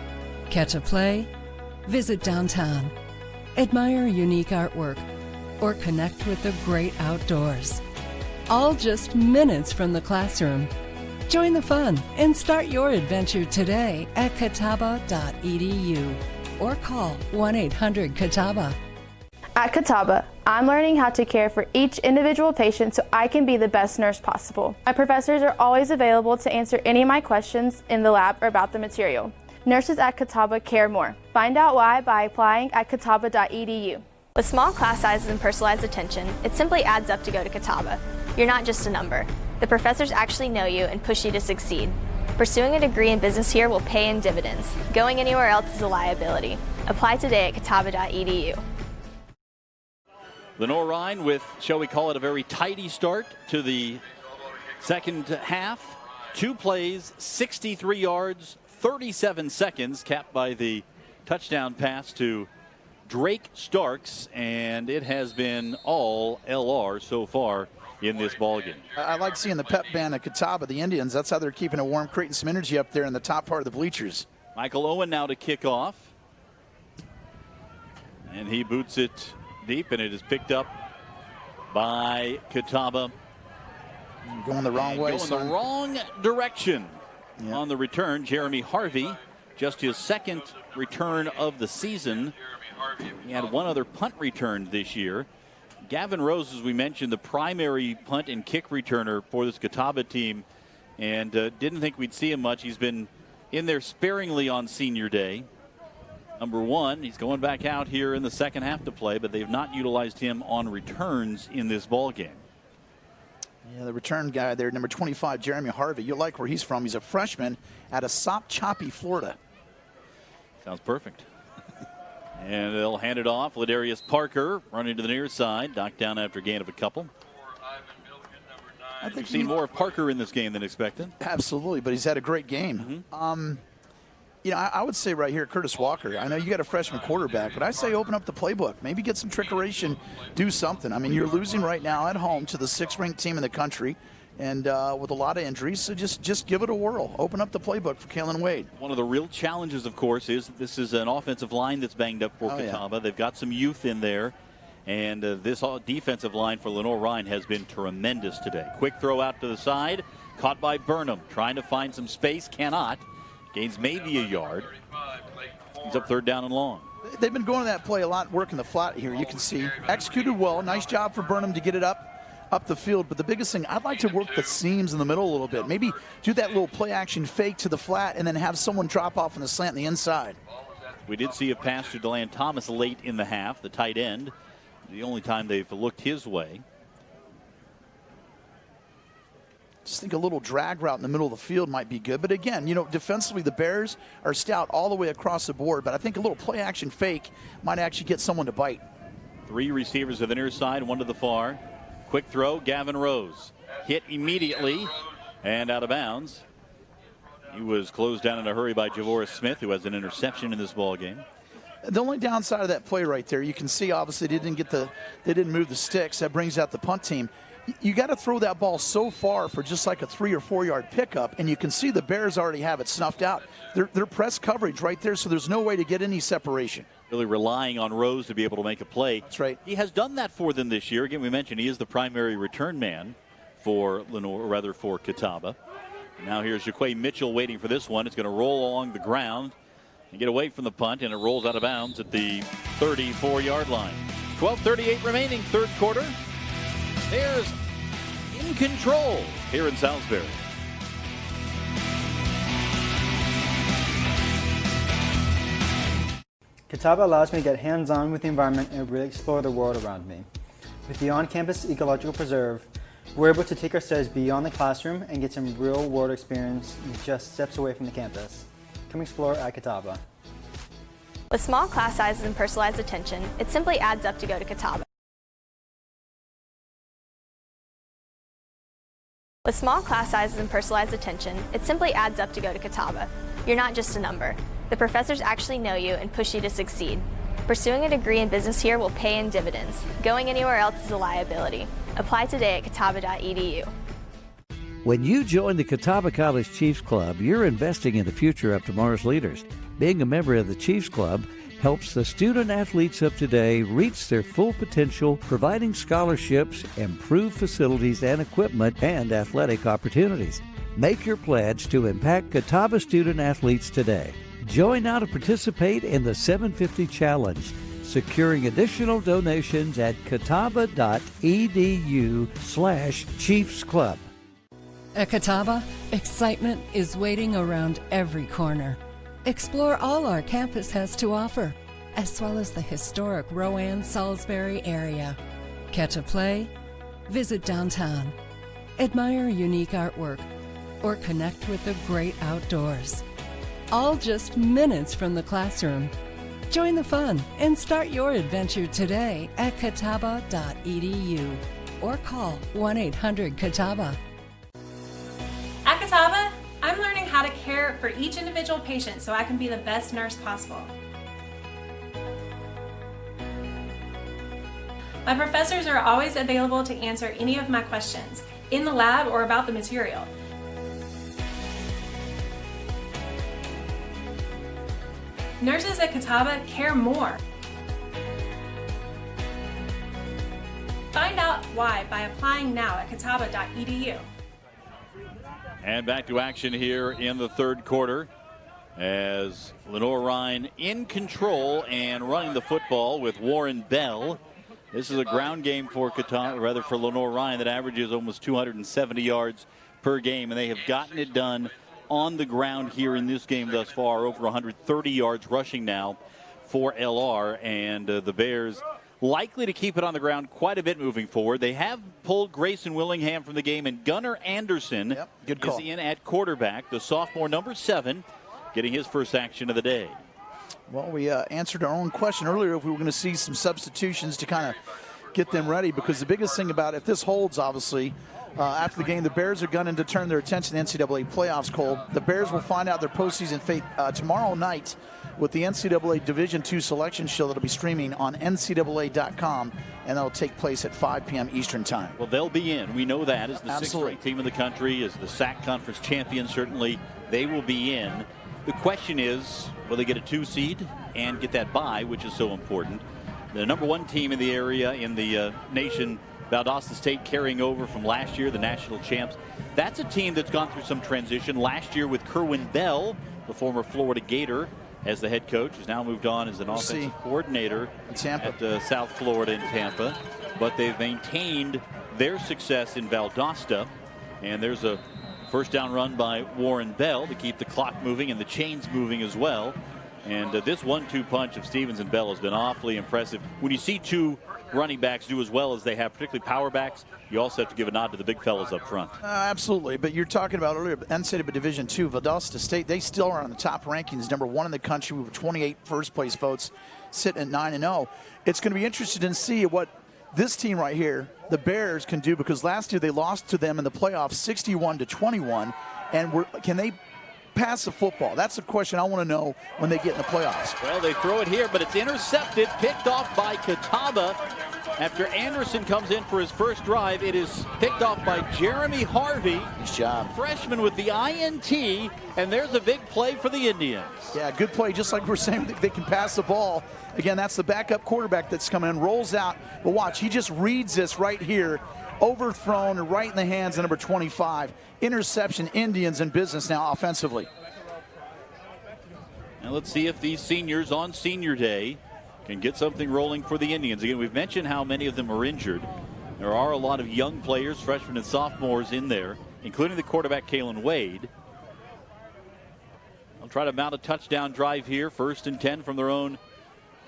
Catch a play, visit downtown, admire unique artwork, or connect with the great outdoors. All just minutes from the classroom. Join the fun and start your adventure today at catawba.edu or call 1-800-CATAWBA. At Catawba, I'm learning how to care for each individual patient so I can be the best nurse possible. My professors are always available to answer any of my questions in the lab or about the material. Nurses at Catawba care more. Find out why by applying at catawba.edu. With small class sizes and personalized attention, it simply adds up to go to Catawba. You're not just a number. The professors actually know you and push you to succeed. Pursuing a degree in business here will pay in dividends. Going anywhere else is a liability. Apply today at catawba.edu. Lenoir-Rhyne with, shall we call it, a very tidy start to the second half. 2 plays, 63 yards, 37 seconds, capped by the touchdown pass to Drake Starks, and it has been all LR so far in this ballgame. I like seeing the pep band at Catawba, the Indians. That's how they're keeping it warm, creating some energy up there in the top part of the bleachers. Michael Owen now to kick off, and he boots it deep, and it is picked up by Catawba. Going the wrong way, going the wrong direction on the return. Jeremy Harvey, just his second return of the season. He had one other punt return this year. Gavin Rose, as we mentioned, the primary punt and kick returner for this Catawba team, and didn't think we'd see him much. He's been in there sparingly on senior day. Number 1, he's going back out here in the second half to play, but they've not utilized him on returns in this ball game. Yeah, the return guy there, number 25, Jeremy Harvey. You like where he's from. He's a freshman out of Sop-Choppy, Florida. Sounds perfect. And they'll hand it off. Ladarius Parker running to the near side, knocked down after a gain of a couple. I think we've seen more of Parker in this game than expected. Absolutely, but he's had a great game. You know, I would say right here, Curtis Walker. I know you got a freshman quarterback, but I say open up the playbook. Maybe get some trickeration, do something. I mean, you're losing right now at home to the 6th-ranked team in the country, and with a lot of injuries, so just give it a whirl. Open up the playbook for Kalen Wade. One of the real challenges, of course, is this is an offensive line that's banged up for Catawba. Yeah. They've got some youth in there, and this defensive line for Lenoir-Rhyne has been tremendous today. Quick throw out to the side, caught by Burnham, trying to find some space, cannot. Gains maybe a yard. He's up 3rd down and long. They've been going to that play a lot, working the flat here. You can see executed well. Nice job for Burnham to get it up the field. But the biggest thing, I'd like to work the seams in the middle a little bit. Maybe do that little play action fake to the flat and then have someone drop off on the slant on the inside. We did see a pass to DeLand Thomas late in the half, the tight end. The only time they've looked his way. Just think a little drag route in the middle of the field might be good. But again, you know, defensively the Bears are stout all the way across the board. But I think a little play action fake might actually get someone to bite. 3 receivers to the near side, 1 to the far. Quick throw, Gavin Rose. Hit immediately and out of bounds. He was closed down in a hurry by Javoris Smith, who has an interception in this ball game. The only downside of that play right there, you can see obviously they didn't move the sticks. That brings out the punt team. You got to throw that ball so far for just like a 3 or 4 yard pickup, and you can see the Bears already have it snuffed out. They're press coverage right there, so there's no way to get any separation. Really relying on Rose to be able to make a play. That's right. He has done that for them this year. Again, we mentioned he is the primary return man for for Catawba. And now here's Jaquay Mitchell waiting for this one. It's going to roll along the ground and get away from the punt, and it rolls out of bounds at the 34-yard line. 12:38 remaining, third quarter. Bears in control here in Salisbury. Catawba allows me to get hands-on with the environment and really explore the world around me. With the on-campus ecological preserve, we're able to take our studies beyond the classroom and get some real-world experience just steps away from the campus. Come explore at Catawba. With small class sizes and personalized attention, it simply adds up to go to Catawba. With small class sizes and personalized attention, it simply adds up to go to Catawba. You're not just a number. The professors actually know you and push you to succeed. Pursuing a degree in business here will pay in dividends. Going anywhere else is a liability. Apply today at catawba.edu. When you join the Catawba College Chiefs Club, you're investing in the future of tomorrow's leaders. Being a member of the Chiefs Club helps the student athletes of today reach their full potential, providing scholarships, improved facilities and equipment, and athletic opportunities. Make your pledge to impact Catawba student athletes today. Join now to participate in the 750 Challenge, securing additional donations at catawba.edu/Chiefs Club. At Catawba, excitement is waiting around every corner. Explore all our campus has to offer, as well as the historic Rowan-Salisbury area. Catch a play, visit downtown, admire unique artwork, or connect with the great outdoors. All just minutes from the classroom. Join the fun and start your adventure today at catawba.edu or call 1-800-CATAWBA. At Catawba, I'm learning how to care for each individual patient so I can be the best nurse possible. My professors are always available to answer any of my questions, in the lab or about the material. Nurses at Catawba care more. Find out why by applying now at catawba.edu. And back to action here in the third quarter as Lenoir-Rhyne in control and running the football with Warren Bell. This is a ground game for for Lenoir-Rhyne that averages almost 270 yards per game, and they have gotten it done on the ground here in this game thus far. Over 130 yards rushing now for LR, and the Bears likely to keep it on the ground quite a bit moving forward. They have pulled Grayson Willingham from the game, and Gunnar Anderson is in at quarterback, the sophomore number 7, getting his first action of the day. Well, we answered our own question earlier if we were going to see some substitutions to kind of get them ready, because the biggest thing about if this holds, obviously, after the game, the Bears are gunning to turn their attention to the NCAA playoffs, Cole. The Bears will find out their postseason fate tomorrow night with the NCAA Division II selection show that'll be streaming on NCAA.com, and that'll take place at 5 p.m. Eastern time. Well, they'll be in. We know that as the sixth-ranked team in the country, as the SAC Conference champion. Certainly, they will be in. The question is, will they get a 2 seed and get that bye, which is so important? The number 1 team in the area, in the nation, Valdosta State, carrying over from last year, the national champs. That's a team that's gone through some transition. Last year with Kerwin Bell, the former Florida Gator, as the head coach, has now moved on as an offensive coordinator at South Florida in Tampa. But they've maintained their success in Valdosta. And there's a first down run by Warren Bell to keep the clock moving and the chains moving as well. And this 1-2 punch of Stevens and Bell has been awfully impressive. When you see two running backs do as well as they have, particularly power backs, you also have to give a nod to the big fellas up front. Absolutely, but you're talking about earlier, NCAA Division II, Valdosta State, they still are on the top rankings, number 1 in the country with 28 first-place votes, sitting at 9-0. It's going to be interesting to see what this team right here, the Bears, can do, because last year they lost to them in the playoffs 61-21, and can they pass the football? That's the question I want to know when they get in the playoffs. Well, they throw it here, but it's intercepted, picked off by Catawba. After Anderson comes in for his first drive, it is picked off by Jeremy Harvey. Nice job. Freshman with the INT, and there's a big play for the Indians. Yeah, good play. Just like we're saying, they can pass the ball. Again, that's the backup quarterback that's coming in, rolls out. But watch, he just reads this right here. Overthrown right in the hands of number 25. Interception. Indians in business now offensively. Now let's see if these seniors on senior day can get something rolling for the Indians. Again, we've mentioned how many of them are injured. There are a lot of young players, freshmen and sophomores in there, including the quarterback, Kalen Wade. They'll try to mount a touchdown drive here. 1st and 10 from their own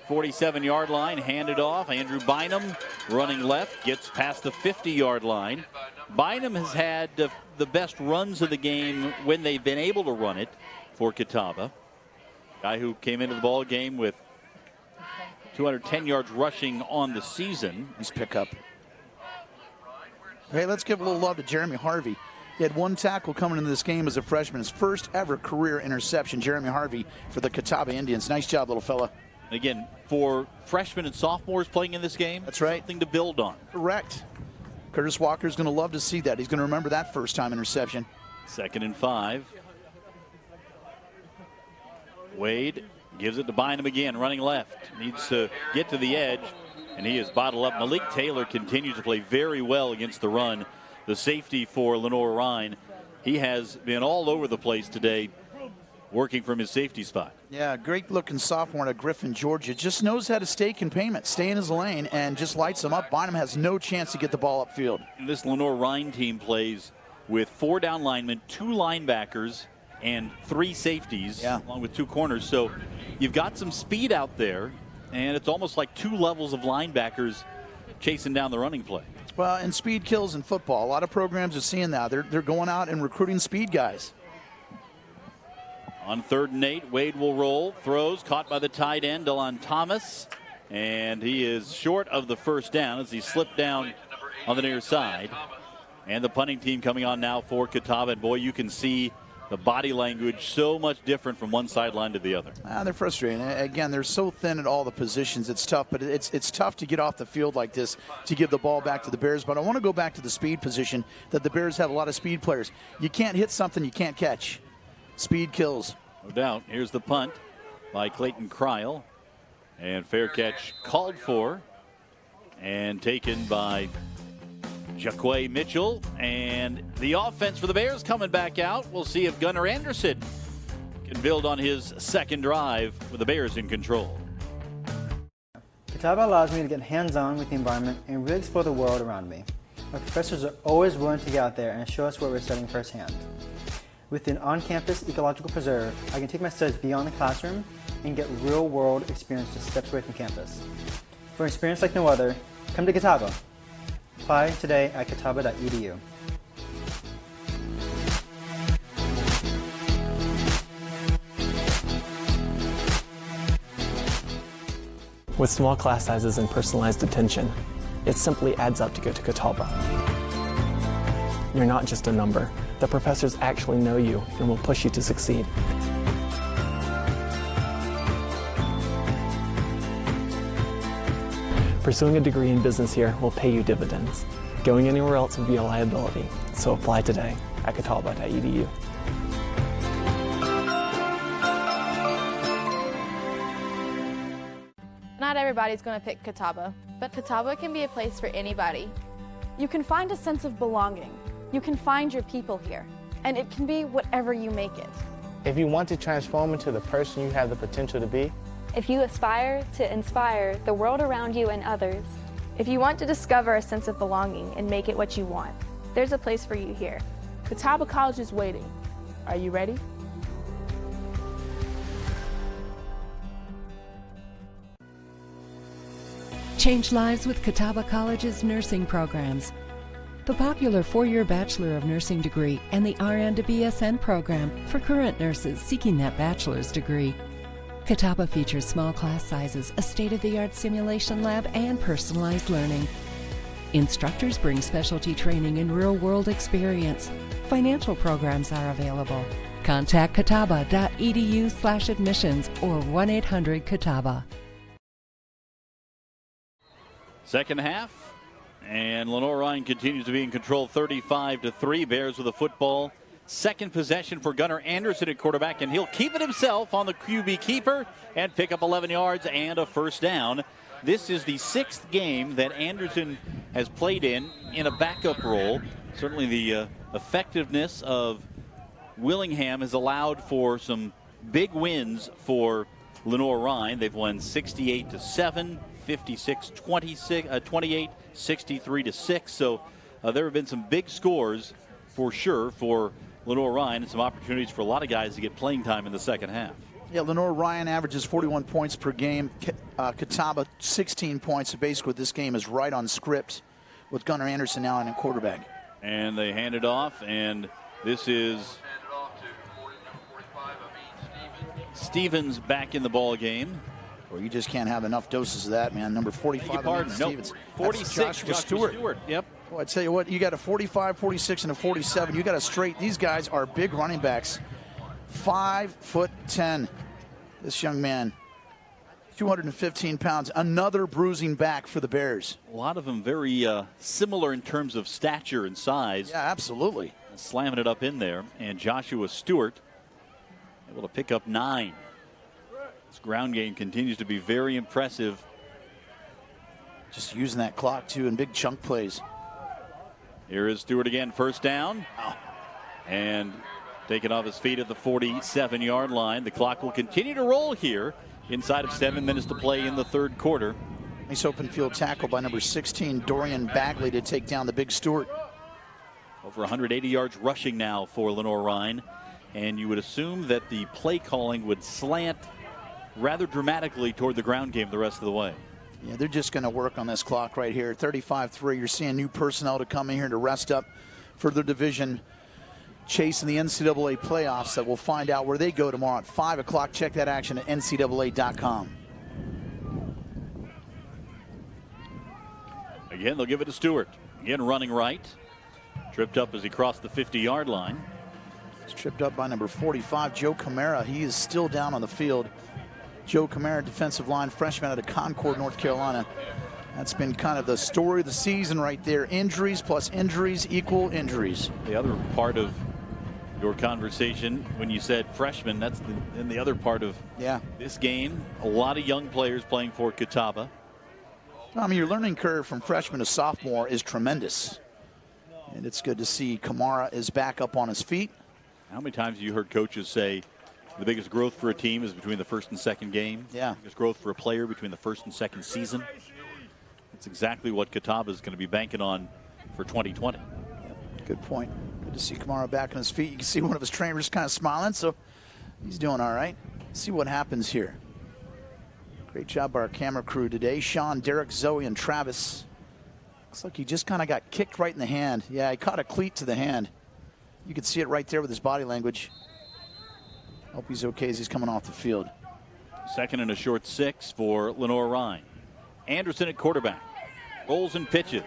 47-yard line. Handed off. Andrew Bynum running left. Gets past the 50-yard line. Bynum has had the best runs of the game when they've been able to run it for Catawba. Guy who came into the ball game with 210 yards rushing on the season. Nice pickup. Hey, let's give a little love to Jeremy Harvey. He had 1 tackle coming into this game as a freshman. His first ever career interception. Jeremy Harvey for the Catawba Indians. Nice job, little fella. Again, for freshmen and sophomores playing in this game, that's right. Something to build on. Correct. Curtis Walker's going to love to see that. He's going to remember that first-time interception. 2nd and 5. Wade gives it to Bynum again, running left. Needs to get to the edge, and he is bottled up. Malik Taylor continues to play very well against the run. The safety for Lenoir-Rhyne. He has been all over the place today, working from his safety spot. Yeah, great-looking sophomore out of Griffin, Georgia. Just knows how to stay containment, stay in his lane, and just lights him up. Bynum has no chance to get the ball upfield. This Lenoir-Rhyne team plays with 4 down linemen, 2 linebackers, and 3 safeties, along with 2 corners. So you've got some speed out there, and it's almost like 2 levels of linebackers chasing down the running play. Well, and speed kills in football. A lot of programs are seeing that. They're going out and recruiting speed guys. On 3rd and 8, Wade will roll, throws, caught by the tight end, Delon Thomas, and he is short of the first down as he slipped down on the near side. And the punting team coming on now for Catawba, and boy, you can see the body language so much different from one sideline to the other. They're frustrating. Again, they're so thin at all the positions. It's tough, but it's tough to get off the field like this to give the ball back to the Bears. But I want to go back to the speed position, that the Bears have a lot of speed players. You can't hit something you can't catch. Speed kills. No doubt. Here's the punt by Clayton Cryle. And fair catch called for and taken by Jaquay Mitchell. And the offense for the Bears coming back out. We'll see if Gunnar Anderson can build on his second drive with the Bears in control. Catawba allows me to get hands-on with the environment and really explore the world around me. My professors are always willing to get out there and show us what we're studying firsthand. With an on-campus ecological preserve, I can take my studies beyond the classroom and get real-world experience just steps away from campus. For an experience like no other, come to Catawba. Apply today at catawba.edu. With small class sizes and personalized attention, it simply adds up to go to Catawba. You're not just a number. The professors actually know you and will push you to succeed. Pursuing a degree in business here will pay you dividends. Going anywhere else would be a liability, so apply today at catawba.edu. Not everybody's going to pick Catawba, but Catawba can be a place for anybody. You can find a sense of belonging. You can find your people here, and it can be whatever you make it. If you want to transform into the person you have the potential to be, if you aspire to inspire the world around you and others, if you want to discover a sense of belonging and make it what you want, there's a place for you here. Catawba College is waiting. Are you ready? Change lives with Catawba College's nursing programs. The popular 4-year Bachelor of Nursing degree and the RN to BSN program for current nurses seeking that bachelor's degree. Catawba features small class sizes, a state-of-the-art simulation lab, and personalized learning. Instructors bring specialty training and real-world experience. Financial programs are available. Contact catawba.edu/admissions or 1-800-CATAWBA. Second half, and Lenoir-Rhyne continues to be in control 35-3. Bears with the football. Second possession for Gunnar Anderson at quarterback, and he'll keep it himself on the QB keeper and pick up 11 yards and a first down. This is the 6th game that Anderson has played in a backup role. Certainly the effectiveness of Willingham has allowed for some big wins for Lenoir-Rhyne. They've won 68-7, 56-28, 63-6. So there have been some big scores for sure for Lenoir-Rhyne, and some opportunities for a lot of guys to get playing time in the second half. Yeah, Lenoir-Rhyne averages 41 points per game. Catawba 16 points. So basically, this game is right on script with Gunnar Anderson now in quarterback. And they hand it off, and this is Stevens back in the ball game. Well, you just can't have enough doses of that, man. Number 45, Stevens. 46, Joshua Stewart. Yep. Well, I tell you what, you got a 45, 46, and a 47. You got a straight. These guys are big running backs. 5'10". This young man, 215 pounds. Another bruising back for the Bears. A lot of them very similar in terms of stature and size. Yeah, absolutely. Slamming it up in there. And Joshua Stewart able to pick up 9. This ground game continues to be very impressive. Just using that clock, too, in big chunk plays. Here is Stewart again, first down. And taken off his feet at the 47-yard line. The clock will continue to roll here inside of 7 minutes to play in the third quarter. Nice open field tackle by number 16, Dorian Bagley, to take down the big Stewart. Over 180 yards rushing now for Lenoir-Rhyne. And you would assume that the play calling would slant rather dramatically toward the ground game the rest of the way. Yeah, they're just going to work on this clock right here. 35-3. You're seeing new personnel to come in here to rest up for their division chase in the NCAA playoffs that we'll find out where they go tomorrow at 5 o'clock. Check that action at NCAA.com. Again, they'll give it to Stewart. Again, running right. Tripped up as he crossed the 50-yard line. It's tripped up by number 45, Joe Camara. He is still down on the field. Joe Camara, defensive line freshman out of Concord, North Carolina. That's been kind of the story of the season right there. Injuries plus injuries equal injuries. The other part of your conversation when you said freshman, that's the other part of this game. A lot of young players playing for Catawba. I mean, your learning curve from freshman to sophomore is tremendous. And it's good to see Camara is back up on his feet. How many times have you heard coaches say the biggest growth for a team is between the first and second game? Yeah. The biggest growth for a player between the first and second season? That's exactly what Catawba is going to be banking on for 2020. Good point. Good to see Camara back on his feet. You can see one of his trainers kind of smiling, so he's doing all right. Let's see what happens here. Great job by our camera crew today. Sean, Derek, Zoe, and Travis. Looks like he just kind of got kicked right in the hand. Yeah, he caught a cleat to the hand. You can see it right there with his body language. Hope he's okay as he's coming off the field. Second and a short 6 for Lenoir-Rhyne. Anderson at quarterback. Rolls and pitches.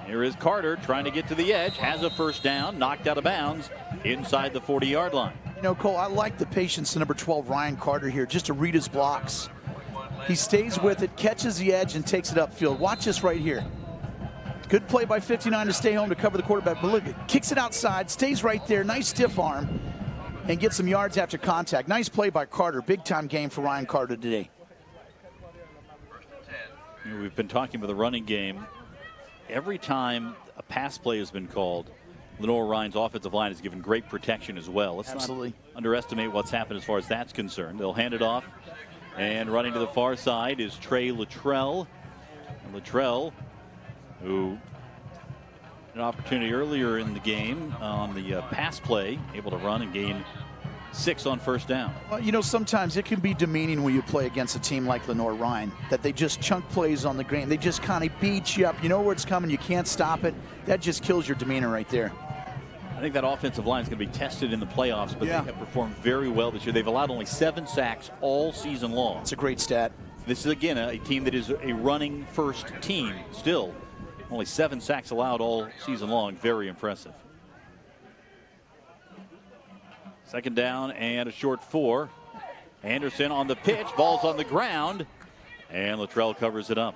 Here is Carter trying to get to the edge. Has a first down. Knocked out of bounds inside the 40-yard line. You know, Cole, I like the patience to number 12, Ryan Carter here, just to read his blocks. He stays with it, catches the edge, and takes it upfield. Watch this right here. Good play by 59 to stay home to cover the quarterback. But look, kicks it outside, stays right there. Nice stiff arm, and gets some yards after contact. Nice play by Carter. Big-time game for Ryan Carter today. We've been talking about the running game. Every time a pass play has been called, Lenoir-Rhyne's offensive line has given great protection as well. Let's Absolutely. not underestimate what's happened as far as that's concerned. They'll hand it off, and running to the far side is Trey Luttrell. And Luttrell, who had an opportunity earlier in the game on the pass play, able to run and gain 6 on first down. Well, you know, sometimes it can be demeaning when you play against a team like Lenoir-Rhyne, that they just chunk plays on the game. They just kind of beat you up. You know where it's coming. You can't stop it. That just kills your demeanor right there. I think that offensive line is going to be tested in the playoffs, but they have performed very well this year. They've allowed only 7 sacks all season long. It's a great stat. This is, again, a team that is a running first team still. Only 7 sacks allowed all season long. Very impressive. Second down and a short 4. Anderson on the pitch, ball's on the ground, and Luttrell covers it up.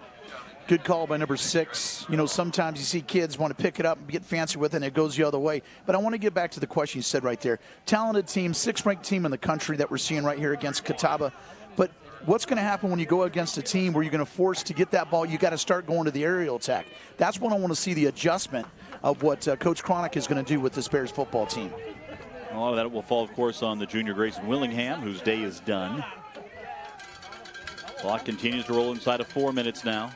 Good call by number 6. You know, sometimes you see kids want to pick it up and get fancy with it, and it goes the other way. But I want to get back to the question you said right there. Talented team, 6th-ranked team in the country that we're seeing right here against Catawba. But what's going to happen when you go against a team where you're going to force to get that ball? You got to start going to the aerial attack. That's when I want to see the adjustment of what Coach Cronick is going to do with this Bears football team. A lot of that will fall, of course, on the junior Grayson Willingham, whose day is done. Clock continues to roll inside of 4 minutes now.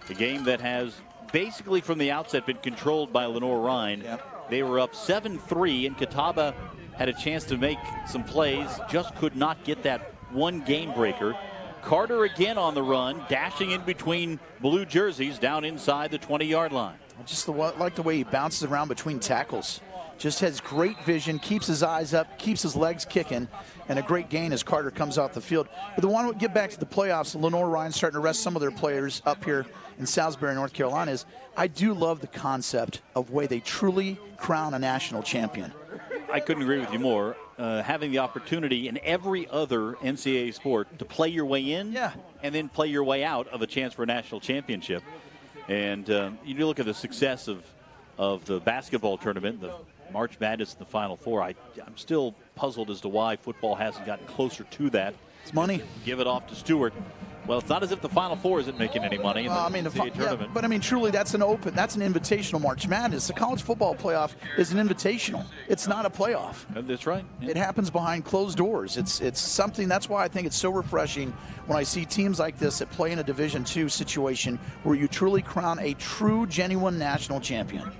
The game that has basically from the outset been controlled by Lenoir-Rhyne. Yep. They were up 7-3, and Catawba had a chance to make some plays, just could not get that one game breaker. Carter again on the run, dashing in between blue jerseys down inside the 20-yard line. I just like the way he bounces around between tackles. Just has great vision, keeps his eyes up, keeps his legs kicking, and a great gain as Carter comes off the field. But the one to get back to the playoffs, Lenoir-Rhyne starting to rest some of their players up here in Salisbury, North Carolina, is I do love the concept of way they truly crown a national champion. I couldn't agree with you more. Having the opportunity in every other NCAA sport to play your way in and then play your way out of a chance for a national championship. And you look at the success of the basketball tournament, the March Madness in the Final Four. I'm still puzzled as to why football hasn't gotten closer to that. It's money. Give it off to Stewart. Well, it's not as if the Final Four isn't making any money in the NCAA tournament. But I mean, truly, that's an invitational March Madness. The college football playoff is an invitational. It's not a playoff. That's right. Yeah. It happens behind closed doors. It's something. That's why I think it's so refreshing when I see teams like this that play in a Division II situation where you truly crown a true, genuine national champion.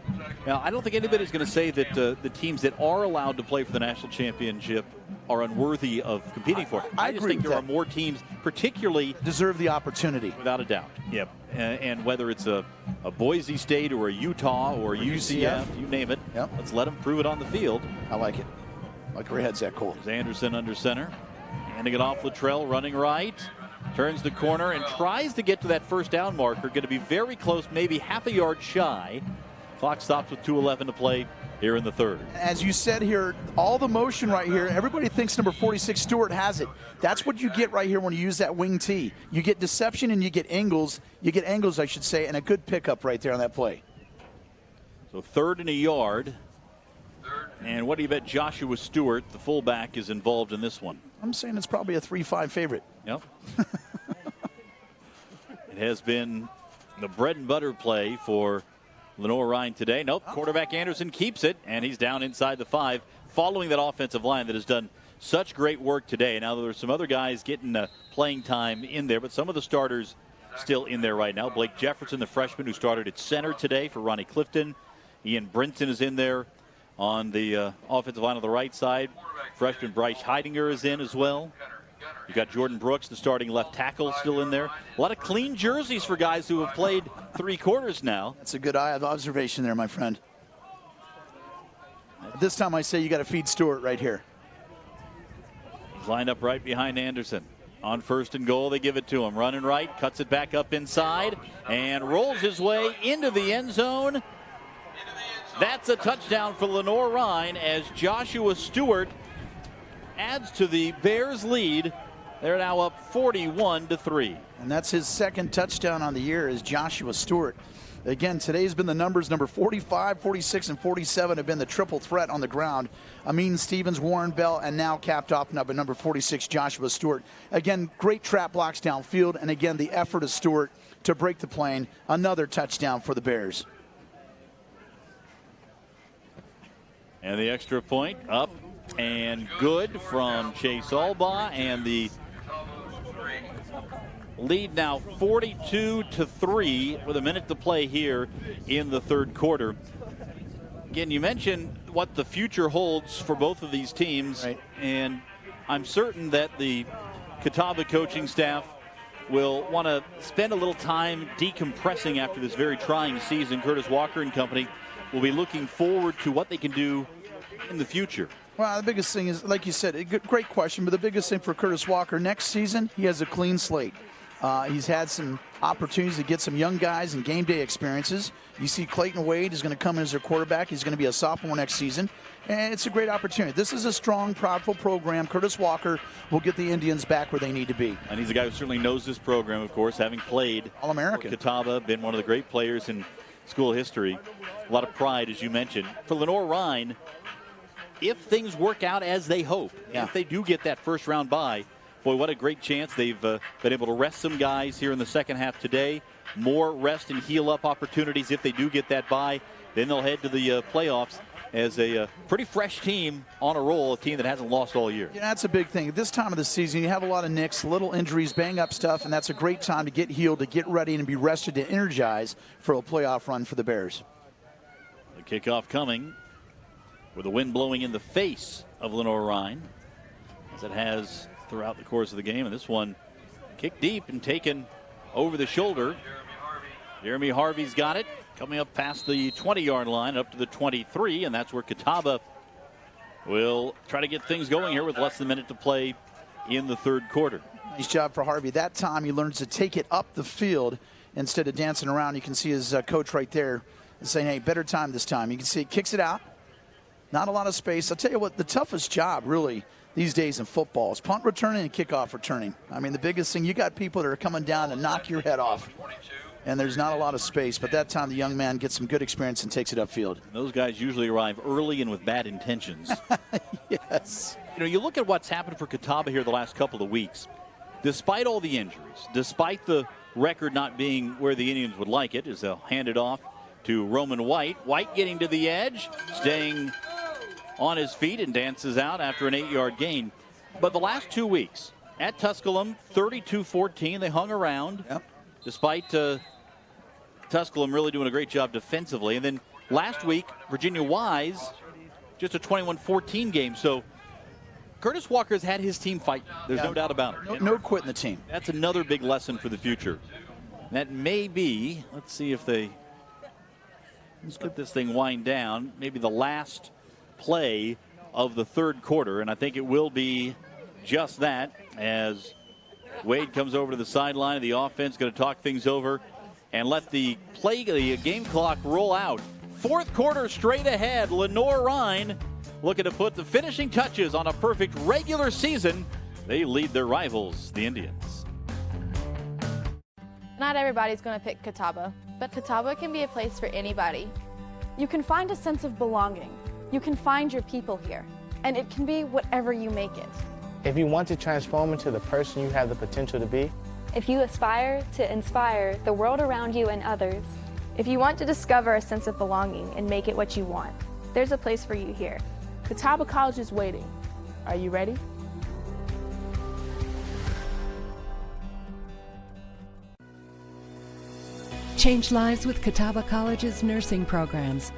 Now, I don't think anybody's going to say that the teams that are allowed to play for the national championship are unworthy of competing for it. I just think there are more teams, particularly deserve the opportunity, without a doubt. Yep, and whether it's a Boise State or a Utah or UCF, you name it. Yep. Let's let them prove it on the field. I like it. Like where head's that cool. There's Anderson under center, handing it off. Luttrell running right, turns the corner and tries to get to that first down marker. Going to be very close, maybe half a yard shy. Clock stops with 2:11 to play here in the third. As you said here, all the motion right here, everybody thinks number 46 Stewart has it. That's what you get right here when you use that wing T. You get deception and you get angles. You get angles, I should say, and a good pickup right there on that play. So 3rd and a yard. And what do you bet Joshua Stewart, the fullback, is involved in this one? I'm saying it's probably a 3-5 favorite. Yep. It has been the bread and butter play for Lenoir-Rhyne today. Nope, quarterback Anderson keeps it, and he's down inside the 5, following that offensive line that has done such great work today. Now, there's some other guys getting playing time in there, but some of the starters still in there right now. Blake Jefferson, the freshman who started at center today for Ronnie Clifton. Ian Brinson is in there on the offensive line on the right side. Freshman Bryce Heidinger is in as well. You've got Jordan Brooks, the starting left tackle, still in there. A lot of clean jerseys for guys who have played 3 quarters now. That's a good eye of observation there, my friend. This time I say you got to feed Stewart right here. He's lined up right behind Anderson. On 1st and goal, they give it to him. Running right, cuts it back up inside, and rolls his way into the end zone. That's a touchdown for Lenoir-Rhyne as Joshua Stewart adds to the Bears' lead. They're now up 41-3. And that's his 2nd touchdown on the year is Joshua Stewart. Again, today's been the numbers. Number 45, 46, and 47 have been the triple threat on the ground. Amin Stevens, Warren Bell, and now capped off by number 46, Joshua Stewart. Again, great trap blocks downfield, and again, the effort of Stewart to break the plane. Another touchdown for the Bears. And the extra point up and good from Chase Albaugh, and the lead now 42-3 with a minute to play here in the 3rd quarter. Again, you mentioned what the future holds for both of these teams, right, and I'm certain that the Catawba coaching staff will want to spend a little time decompressing after this very trying season. Curtis Walker and company will be looking forward to what they can do in the future. Well, the biggest thing is, like you said, a great question, but the biggest thing for Curtis Walker next season, he has a clean slate. He's had some opportunities to get some young guys and game day experiences. You see Clayton Wade is going to come in as their quarterback. He's going to be a sophomore next season. And it's a great opportunity. This is a strong, prideful program. Curtis Walker will get the Indians back where they need to be. And he's a guy who certainly knows this program, of course, having played All-American. Catawba, been one of the great players in school history. A lot of pride, as you mentioned. For Lenoir-Rhyne, if things work out as they hope, if they do get that first-round bye, boy, what a great chance. They've been able to rest some guys here in the second half today. More rest and heal-up opportunities if they do get that bye. Then they'll head to the playoffs as a pretty fresh team on a roll, a team that hasn't lost all year. Yeah, that's a big thing. At this time of the season, you have a lot of nicks, little injuries, bang-up stuff, and that's a great time to get healed, to get ready, and be rested to energize for a playoff run for the Bears. The kickoff coming with the wind blowing in the face of Lenoir-Rhyne, as it has throughout the course of the game. And this one kicked deep and taken over the shoulder. Jeremy Harvey's got it, coming up past the 20-yard line, up to the 23, and that's where Catawba will try to get things going here with less than a minute to play in the third quarter. Nice job for Harvey. That time he learns to take it up the field instead of dancing around. You can see his coach right there saying, hey, better time this time. You can see he kicks it out. Not a lot of space. I'll tell you what, the toughest job really these days in football is punt returning and kickoff returning. I mean, the biggest thing, you got people that are coming down to knock your head off, and there's not a lot of space. But that time the young man gets some good experience and takes it upfield. Those guys usually arrive early and with bad intentions. Yes. You know, you look at what's happened for Catawba here the last couple of weeks. Despite all the injuries, despite the record not being where the Indians would like it, as they'll hand it off to Roman White. White getting to the edge, staying on his feet, and dances out after an 8-yard gain. But the last 2 weeks, at Tusculum, 32-14, they hung around, despite Tusculum really doing a great job defensively. And then last week, Virginia Wise, just a 21-14 game. So Curtis Walker has had his team fight. There's no doubt about it. No quitting the team. That's another big lesson for the future. That may be, let's see if they, let's get this thing wind down, maybe the last play of the third quarter, and I think it will be just that, as Wade comes over to the sideline of the offense, going to talk things over and let the game clock roll out. Fourth quarter straight ahead. Lenoir-Rhyne looking to put the finishing touches on a perfect regular season. They lead their rivals, the Indians. Not everybody's going to pick Catawba, but Catawba can be a place for anybody. You can find a sense of belonging. You can find your people here, and it can be whatever you make it. If you want to transform into the person you have the potential to be, If you aspire to inspire the world around you and others, If you want to discover a sense of belonging and make it what you want, there's a place for you here. Catawba College is waiting. Are you ready? Change lives with Catawba College's nursing programs.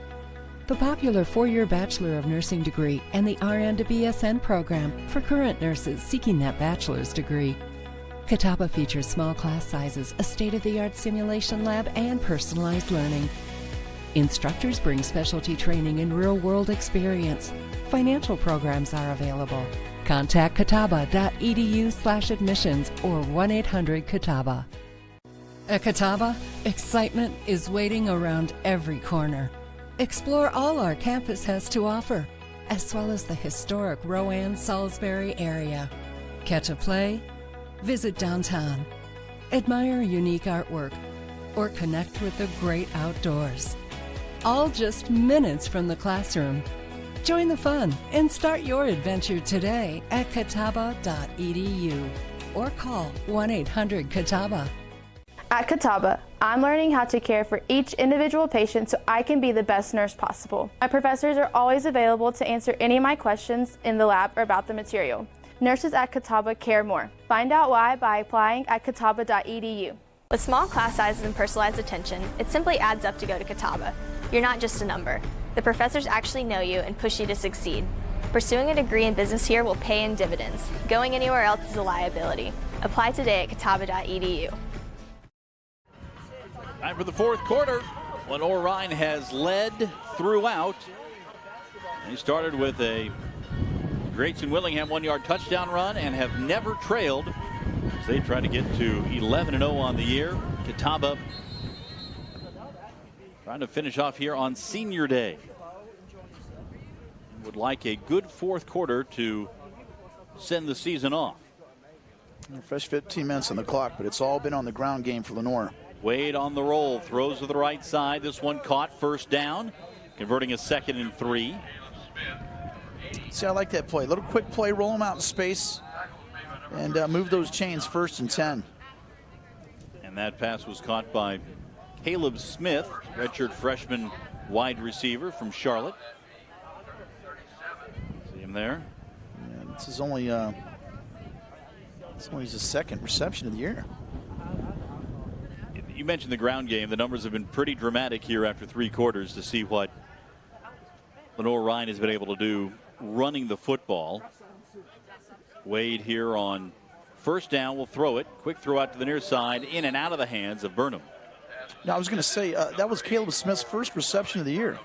The popular 4-year Bachelor of Nursing degree and the RN to BSN program for current nurses seeking that bachelor's degree. Catawba features small class sizes, a state-of-the-art simulation lab, and personalized learning. Instructors bring specialty training and real-world experience. Financial programs are available. Contact catawba.edu/admissions or 1-800-CATAWBA. At Catawba, excitement is waiting around every corner. Explore all our campus has to offer, as well as the historic Rowan-Salisbury area. Catch a play? Visit downtown. Admire unique artwork, or connect with the great outdoors. All just minutes from the classroom. Join the fun and start your adventure today at catawba.edu or call 1-800-CATAWBA. At Catawba, I'm learning how to care for each individual patient so I can be the best nurse possible. My professors are always available to answer any of my questions in the lab or about the material. Nurses at Catawba care more. Find out why by applying at catawba.edu. With small class sizes and personalized attention, it simply adds up to go to Catawba. You're not just a number. The professors actually know you and push you to succeed. Pursuing a degree in business here will pay in dividends. Going anywhere else is a liability. Apply today at catawba.edu. Time for the fourth quarter. Lenoir-Rhyne has led throughout. They started with a Grayson Willingham 1-yard touchdown run and have never trailed as they try to get to 11-0 on the year. Catawba trying to finish off here on senior day. Would like a good fourth quarter to send the season off. Fresh 15 minutes on the clock, but it's all been on the ground game for Lenoir. Wade on the roll, throws to the right side. This one caught, first down, converting a 2nd and 3. See, I like that play. A little quick play, roll them out in space, and move those chains, 1st and 10. And that pass was caught by Caleb Smith, redshirt freshman wide receiver from Charlotte. See him there. Yeah, this is only his 2nd reception of the year. You mentioned the ground game. The numbers have been pretty dramatic here after 3 quarters to see what Lenoir-Rhyne has been able to do running the football. Wade here on first down will throw it. Quick throw out to the near side, in and out of the hands of Burnham. Now, I was going to say, that was Caleb Smith's 1st reception of the year.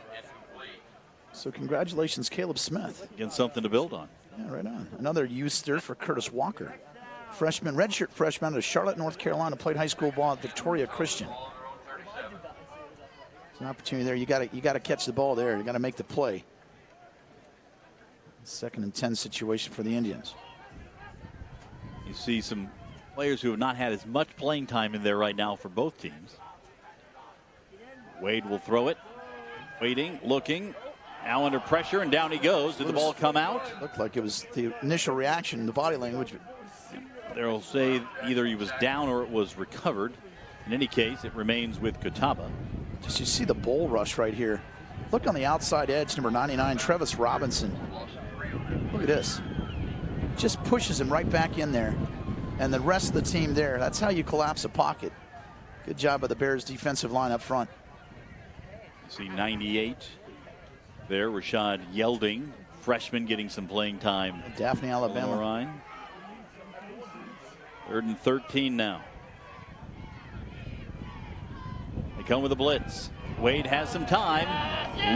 So congratulations, Caleb Smith. Again, something to build on. Yeah, right on. Another use there for Curtis Walker. Freshman, redshirt freshman out of Charlotte, North Carolina, played high school ball at Victoria Christian. There's an opportunity there. You got to catch the ball there. You got to make the play. 2nd and 10 situation for the Indians. You see some players who have not had as much playing time in there right now for both teams. Wade will throw it. Waiting, looking. Now under pressure, and down he goes. Did the ball come out? Looked like it was the initial reaction, the body language. They'll say either he was down or it was recovered. In any case, it remains with Catawba. Just you see the bull rush right here. Look on the outside edge, number 99, Travis Robinson. Look at this. Just pushes him right back in there. And the rest of the team there, that's how you collapse a pocket. Good job by the Bears defensive line up front. You see 98 there, Rashad Yelding, freshman, getting some playing time. Daphne, Alabama. Lenoir-Rhyne. 3rd and 13 now. They come with a blitz. Wade has some time,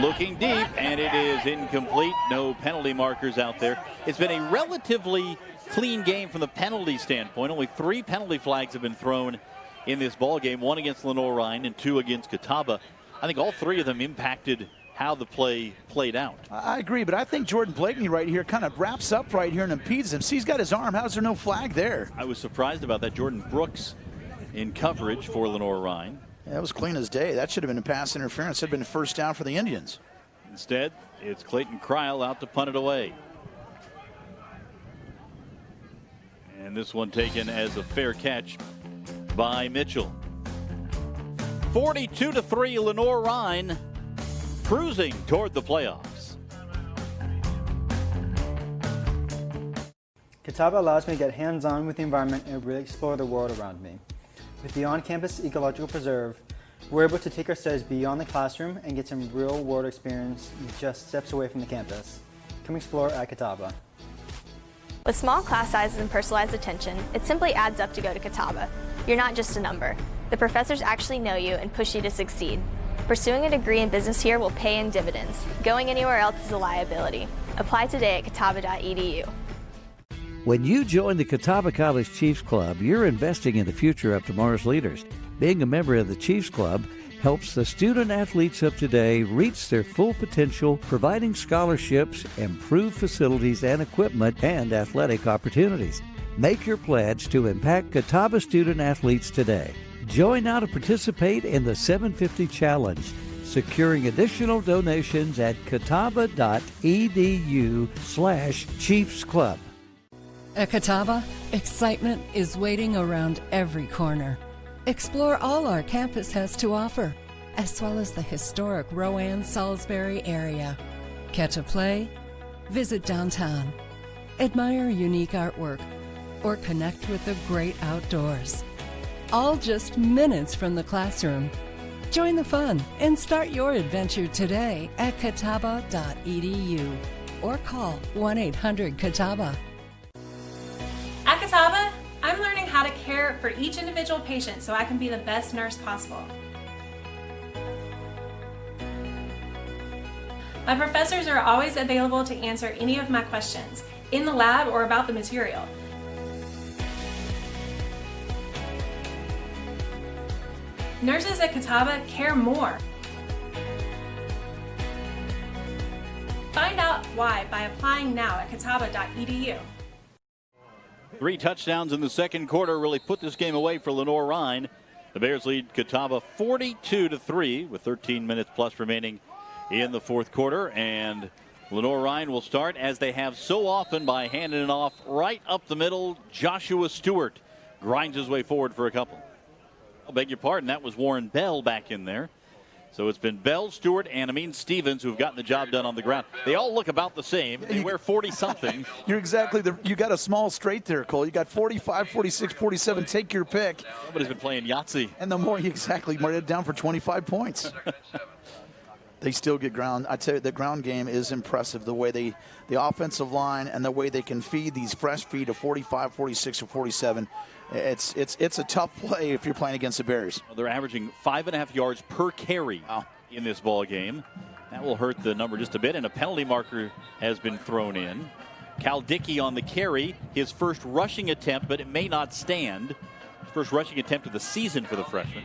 looking deep, and it is incomplete. No penalty markers out there. It's been a relatively clean game from the penalty standpoint. Only 3 penalty flags have been thrown in this ball game, 1 against Lenoir-Rhyne and 2 against Catawba. I think all 3 of them impacted how the play played out. I agree, but I think Jordan Blakeney right here kind of wraps up right here and impedes him. See, he's got his arm. How is there no flag there? I was surprised about that. Jordan Brooks in coverage for Lenoir-Rhyne. Yeah, that was clean as day. That should have been a pass interference. It should have been a first down for the Indians. Instead, it's Clayton Kryl out to punt it away. And this one taken as a fair catch by Mitchell. 42-3, Lenoir-Rhyne cruising toward the playoffs. Catawba allows me to get hands-on with the environment and really explore the world around me. With the on-campus ecological preserve, we're able to take our studies beyond the classroom and get some real-world experience just steps away from the campus. Come explore at Catawba. With small class sizes and personalized attention, it simply adds up to go to Catawba. You're not just a number. The professors actually know you and push you to succeed. Pursuing a degree in business here will pay in dividends. Going anywhere else is a liability. Apply today at catawba.edu. When you join the Catawba College Chiefs Club, you're investing in the future of tomorrow's leaders. Being a member of the Chiefs Club helps the student athletes of today reach their full potential, providing scholarships, improved facilities and equipment, and athletic opportunities. Make your pledge to impact Catawba student athletes today. Join now to participate in the 750 Challenge, securing additional donations at catawba.edu/Chiefs Club. At Catawba, excitement is waiting around every corner. Explore all our campus has to offer, as well as the historic Rowan-Salisbury area. Catch a play, visit downtown, admire unique artwork, or connect with the great outdoors. All just minutes from the classroom. Join the fun and start your adventure today at catawba.edu or call 1-800-CATAWBA. At Catawba, I'm learning how to care for each individual patient so I can be the best nurse possible. My professors are always available to answer any of my questions, in the lab or about the material. Nurses at Catawba care more. Find out why by applying now at catawba.edu. 3 touchdowns in the second quarter really put this game away for Lenoir-Rhyne. The Bears lead Catawba 42-3 with 13 minutes plus remaining in the fourth quarter. And Lenoir-Rhyne will start, as they have so often, by handing it off right up the middle. Joshua Stewart grinds his way forward for a couple. I beg your pardon, that was Warren Bell back in there. So it's been Bell, Stewart, and Amin Stevens who've gotten the job done on the ground. They all look about the same. They wear 40-something. You're exactly you got a small straight there, Cole. You got 45, 46, 47. Take your pick. Somebody's been playing Yahtzee. And the more you mark it down for 25 points. They still get ground. I tell you, the ground game is impressive. The way the offensive line and the way they can feed these fresh feed of 45, 46, or 47. It's a tough play if you're playing against the Bears. Well, they're averaging 5.5 yards per carry in this ball game. That will hurt the number just a bit, and a penalty marker has been thrown in. Cal Dickey on the carry, his first rushing attempt, but it may not stand. His first rushing attempt of the season for the freshman.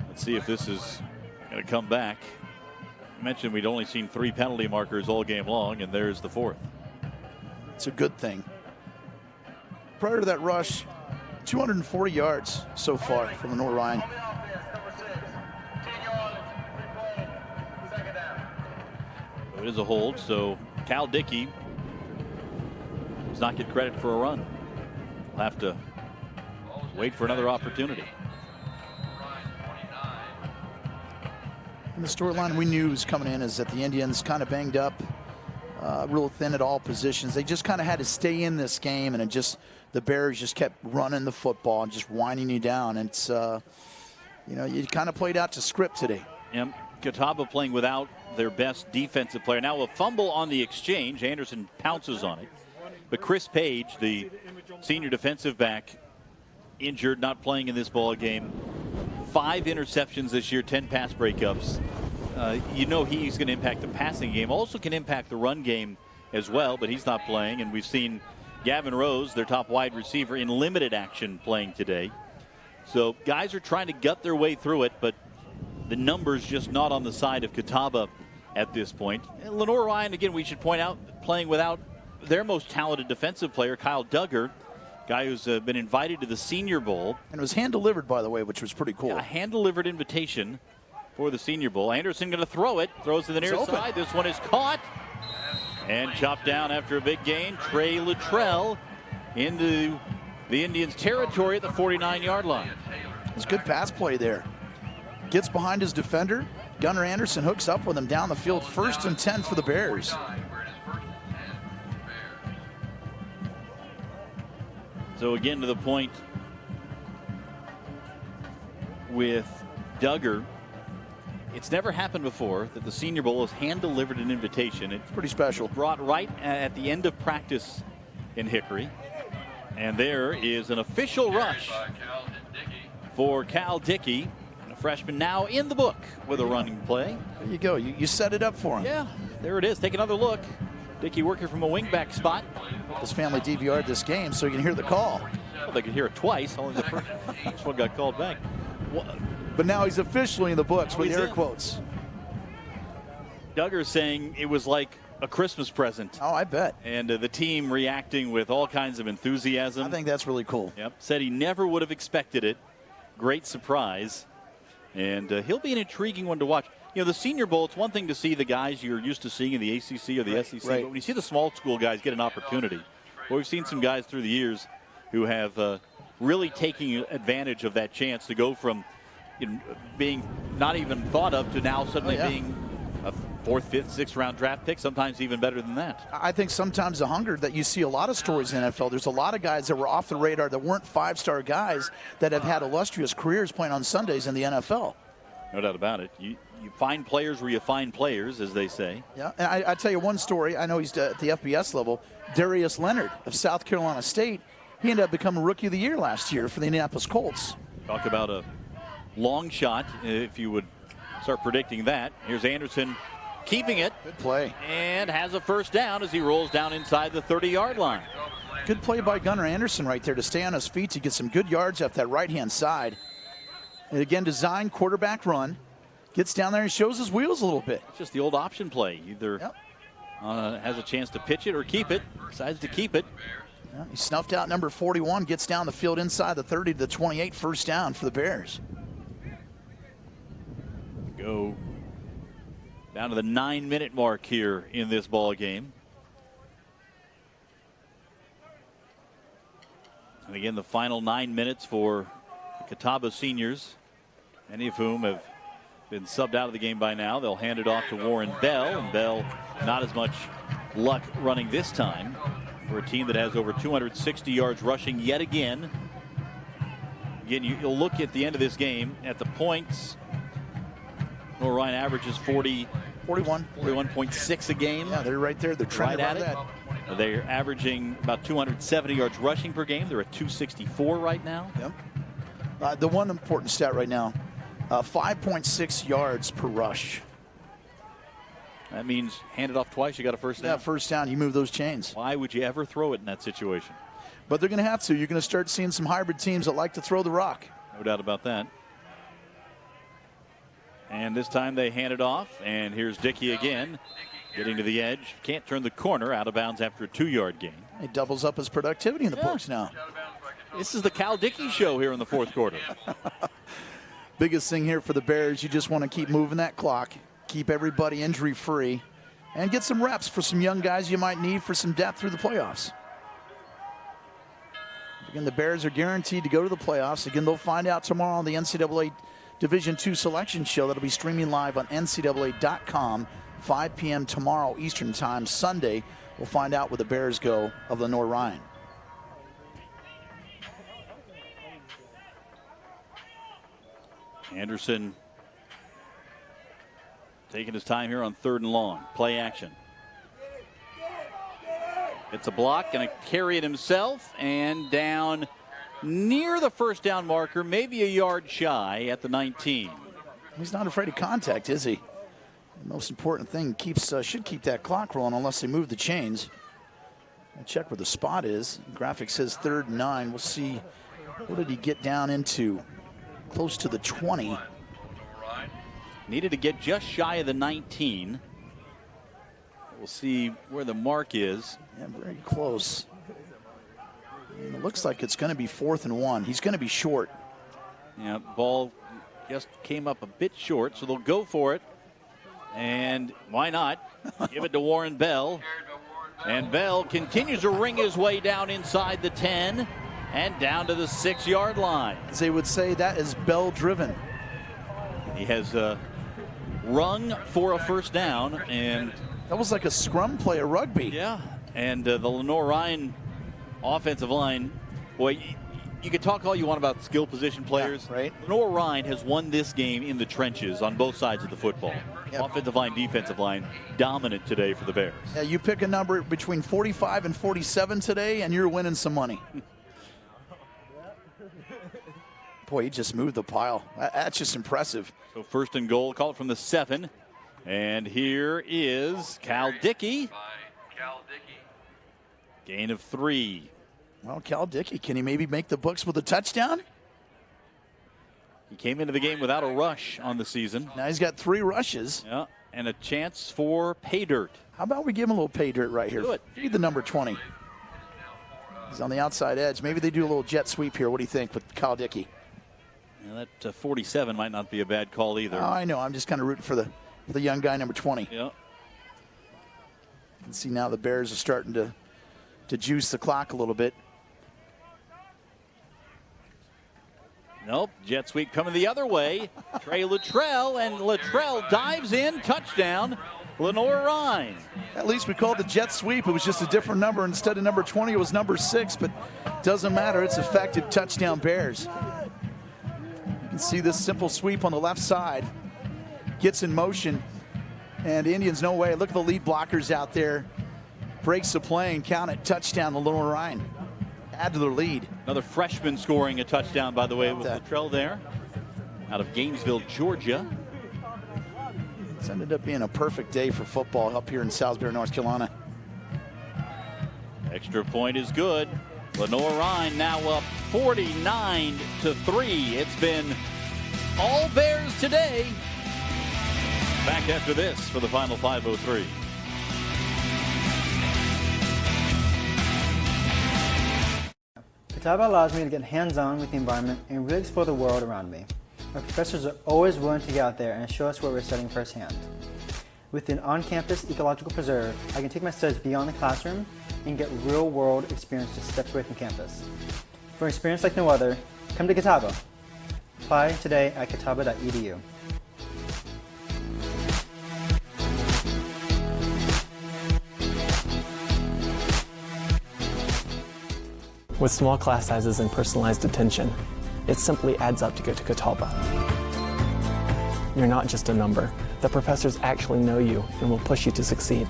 Let's see if this is going to come back. I mentioned we'd only seen 3 penalty markers all game long, and there's the 4th. It's a good thing. Prior to that rush, 240 yards so far from Lenoir-Rhyne. It is a hold, so Cal Dickey does not get credit for a run. We'll have to wait for another opportunity. And the storyline we knew was coming in is that the Indians kind of banged up, real thin at all positions. They just kind of had to stay in this game, and the Bears just kept running the football and just winding you down. And it's, you kind of played out to script today. Yep. Catawba playing without their best defensive player. Now a fumble on the exchange. Anderson pounces on it. But Chris Page, the senior defensive back, injured, not playing in this ball game. 5 interceptions this year, 10 pass breakups. He's going to impact the passing game. Also can impact the run game as well, but he's not playing. And we've seen Gavin Rose, their top wide receiver, in limited action playing today. So guys are trying to gut their way through it, but the numbers just not on the side of Catawba at this point. And Lenoir-Rhyne, again, we should point out, playing without their most talented defensive player, Kyle Duggar, guy who's been invited to the Senior Bowl. And it was hand-delivered, by the way, which was pretty cool. Yeah, a hand-delivered invitation for the Senior Bowl. Anderson going to throw it. Throws to the near side. This one is caught and chopped down after a big gain. Trey Luttrell into the Indians' territory at the 49-yard line. It's good pass play there. Gets behind his defender. Gunnar Anderson hooks up with him down the field. 1st and 10 for the Bears. So again, to the point with Duggar, it's never happened before that the Senior Bowl has hand-delivered an invitation. It's pretty special. Brought right at the end of practice in Hickory. And there is an official rush for Cal Dickey, a freshman now in the book with a running play. There you go. You set it up for him. Yeah, there it is. Take another look. Dickey working from a wingback spot. His family DVR'd this game so you can hear the call. Well, they could hear it twice. Only the first one got called back. But now he's officially in the books with air quotes. Duggar saying it was like a Christmas present. Oh, I bet. And the team reacting with all kinds of enthusiasm. I think that's really cool. Yep. Said he never would have expected it. Great surprise. And he'll be an intriguing one to watch. The Senior Bowl, it's one thing to see the guys you're used to seeing in the ACC or the SEC, but when you see the small school guys get an opportunity, well, we've seen some guys through the years who have really taken advantage of that chance to go from being not even thought of to now suddenly being a 4th, 5th, 6th round draft pick, sometimes even better than that. I think sometimes the hunger that you see a lot of stories in the NFL, there's a lot of guys that were off the radar that weren't 5-star guys that have had illustrious careers playing on Sundays in the NFL. No doubt about it. You find players where you find players, as they say. Yeah, and I tell you one story. I know he's at the FBS level. Darius Leonard of South Carolina State, he ended up becoming Rookie of the Year last year for the Indianapolis Colts. Talk about a long shot, if you would start predicting that. Here's Anderson keeping it. Good play. And has a first down as he rolls down inside the 30-yard line. Good play by Gunnar Anderson right there to stay on his feet to get some good yards up that right-hand side. And again, design quarterback run. Gets down there and shows his wheels a little bit. It's just the old option play. Either has a chance to pitch it or keep it. Decides to keep it. Yeah, he snuffed out number 41. Gets down the field inside the 30 to the 28. First down for the Bears. Go down to the 9-minute mark here in this ball game. And again, the final 9 minutes for the Catawba seniors, many of whom have been subbed out of the game by now. They'll hand it off to Warren Bell, and Bell not as much luck running this time for a team that has over 260 yards rushing yet again. Again, you'll look at the end of this game at the points. Lenoir-Rhyne averages 41.6 a game. Yeah, they're right there. They're trying right to at run it. They're averaging about 270 yards rushing per game. They're at 264 right now. Yep. The one important stat right now, 5.6 yards per rush. That means hand it off twice, you got a first down. Yeah, first down, you move those chains. Why would you ever throw it in that situation? But they're going to have to. You're going to start seeing some hybrid teams that like to throw the rock. No doubt about that. And this time they hand it off, and here's Dickey again, getting to the edge. Can't turn the corner, out of bounds after a 2-yard gain. He doubles up his productivity in the books now. This is the Cal Dickey show here in the fourth quarter. Biggest thing here for the Bears, you just want to keep moving that clock, keep everybody injury-free, and get some reps for some young guys you might need for some depth through the playoffs. Again, the Bears are guaranteed to go to the playoffs. Again, they'll find out tomorrow on the NCAA Division II selection show that'll be streaming live on NCAA.com, 5 p.m. tomorrow Eastern Time. Sunday, we'll find out where the Bears go of Lenoir-Rhyne. Anderson taking his time here on 3rd and long. Play action. It's a block, going to carry it himself, and down near the first down marker, maybe a yard shy at the 19. He's not afraid of contact, is he? The most important thing, should keep that clock rolling unless they move the chains. I'll check where the spot is. Graphic says 3rd and 9. We'll see, what did he get down into? Close to the 20. Needed to get just shy of the 19. We'll see where the mark is. Yeah, very close. And it looks like it's going to be 4th and 1. He's going to be short. Yeah, ball just came up a bit short, so they'll go for it. And why not? Give it to Warren Bell. And Bell continues to ring his way down inside the 10 and down to the 6-yard line. As they would say, that is Bell driven. He has rung for a first down, and that was like a scrum play of rugby. Yeah, and the Lenoir-Rhyne offensive line, boy, you can talk all you want about skill position players. Yeah, right. Lenoir-Rhyne has won this game in the trenches on both sides of the football. Yep. Offensive line, defensive line, dominant today for the Bears. Yeah, you pick a number between 45 and 47 today, and you're winning some money. Boy, he just moved the pile. That's just impressive. So 1st and goal, called from the 7. And here is Cal Dickey. Gain of 3. Well, Cal Dickey, can he maybe make the books with a touchdown? He came into the game without a rush on the season. Now he's got 3 rushes. Yeah, and a chance for pay dirt. How about we give him a little pay dirt right here? Do it. Feed the number 20. He's on the outside edge. Maybe they do a little jet sweep here. What do you think with Cal Dickey? Yeah, that 47 might not be a bad call either. Oh, I know. I'm just kind of rooting for the young guy, number 20. Yeah. And see now the Bears are starting to juice the clock a little bit. Nope, jet sweep coming the other way. Trey Luttrell, and Luttrell dives in, touchdown, Lenoir-Rhyne. At least we called the jet sweep. It was just a different number. Instead of number 20, it was number 6, but doesn't matter. It's effective. Touchdown Bears. You can see this simple sweep on the left side. Gets in motion, and Indians no way. Look at the lead blockers out there. Breaks the play and count it. Touchdown to Lenoir-Rhyne. Add to their lead. Another freshman scoring a touchdown, by the way, with Luttrell there. Out of Gainesville, Georgia. It's ended up being a perfect day for football up here in Salisbury, North Carolina. Extra point is good. Lenoir-Rhyne now up 49-3. It's been All Bears today. Back after this for the final 5:03. Catawba allows me to get hands-on with the environment and really explore the world around me. Our professors are always willing to get out there and show us what we're studying firsthand. With an on-campus ecological preserve, I can take my studies beyond the classroom and get real-world experience just steps away from campus. For an experience like no other, come to Catawba. Apply today at catawba.edu. With small class sizes and personalized attention, it simply adds up to go to Catawba. You're not just a number. The professors actually know you and will push you to succeed.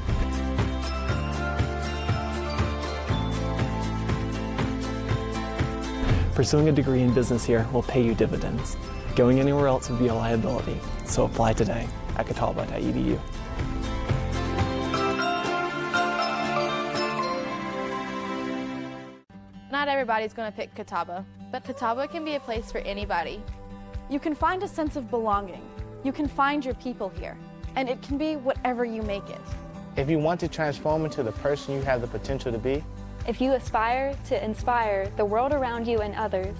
Pursuing a degree in business here will pay you dividends. Going anywhere else would be a liability, so apply today at catawba.edu. Not everybody's going to pick Catawba, but Catawba can be a place for anybody. You can find a sense of belonging. You can find your people here, and it can be whatever you make it. If you want to transform into the person you have the potential to be, if you aspire to inspire the world around you and others,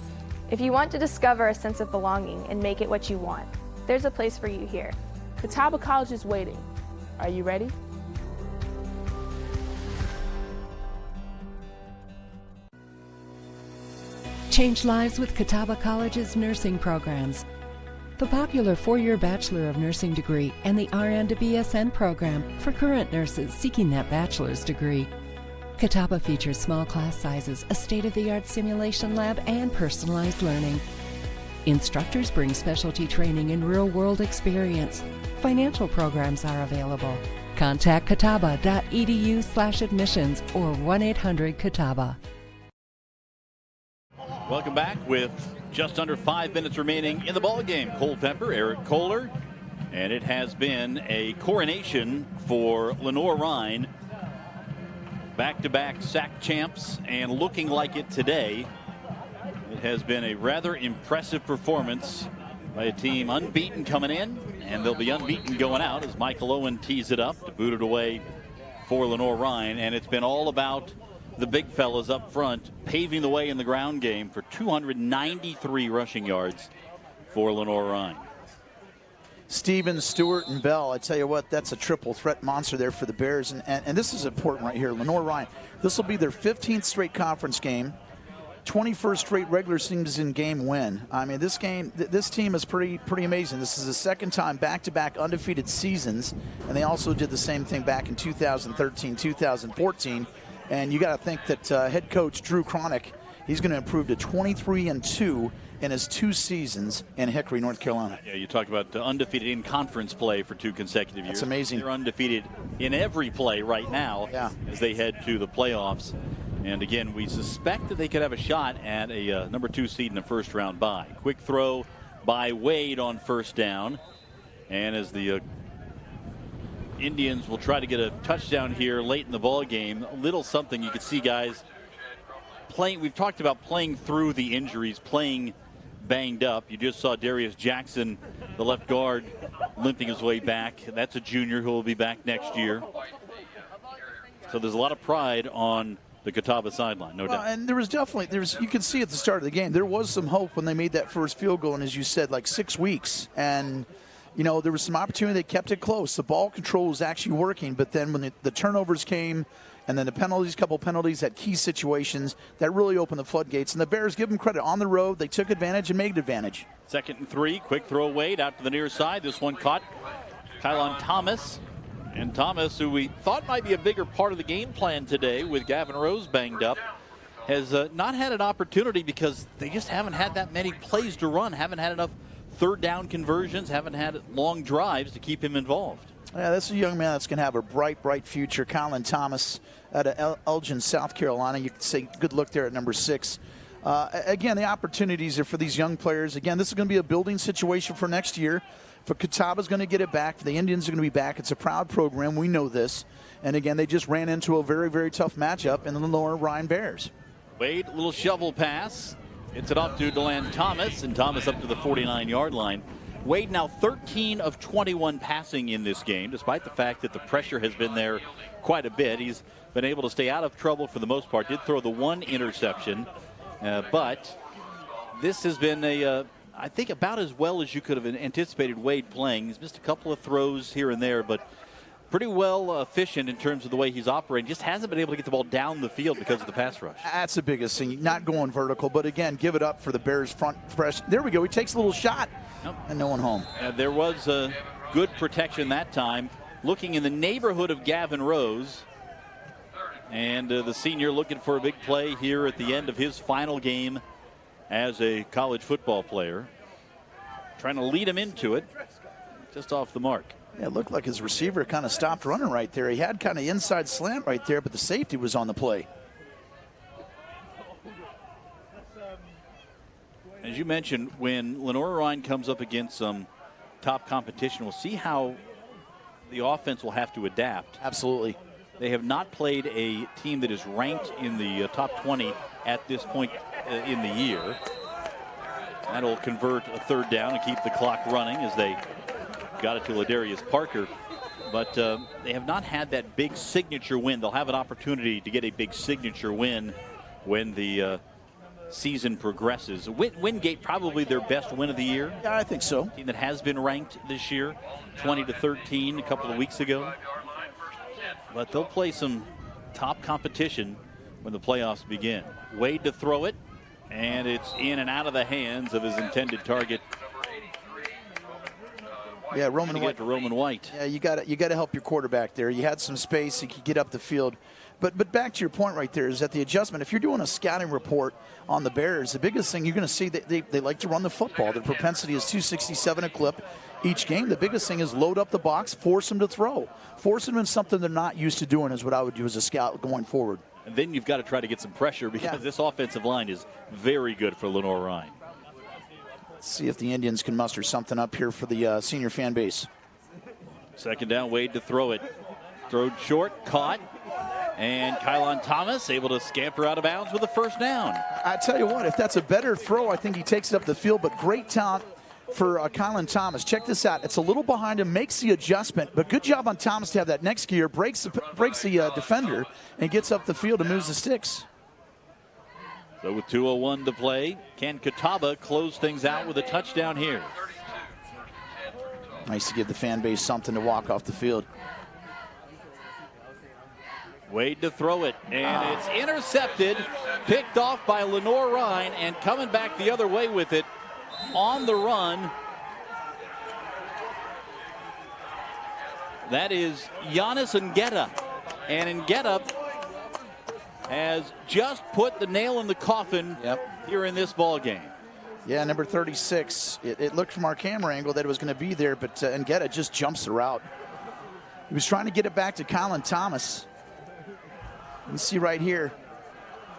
if you want to discover a sense of belonging and make it what you want, there's a place for you here. Catawba College is waiting. Are you ready? Change lives with Catawba College's nursing programs. The popular 4-year Bachelor of Nursing degree and the RN to BSN program for current nurses seeking that bachelor's degree. Catawba features small class sizes, a state-of-the-art simulation lab, and personalized learning. Instructors bring specialty training and real-world experience. Financial programs are available. Contact catawba.edu/admissions or 1-800-CATAWBA. Welcome back with just under 5 minutes remaining in the ball game. Culpeper, Eric Kohler, and it has been a coronation for Lenoir-Rhyne. Back-to-back SAC champs, and looking like it today. It has been a rather impressive performance by a team unbeaten coming in, and they'll be unbeaten going out as Michael Owen tees it up to boot it away for Lenoir-Rhyne. And it's been all about the big fellas up front paving the way in the ground game for 293 rushing yards for Lenoir-Rhyne. Stevens, Stewart, and Bell. I tell you what, that's a triple threat monster there for the Bears. And this is important right here. Lenoir-Rhyne, this will be their 15th straight conference game, 21st straight regular season game win. I mean, this team is pretty amazing. This is the second time back-to-back undefeated seasons, and they also did the same thing back in 2013, 2014. And you got to think that head coach Drew Cronick, he's going to improve to 23-2 in his 2 seasons in Hickory, North Carolina. Yeah, you talk about undefeated in conference play for 2 consecutive years. That's amazing. They're undefeated in every play right now as they head to the playoffs. And again, we suspect that they could have a shot at a number 2 seed in the first round bye. Quick throw by Wade on first down. And as the Indians will try to get a touchdown here late in the ball game, a little something you could see guys playing. We've talked about playing through the injuries, playing banged up. You just saw Darius Jackson, the left guard, limping his way back. That's a junior who will be back next year. So there's a lot of pride on the Catawba sideline, no doubt. And there was you could see at the start of the game, there was some hope when they made that first field goal, and as you said, like 6 weeks. And you know, there was some opportunity. They kept it close. The ball control was actually working, but then when the turnovers came and then the penalties, couple penalties at key situations, that really opened the floodgates. And the Bears, give them credit. On the road, they took advantage and made advantage. 2nd and 3, quick throw Wade out to the near side. This one caught Kylon Thomas. And Thomas, who we thought might be a bigger part of the game plan today with Gavin Rose banged up, has not had an opportunity because they just haven't had that many plays to run, haven't had enough 3rd down conversions, haven't had long drives to keep him involved. Yeah, that's a young man that's going to have a bright future. Colin Thomas out of Elgin, South Carolina. You could say good look there at number 6. Again, the opportunities are for these young players. Again, this is going to be a building situation for next year. For Catawba's going to get it back. For the Indians are going to be back. It's a proud program. We know this. And again, they just ran into a very tough matchup in the Lenoir-Rhyne Bears. Wade, little shovel pass. It's it off to DeLand Thomas, and Thomas up to the 49-yard line. Wade now 13 of 21 passing in this game, despite the fact that the pressure has been there quite a bit. He's been able to stay out of trouble for the most part. Did throw the one interception, but this has been I think about as well as you could have anticipated Wade playing. He's missed a couple of throws here and there, but pretty well efficient in terms of the way he's operating. Just hasn't been able to get the ball down the field because of the pass rush. That's the biggest thing. Not going vertical, but again, give it up for the Bears front press. There we go. He takes a little shot, and no one home. There was good protection that time. Looking in the neighborhood of Gavin Rose. And the senior looking for a big play here at the end of his final game as a college football player. Trying to lead him into it. Just off the mark. Yeah, it looked like his receiver kind of stopped running right there. He had kind of inside slant right there, but the safety was on the play. As you mentioned, when Lenoir-Rhyne comes up against some top competition, we'll see how the offense will have to adapt. Absolutely. They have not played a team that is ranked in the top 20 at this point in the year. That'll convert a third down and keep the clock running as they got it to Ladarius Parker. But they have not had that big signature win. They'll have an opportunity to get a big signature win when the season progresses. Wingate probably their best win of the year. Yeah, I think so. Team that has been ranked this year, 20-13 a couple of weeks ago. But they'll play some top competition when the playoffs begin. Wade to throw it, and it's in and out of the hands of his intended target. Yeah, Roman White. To Roman White. Yeah, you got to help your quarterback there. You had some space, he could get up the field. But back to your point right there is that the adjustment, if you're doing a scouting report on the Bears, the biggest thing you're going to see that they like to run the football. Their propensity is 267 a clip each game. The biggest thing is load up the box, force them to throw. Force them in something they're not used to doing is what I would do as a scout going forward. And then you've got to try to get some pressure because this offensive line is very good for Lenoir-Rhyne. Let's see if the Indians can muster something up here for the senior fan base. Second down, Wade to throw it. Thrown short, caught. And Kylon Thomas able to scamper out of bounds with a first down. I tell you what, if that's a better throw, I think he takes it up the field. But great talent for Kylon Thomas. Check this out. It's a little behind him, makes the adjustment. But good job on Thomas to have that next gear, breaks the defender, and gets up the field and moves the sticks. So with 2:01 to play, can Catawba close things out with a touchdown here? Nice to give the fan base something to walk off the field. Wade to throw it, and it's intercepted, picked off by Lenoir-Rhyne, and coming back the other way with it on the run. That is Giannis Ngeta, and Ngeta has just put the nail in the coffin here in this ball game. Yeah, number 36. It looked from our camera angle that it was going to be there, but Ngeta just jumps the route. He was trying to get it back to Kylon Thomas. You can see right here,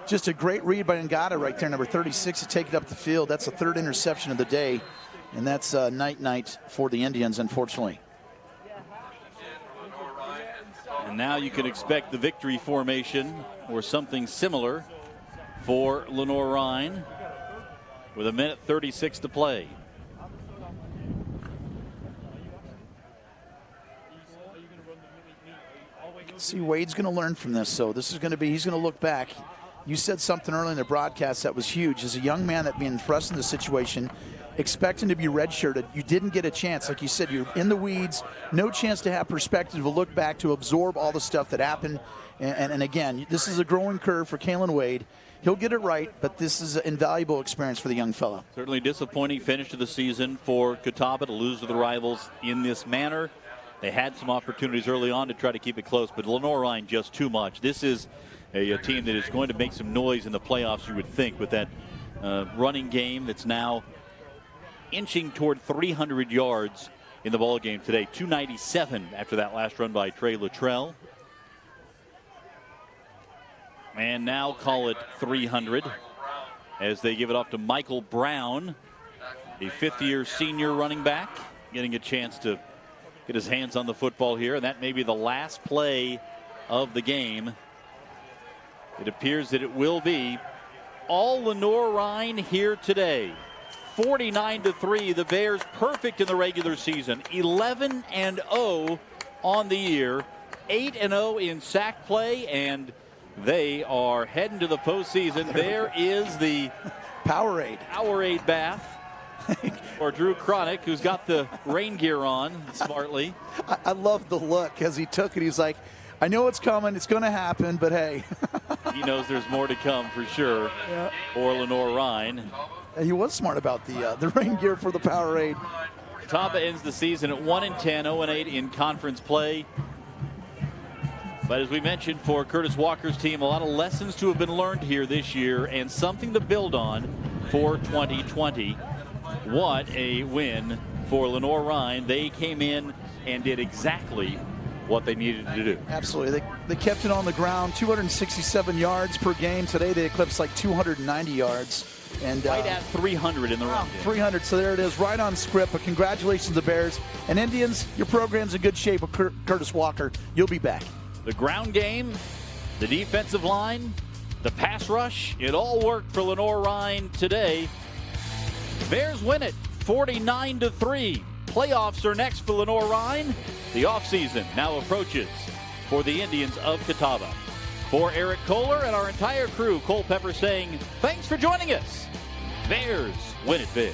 just a great read by Ngata right there, number 36, to take it up the field. That's the third interception of the day, and that's night for the Indians, unfortunately. And now you can expect the victory formation or something similar for Lenoir-Rhyne with 1:36 to play. See, Wade's going to learn from this, so this is going to be, he's going to look back. You said something earlier in the broadcast that was huge. As a young man that being thrust in the situation, expecting to be redshirted, you didn't get a chance. Like you said, you're in the weeds, no chance to have perspective, to look back, to absorb all the stuff that happened. And again, this is a growing curve for Kalen Wade. He'll get it right, but this is an invaluable experience for the young fella. Certainly disappointing finish to the season for Catawba to lose to the rivals in this manner. They had some opportunities early on to try to keep it close, but Lenoir-Rhyne just too much. This is a team that is going to make some noise in the playoffs, you would think, with that running game that's now inching toward 300 yards in the ball game today. 297 after that last run by Trey Luttrell. And now call it 300 as they give it off to Michael Brown, a fifth-year senior running back, getting a chance to get his hands on the football here, and that may be the last play of the game. It appears that it will be all Lenoir-Rhyne here today. 49-3, the Bears perfect in the regular season. 11-0 on the year. 8-0 in sack play, and they are heading to the postseason. There is the Powerade bath. Or Drew Cronick, who's got the rain gear on smartly. I love the look as he took it. He's like, I know it's coming. It's going to happen, but hey. He knows there's more to come for sure for Lenoir-Rhyne. He was smart about the rain gear for the Powerade. Catawba ends the season at 1-10, 0-8 in conference play. But as we mentioned, for Curtis Walker's team, a lot of lessons to have been learned here this year and something to build on for 2020. What a win for Lenoir-Rhyne. They came in and did exactly what they needed to do. Absolutely. They kept it on the ground, 267 yards per game. Today they eclipsed like 290 yards. And right at 300 in the run. 300, so there it is, right on script. But congratulations to Bears. And Indians, your program's in good shape with Curtis Walker. You'll be back. The ground game, the defensive line, the pass rush, it all worked for Lenoir-Rhyne today. Bears win it 49-3. Playoffs are next for Lenoir-Rhyne. The offseason now approaches for the Indians of Catawba. For Eric Kohler and our entire crew, Cole Pepper saying thanks for joining us. Bears win it big.